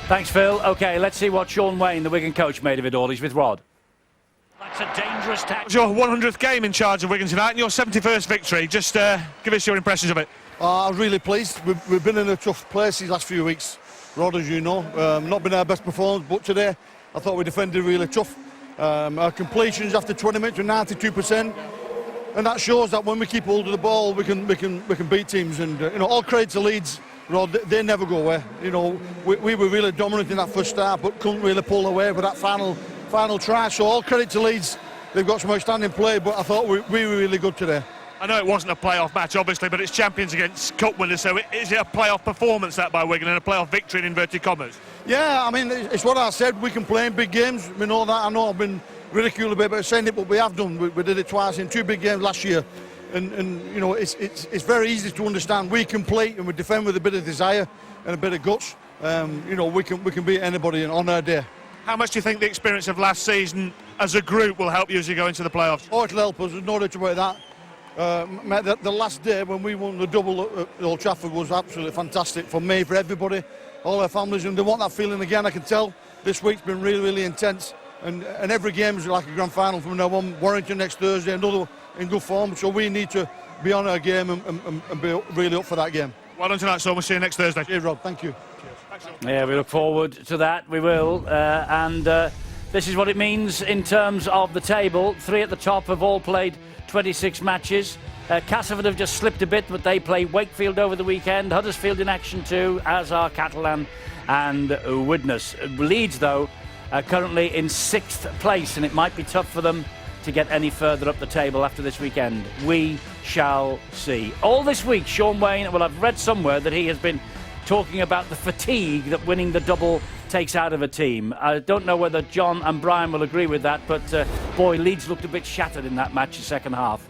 Thanks, Phil. OK, let's see what Sean Wayne, the Wigan coach, made of it all. He's with Rod. That's a dangerous tackle. It's your 100th game in charge of Wigan tonight and your 71st victory. Just give us your impressions of it. I'm really pleased. We've been in a tough place these last few weeks, Rod, as you know. Not been our best performance, but today I thought we defended really tough. Our completions after 20 minutes were 92%, and that shows that when we keep hold of the ball, we can beat teams. And you know, all credit to Leeds, Rod. They never go away. You know, we were really dominant in that first half, but couldn't really pull away with that final try. So all credit to Leeds. They've got some outstanding play, but I thought we were really good today. I know it wasn't a playoff match, obviously, but it's champions against cup winners, so is it a playoff performance that by Wigan and a playoff victory in inverted commas? Yeah, I mean, it's what I said. We can play in big games. We know that. I know I've been ridiculed a bit about saying it, but we have done. We did it twice in 2 big games last year. And you know, it's very easy to understand. We complete and we defend with a bit of desire and a bit of guts. You know, we can beat anybody on our day. How much do you think the experience of last season as a group will help you as you go into the playoffs? Oh, it'll help us. There's no doubt about that. The last day when we won the double at Old Trafford was absolutely fantastic for me, for everybody, all our families, and they want that feeling again. I can tell this week's been really, really intense, and every game is like a grand final from now on. Warrington next Thursday, another in good form, so we need to be on our game and be really up for that game. Well done tonight, so we'll see you next Thursday. Cheers, Rob. Thank you. Yeah, we look forward to that. We will. This is what it means in terms of the table. 3 at the top have all played 26 matches. Castleford have just slipped a bit, but they play Wakefield over the weekend. Huddersfield in action too, as are Catalan and Widnes. Leeds, though, are currently in 6th place, and it might be tough for them to get any further up the table after this weekend. We shall see. All this week, Sean Wayne, well, I've read somewhere that he has been talking about the fatigue that winning the double takes out of a team. I don't know whether John and Brian will agree with that, but boy, Leeds looked a bit shattered in that match, the second half.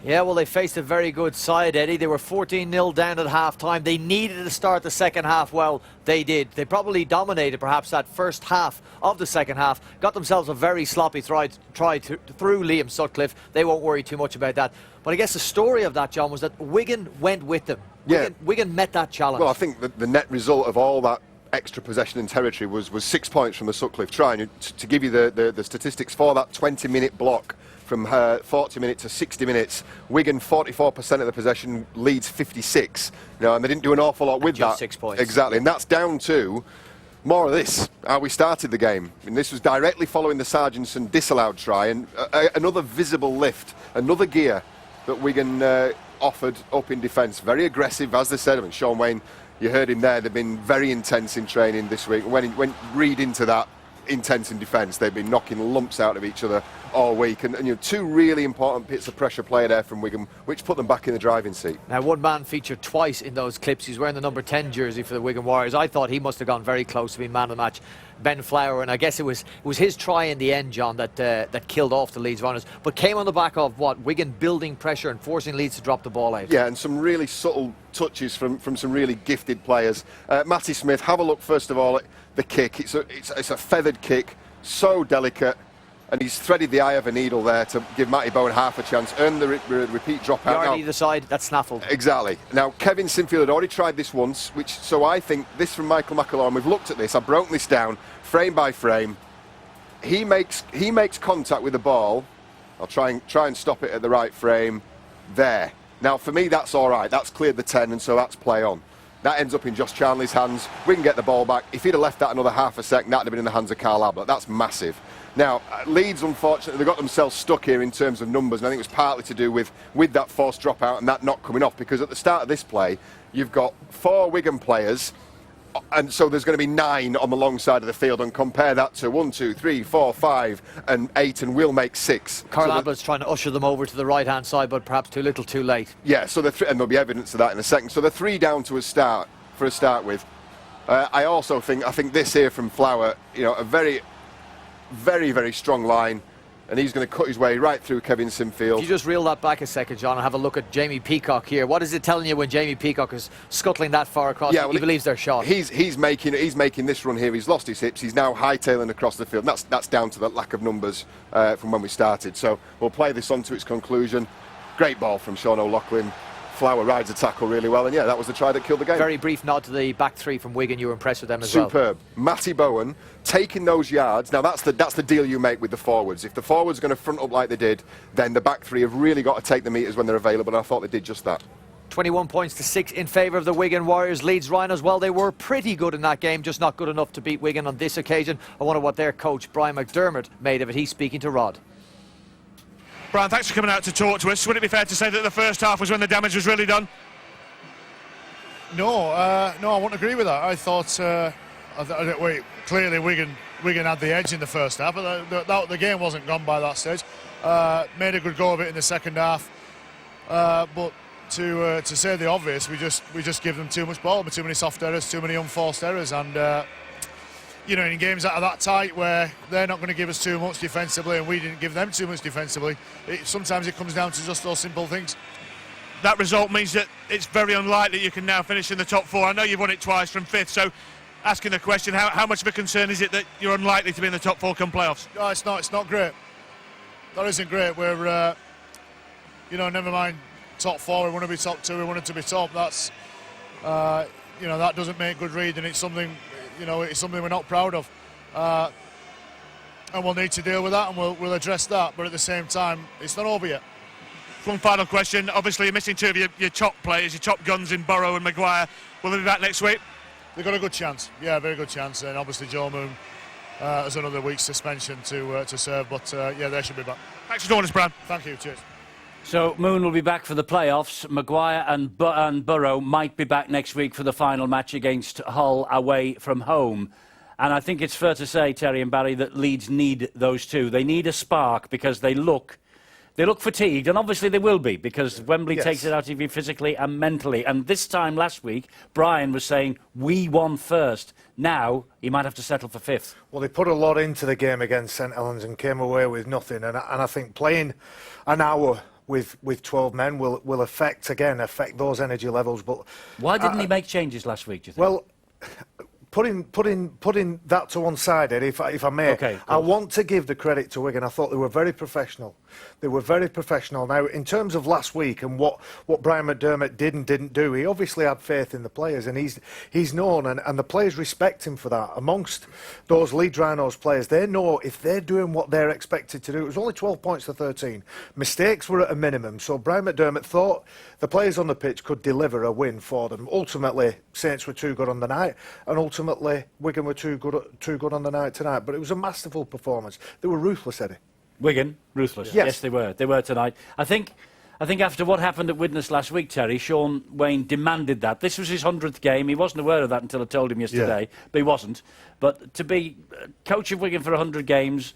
Yeah, well, they faced a very good side, Eddie. They were 14-0 down at half-time. They needed to start the second half. Well, they did. They probably dominated, perhaps, that first half of the second half. Got themselves a very sloppy try through Liam Sutcliffe. They won't worry too much about that. But I guess the story of that, John, was that Wigan went with them. Wigan met that challenge. Well, I think the net result of all that extra possession and territory was 6 points from the Sutcliffe try. And to give you the statistics for that 20-minute block, from 40 minutes to 60 minutes, Wigan 44% of the possession, Leeds 56. And they didn't do an awful lot with that. 6 points. Exactly, and that's down to more of this, how we started the game. And this was directly following the Sargentson disallowed try, and another visible lift, another gear that Wigan offered up in defence. Very aggressive, as they said. I mean, Sean Wayne, you heard him there, they've been very intense in training this week. When you read into that, intense in defence, they've been knocking lumps out of each other all week, and two really important bits of pressure play there from Wigan, which put them back in the driving seat. Now, one man featured twice in those clips. He's wearing the number 10 jersey for the Wigan Warriors. I thought he must have gone very close to being man of the match, Ben Flower, and I guess it was his try in the end, John, that killed off the Leeds runners, but came on the back of Wigan building pressure and forcing Leeds to drop the ball out. Yeah, and some really subtle touches from some really gifted players. Matty Smith, have a look first of all at the kick. It's a feathered kick, so delicate, and he's threaded the eye of a needle there to give Matty Bowen half a chance, earn the repeat dropout. Yard either side, that's snaffled. Exactly. Now, Kevin Sinfield had already tried this once, so I think this from Michael McElroy, and we've looked at this, I've broken this down, frame by frame. He makes contact with the ball. I'll try and stop it at the right frame, there. Now, for me, that's all right. That's cleared the 10, and so that's play on. That ends up in Josh Charnley's hands. We can get the ball back. If he'd have left that another half a second, that would have been in the hands of Carl Ablett. That's massive. Now, Leeds, unfortunately, they got themselves stuck here in terms of numbers, and I think it was partly to do with that forced dropout and that not coming off, because at the start of this play, you've got 4 Wigan players, and so there's going to be 9 on the long side of the field, and compare that to 1, 2, 3, 4, 5, and 8, and we'll make 6. Carl Ablett's trying to usher them over to the right-hand side, but perhaps too little too late. Yeah, so and there'll be evidence of that in a second. So they're 3 down to for a start with. I also think this here from Flower, a very, very, very strong line, and he's going to cut his way right through Kevin Sinfield. If you just reel that back a second, John, and have a look at Jamie Peacock here. What is it telling you when Jamie Peacock is scuttling that far across? Yeah, he believes they're shot. He's making this run here. He's lost his hips. He's now hightailing across the field. And that's down to the lack of numbers from when we started. So we'll play this on to its conclusion. Great ball from Sean O'Loughlin. Flower rides a tackle really well, and yeah, that was the try that killed the game. Very brief nod to the back 3 from Wigan. You were impressed with them as well. Superb. Matty Bowen taking those yards. Now that's the deal you make with the forwards. If the forwards are going to front up like they did, then the back 3 have really got to take the meters when they're available, and I thought they did just that. 21 points to 6 in favour of the Wigan Warriors. Leeds Rhinos, well, they were pretty good in that game, just not good enough to beat Wigan on this occasion. I wonder what their coach, Brian McDermott, made of it. He's speaking to Rod. Brian, thanks for coming out to talk to us. Would it be fair to say that the first half was when the damage was really done? No, I wouldn't agree with that. I thought clearly Wigan had the edge in the first half, but the game wasn't gone by that stage. Made a good go of it in the second half, but to say the obvious, we just give them too much ball, too many soft errors, too many unforced errors, and in games that are that tight where they're not going to give us too much defensively and we didn't give them too much defensively, sometimes it comes down to just those simple things. That result means that it's very unlikely you can now finish in the top 4. I know you've won it twice from 5th, so asking the question, how much of a concern is it that you're unlikely to be in the top 4 come playoffs? No, it's not great. That isn't great. We're, never mind top 4, we want to be top 2, we want it to be top. That's, that doesn't make good reading. It's something, it's something we're not proud of. And we'll need to deal with that, and we'll address that, but at the same time, it's not over yet. One final question. Obviously, you're missing 2 of your top players, your top guns in Burrow and Maguire. Will they be back next week? They've got a good chance. Yeah, very good chance. And obviously, Joe Moon has another week's suspension to serve. But they should be back. Thanks for joining us, Brad. Thank you. Cheers. So Moon will be back for the playoffs. Maguire and Burrow might be back next week for the final match against Hull away from home. And I think it's fair to say, Terry and Barry, that Leeds need those 2. They need a spark because they look fatigued, and obviously they will be, because Wembley takes it out of you physically and mentally. And this time last week, Brian was saying, we won first. Now, he might have to settle for 5th. Well, they put a lot into the game against St Helens and came away with nothing. And I think playing an hour with 12 men will affect those energy levels. But why didn't he make changes last week, do you think? Well, putting that to one side, Eddie, if I may, okay, I want to give the credit to Wigan. I thought they were very professional. They were very professional. Now, in terms of last week and what Brian McDermott did and didn't do, he obviously had faith in the players, and he's known, and the players respect him for that. Amongst those Leeds Rhinos players, they know if they're doing what they're expected to do. It was only 12 points to 13. Mistakes were at a minimum, so Brian McDermott thought the players on the pitch could deliver a win for them. Ultimately, Saints were too good on the night, and ultimately Wigan were too good on the night tonight. But it was a masterful performance. They were ruthless, Eddie. Wigan, ruthless. Yes, they were. They were tonight. I think after what happened at Widnes last week, Terry, Sean Wayne demanded that. This was his 100th game. He wasn't aware of that until I told him yesterday, but he wasn't. But to be coach of Wigan for 100 games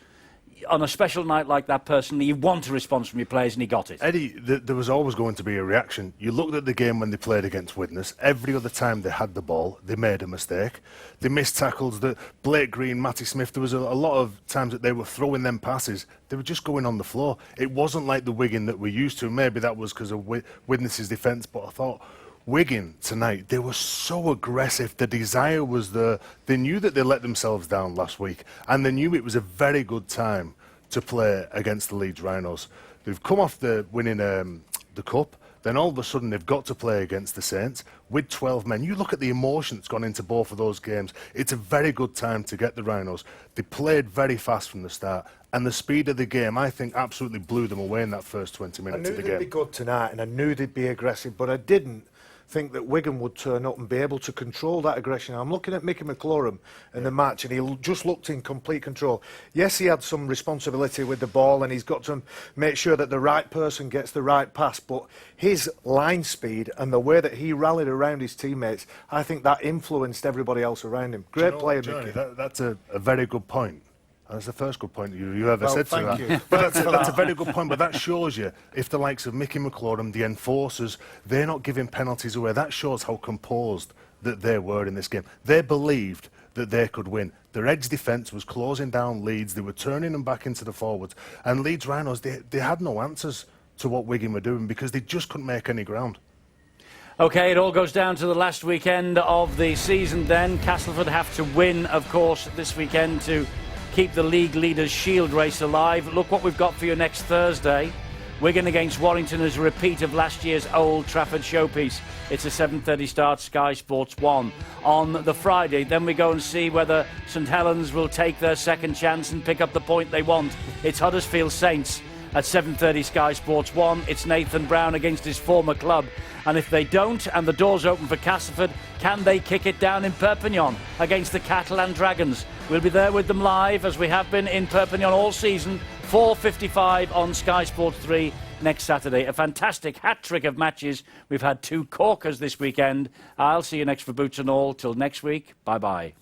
on a special night like that, personally, you want a response from your players, and he got it. Eddie, there was always going to be a reaction. You looked at the game when they played against Widnes. Every other time they had the ball, they made a mistake. They missed tackles. Blake Green, Matty Smith, there was a lot of times that they were throwing them passes. They were just going on the floor. It wasn't like the Wigan that we're used to. Maybe that was because of Widnes' defence, but I thought Wigan tonight, they were so aggressive. The desire was there. They knew that they let themselves down last week, and they knew it was a very good time to play against the Leeds Rhinos. They've come off the winning the Cup, then all of a sudden they've got to play against the Saints with 12 men. You look at the emotion that's gone into both of those games. It's a very good time to get the Rhinos. They played very fast from the start, and the speed of the game, I think, absolutely blew them away in that first 20 minutes of the game. I knew they'd be good tonight, and I knew they'd be aggressive, but I didn't think that Wigan would turn up and be able to control that aggression. I'm looking at Mickey McClorum in the match, and he just looked in complete control. Yes, he had some responsibility with the ball, and he's got to make sure that the right person gets the right pass, but his line speed and the way that he rallied around his teammates, I think that influenced everybody else around him. Great player, Mickey. That's a very good point. That's the first good point you ever said to that. Thank you. But that's a very good point, but that shows you, if the likes of Mickey McClorum, the enforcers, they're not giving penalties away, that shows how composed that they were in this game. They believed that they could win. Their edge defence was closing down Leeds, they were turning them back into the forwards, and Leeds Rhinos, they had no answers to what Wigan were doing because they just couldn't make any ground. OK, it all goes down to the last weekend of the season then. Castleford have to win, of course, this weekend to keep the league leaders' shield race alive. Look what we've got for you next Thursday. Wigan against Warrington is a repeat of last year's Old Trafford showpiece. It's a 7:30 start, Sky Sports 1. On the Friday, then we go and see whether St Helens will take their second chance and pick up the point they want. It's Huddersfield Saints at 7:30 Sky Sports 1. It's Nathan Brown against his former club. And if they don't, and the door's open for Castleford, can they kick it down in Perpignan against the Catalan Dragons? We'll be there with them live, as we have been in Perpignan all season. 4:55 on Sky Sports 3 next Saturday. A fantastic hat-trick of matches. We've had 2 corkers this weekend. I'll see you next for Boots and All. Till next week, bye-bye.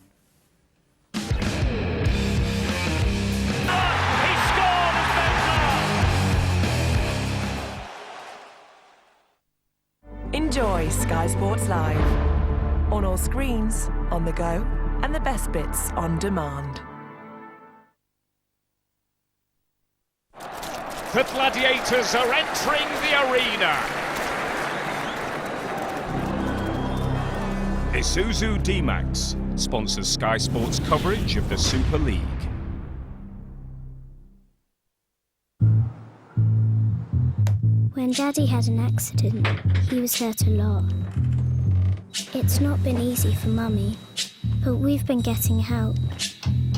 Enjoy Sky Sports Live. On all screens, on the go, and the best bits on demand. The gladiators are entering the arena. Isuzu D-Max sponsors Sky Sports coverage of the Super League. When Daddy had an accident, he was hurt a lot. It's not been easy for Mummy, but we've been getting help.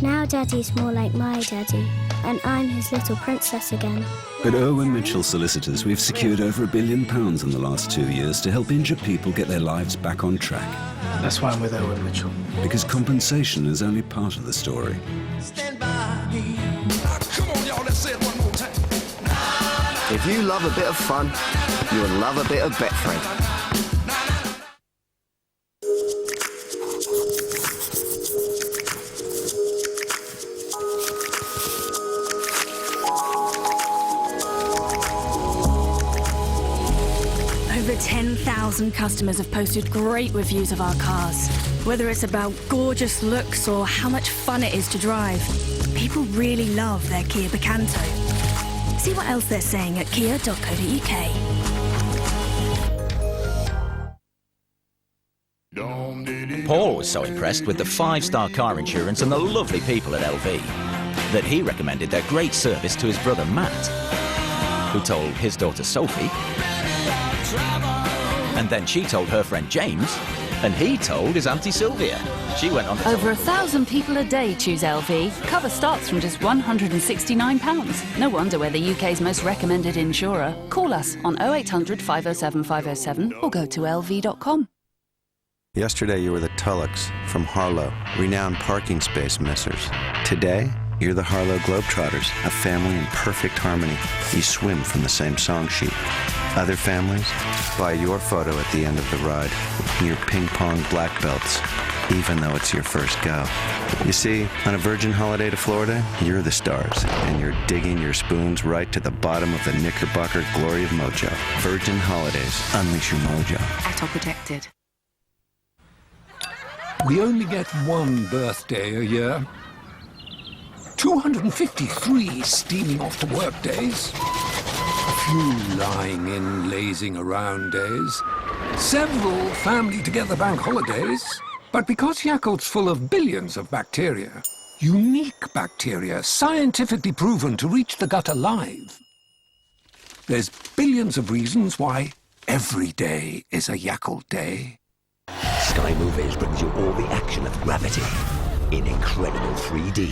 Now Daddy's more like my daddy, and I'm his little princess again. At Irwin Mitchell Solicitors, we've secured over £1 billion in the last 2 years to help injured people get their lives back on track. That's why I'm with Irwin Mitchell. Because compensation is only part of the story. Stand by me. Come on, y'all, let's say it one more time. If you love a bit of fun, you'll love a bit of Betfred. Over 10,000 customers have posted great reviews of our cars. Whether it's about gorgeous looks or how much fun it is to drive, people really love their Kia Picanto. See what else they're saying at kia.co.uk. Paul was so impressed with the 5-star car insurance and the lovely people at LV that he recommended their great service to his brother Matt, who told his daughter Sophie, and then she told her friend James, and he told his auntie Sylvia. She went on to Over 1,000 people a day choose LV. Cover starts from just £169. No wonder we're the UK's most recommended insurer. Call us on 0800 507 507 or go to lv.com. Yesterday you were the Tullocks from Harlow, renowned parking space missers. Today, you're the Harlow Globetrotters, a family in perfect harmony. You swim from the same song sheet. Other families buy your photo at the end of the ride, your ping pong black belts, even though it's your first go. You see, on a Virgin holiday to Florida, you're the stars, and you're digging your spoons right to the bottom of the Knickerbocker glory of mojo. Virgin Holidays, unleash your mojo. At or protected. We only get one birthday a year. 253 steaming off to work days. A few lying in, lazing around days. Several family together bank holidays. But because Yakult's full of billions of bacteria, unique bacteria scientifically proven to reach the gut alive, there's billions of reasons why every day is a Yakult day. Sky Movies brings you all the action of Gravity in incredible 3D.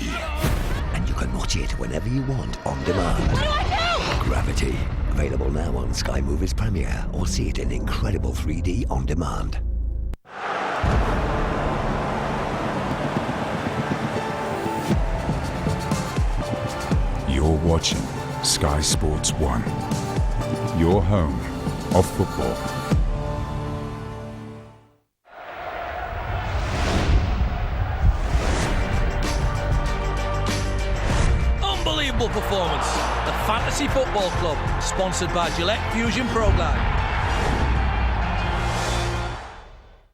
And you can watch it whenever you want on demand. What do I do? Gravity. Available now on Sky Movies Premiere or see it in incredible 3D on demand. You're watching Sky Sports 1, your home of football. Unbelievable performance. The Fantasy Football Club, sponsored by Gillette Fusion Program.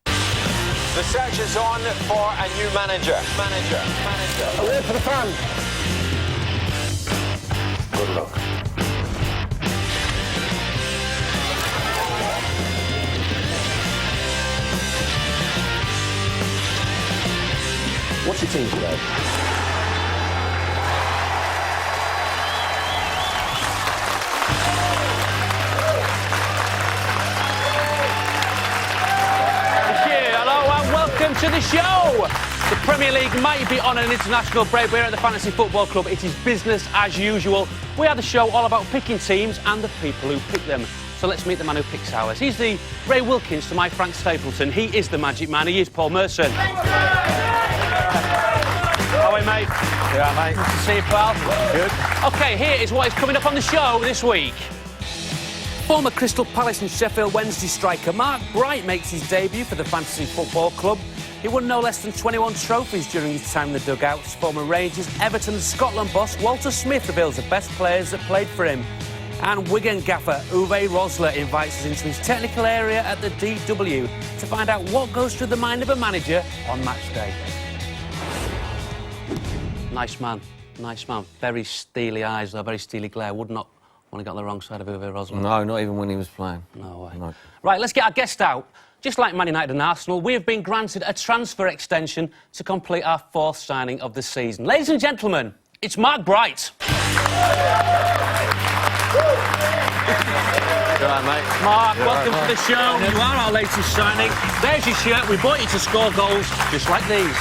The search is on for a new manager. Away for the fans. Good luck. What's your team today? Welcome to the show. The Premier League might be on an international break, but here at the Fantasy Football Club, it is business as usual. We are the show all about picking teams and the people who pick them. So let's meet the man who picks ours. He's the Ray Wilkins to my Frank Stapleton. He is the Magic Man. He is Paul Merson. How are you, mate? Yeah, mate. Good to see you, pal. Good. OK, here is what is coming up on the show this week. Former Crystal Palace and Sheffield Wednesday striker Mark Bright makes his debut for the Fantasy Football Club. He won no less than 21 trophies during his time in the dugouts. Former Rangers, Everton and Scotland boss Walter Smith reveals the best players that played for him. And Wigan gaffer Uwe Rosler invites us into his technical area at the DW to find out what goes through the mind of a manager on match day. Nice man, nice man. Very steely eyes though, very steely glare. Would not want to get on the wrong side of Uwe Rosler. No, not even when he was playing. No way. No. Right, let's get our guest out. Just like Man United and Arsenal, we have been granted a transfer extension to complete our fourth signing of the season. Ladies and gentlemen, it's Mark Bright. Right, mate. Mark, You're welcome right, to the show. You are our latest signing. There's your shirt. We bought you to score goals just like these.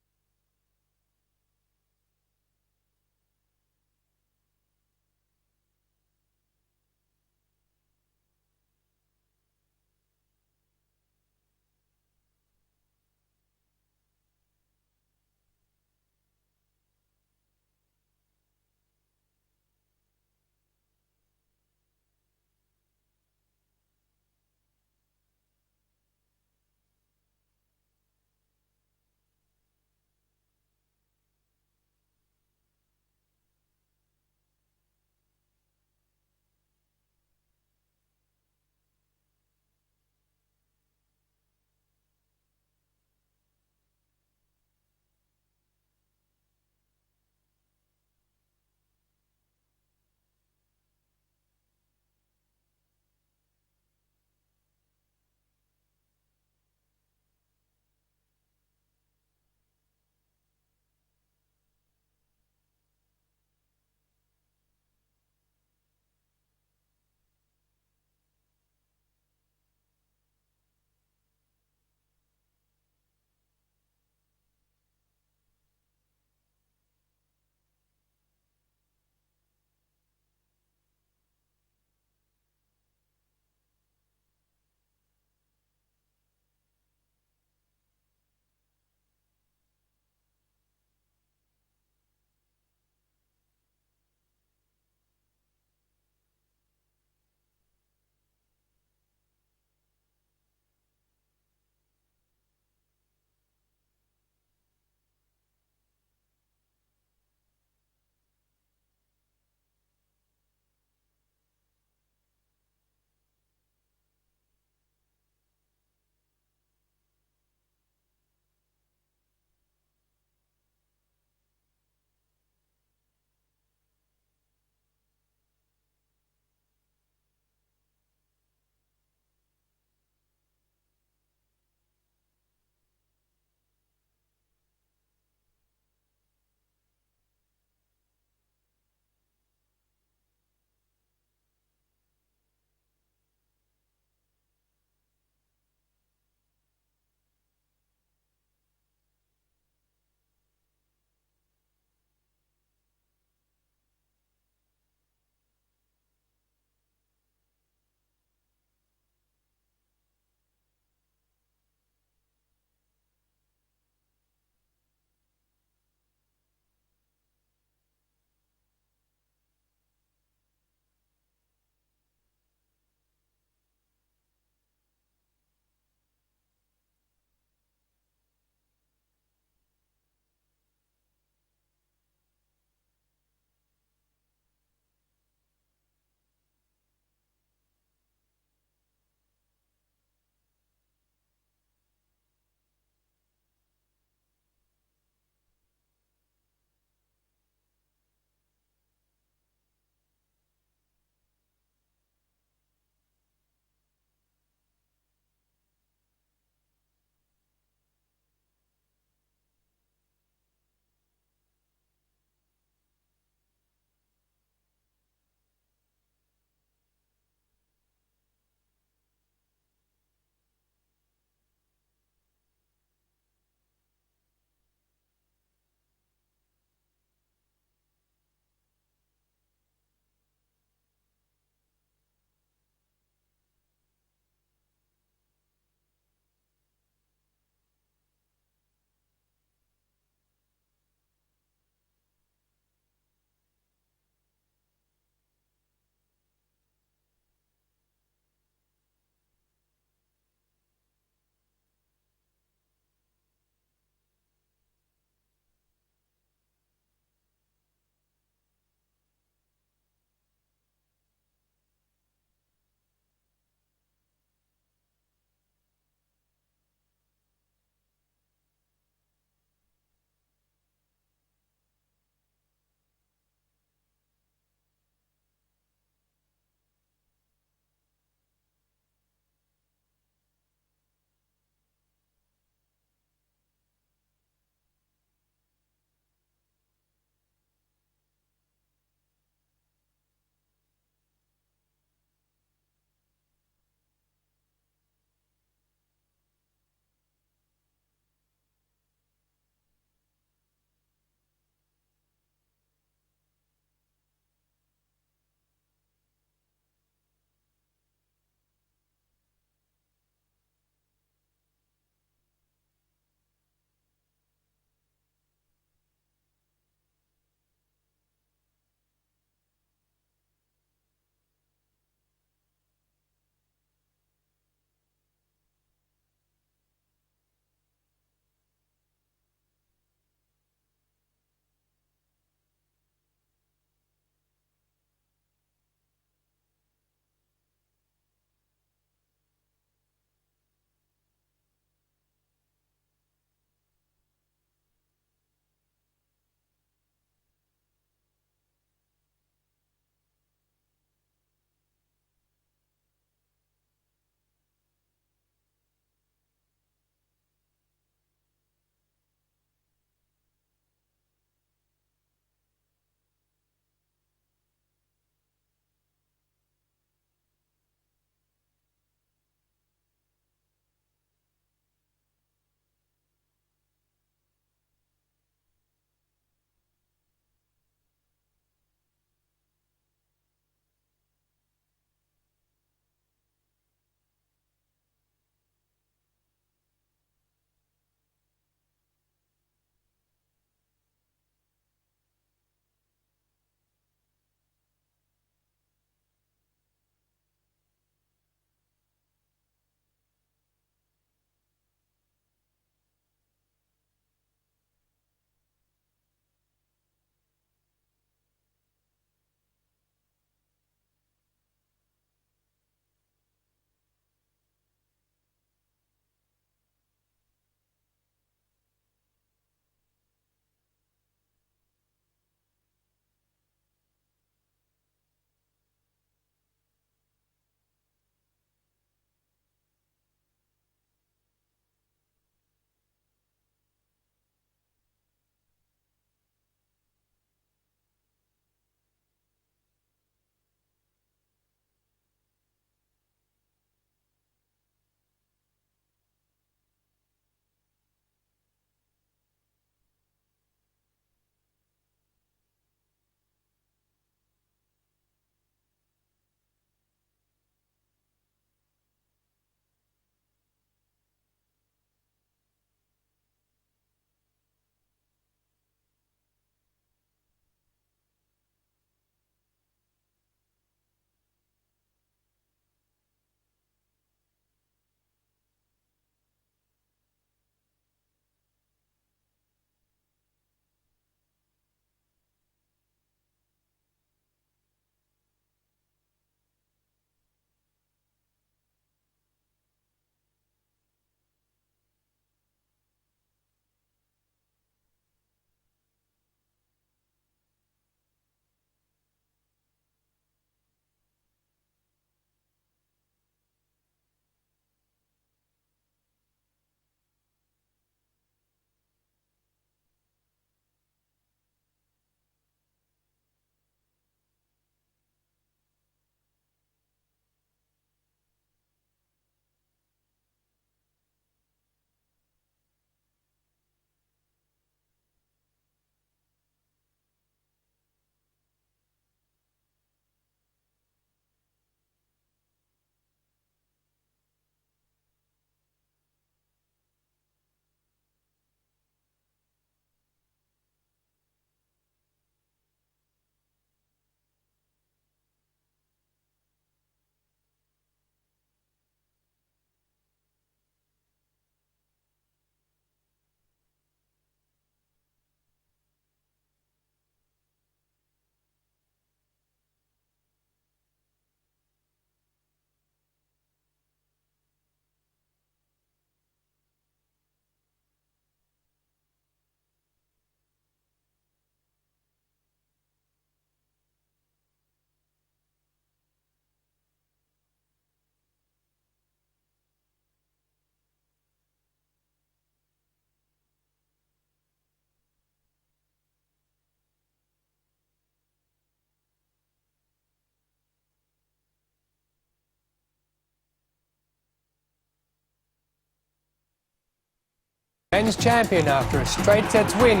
Men's champion after a straight sets win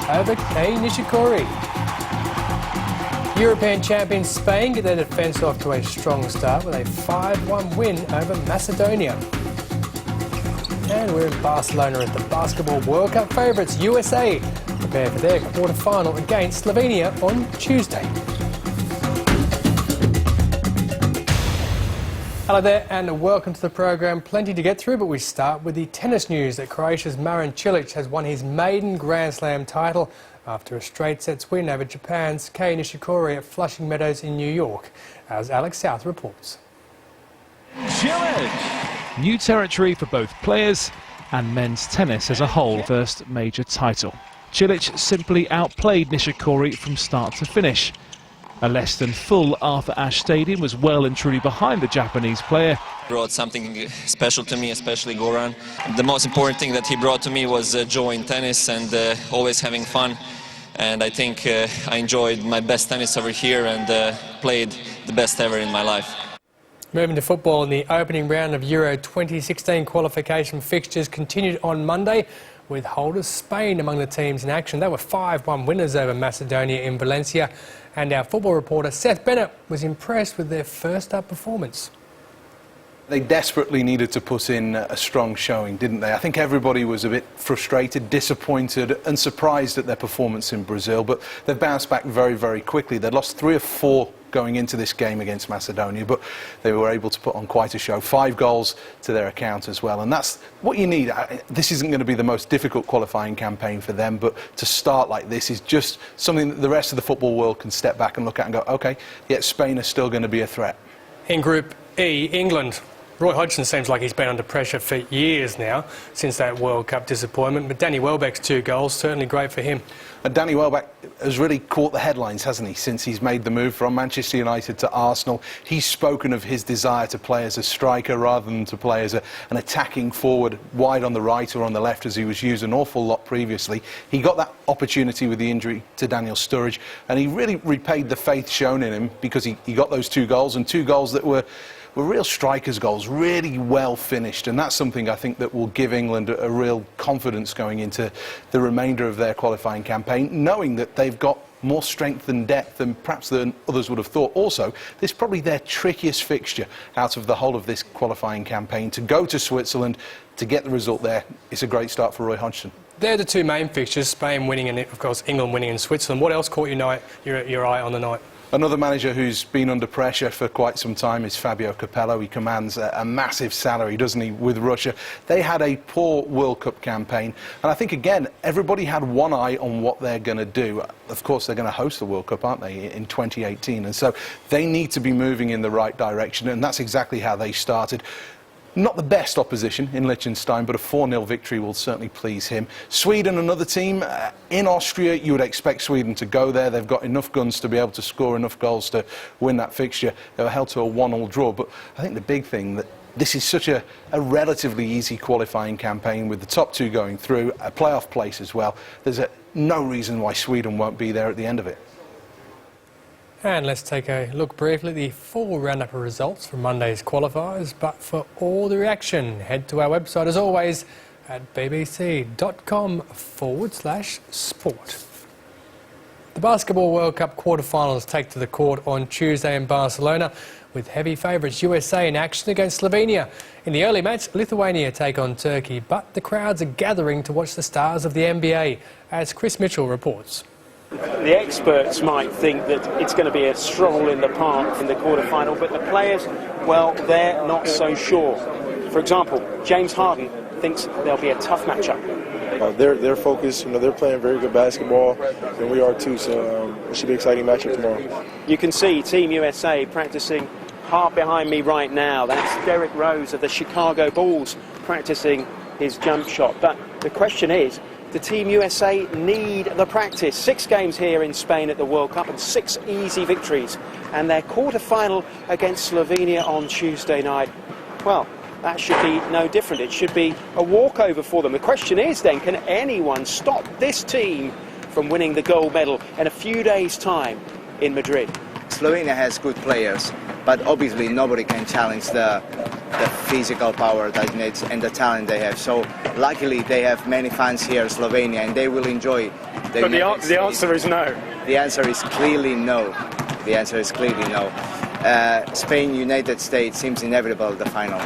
over Kei Nishikori. European champions Spain get their defence off to a strong start with a 5-1 win over Macedonia. And we're in Barcelona as the Basketball World Cup favourites USA prepare for their quarter-final against Slovenia on Tuesday. Hello there and welcome to the program. Plenty to get through, but we start with the tennis news that Croatia's Marin Cilic has won his maiden Grand Slam title after a straight sets win over Japan's Kei Nishikori at Flushing Meadows in New York, as Alex South reports. Cilic! New territory for both players and men's tennis as a whole. First major title. Cilic simply outplayed Nishikori from start to finish. A less than full Arthur Ashe Stadium was well and truly behind the Japanese player. Brought something special to me, especially Goran. The most important thing that he brought to me was joy in tennis and always having fun. And I think I enjoyed my best tennis over here and played the best ever in my life. Moving to football, in the opening round of Euro 2016 qualification fixtures continued on Monday, with holders Spain among the teams in action. They were 5-1 winners over Macedonia in Valencia, and our football reporter Seth Bennett was impressed with their first-up performance. They desperately needed to put in a strong showing, didn't they? I think everybody was a bit frustrated, disappointed and surprised at their performance in Brazil, but they've bounced back very, very quickly. They'd lost 3 or 4 going into this game against Macedonia, but they were able to put on quite a show. 5 goals to their account as well, and that's what you need. This isn't going to be the most difficult qualifying campaign for them, but to start like this is just something that the rest of the football world can step back and look at and go, OK, yeah, Spain is still going to be a threat. In Group E, England. Roy Hodgson seems like he's been under pressure for years now, since that World Cup disappointment, but Danny Welbeck's 2 goals, certainly great for him. And Danny Welbeck has really caught the headlines, hasn't he, since he's made the move from Manchester United to Arsenal. He's spoken of his desire to play as a striker rather than to play as an attacking forward, wide on the right or on the left, as he was used an awful lot previously. He got that opportunity with the injury to Daniel Sturridge, and he really repaid the faith shown in him because he got those 2 goals, and 2 goals that were real strikers' goals, really well finished, and that's something I think that will give England a real confidence going into the remainder of their qualifying campaign, knowing that they've got more strength and depth than perhaps than others would have thought. Also, this is probably their trickiest fixture out of the whole of this qualifying campaign. To go to Switzerland, to get the result there, it's a great start for Roy Hodgson. They're the 2 main fixtures, Spain winning and, of course, England winning in Switzerland. What else caught your eye on the night? Another manager who's been under pressure for quite some time is Fabio Capello. He commands a massive salary, doesn't he, with Russia. They had a poor World Cup campaign, and I think, again, everybody had one eye on what they're going to do. Of course, they're going to host the World Cup, aren't they, in 2018, and so they need to be moving in the right direction, and that's exactly how they started. Not the best opposition in Liechtenstein, but a 4-0 victory will certainly please him. Sweden, another team. In Austria, you would expect Sweden to go there. They've got enough guns to be able to score enough goals to win that fixture. They were held to a 1-1 draw. But I think the big thing that this is such a relatively easy qualifying campaign with the top 2 going through, a playoff place as well. There's no reason why Sweden won't be there at the end of it. And let's take a look briefly at the full roundup of results from Monday's qualifiers. But for all the reaction, head to our website as always at bbc.com/sport. The Basketball World Cup quarter-finals take to the court on Tuesday in Barcelona, with heavy favourites USA in action against Slovenia. In the early match, Lithuania take on Turkey, but the crowds are gathering to watch the stars of the NBA, as Chris Mitchell reports. The experts might think that it's going to be a stroll in the park in the quarter-final, but the players, well, they're not so sure. For example, James Harden thinks there'll be a tough matchup. They're focused, they're playing very good basketball, and we are too, so it should be an exciting matchup tomorrow. You can see Team USA practicing hard behind me right now. That's Derrick Rose of the Chicago Bulls practicing his jump shot. But the question is, do Team USA need the practice? 6 games here in Spain at the World Cup and 6 easy victories. And their quarter-final against Slovenia on Tuesday night, well, that should be no different. It should be a walkover for them. The question is then, can anyone stop this team from winning the gold medal in a few days' time in Madrid? Slovenia has good players, but obviously nobody can challenge the the physical power that it needs and the talent they have. So luckily they have many fans here in Slovenia and they will enjoy the But the answer is no. The answer is clearly no. The answer is clearly no. Spain, United States seems inevitable, the final.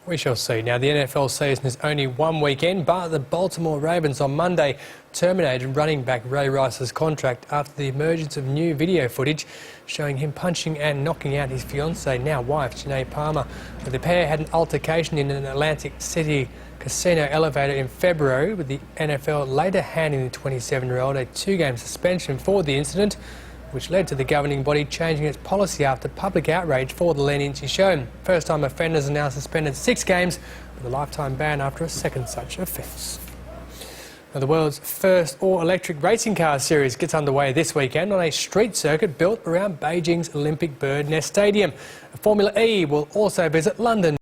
We shall see. Now, the NFL season is only one weekend, but the Baltimore Ravens on Monday terminated running back Ray Rice's contract after the emergence of new video footage showing him punching and knocking out his fiancée, now wife, Janae Palmer. The pair had an altercation in an Atlantic City casino elevator in February, with the NFL later handing the 27-year-old a 2-game suspension for the incident, which led to the governing body changing its policy after public outrage for the leniency shown. First-time offenders are now suspended 6 games with a lifetime ban after a second such offence. Now, the world's first all-electric racing car series gets underway this weekend on a street circuit built around Beijing's Olympic Bird Nest Stadium. Formula E will also visit London.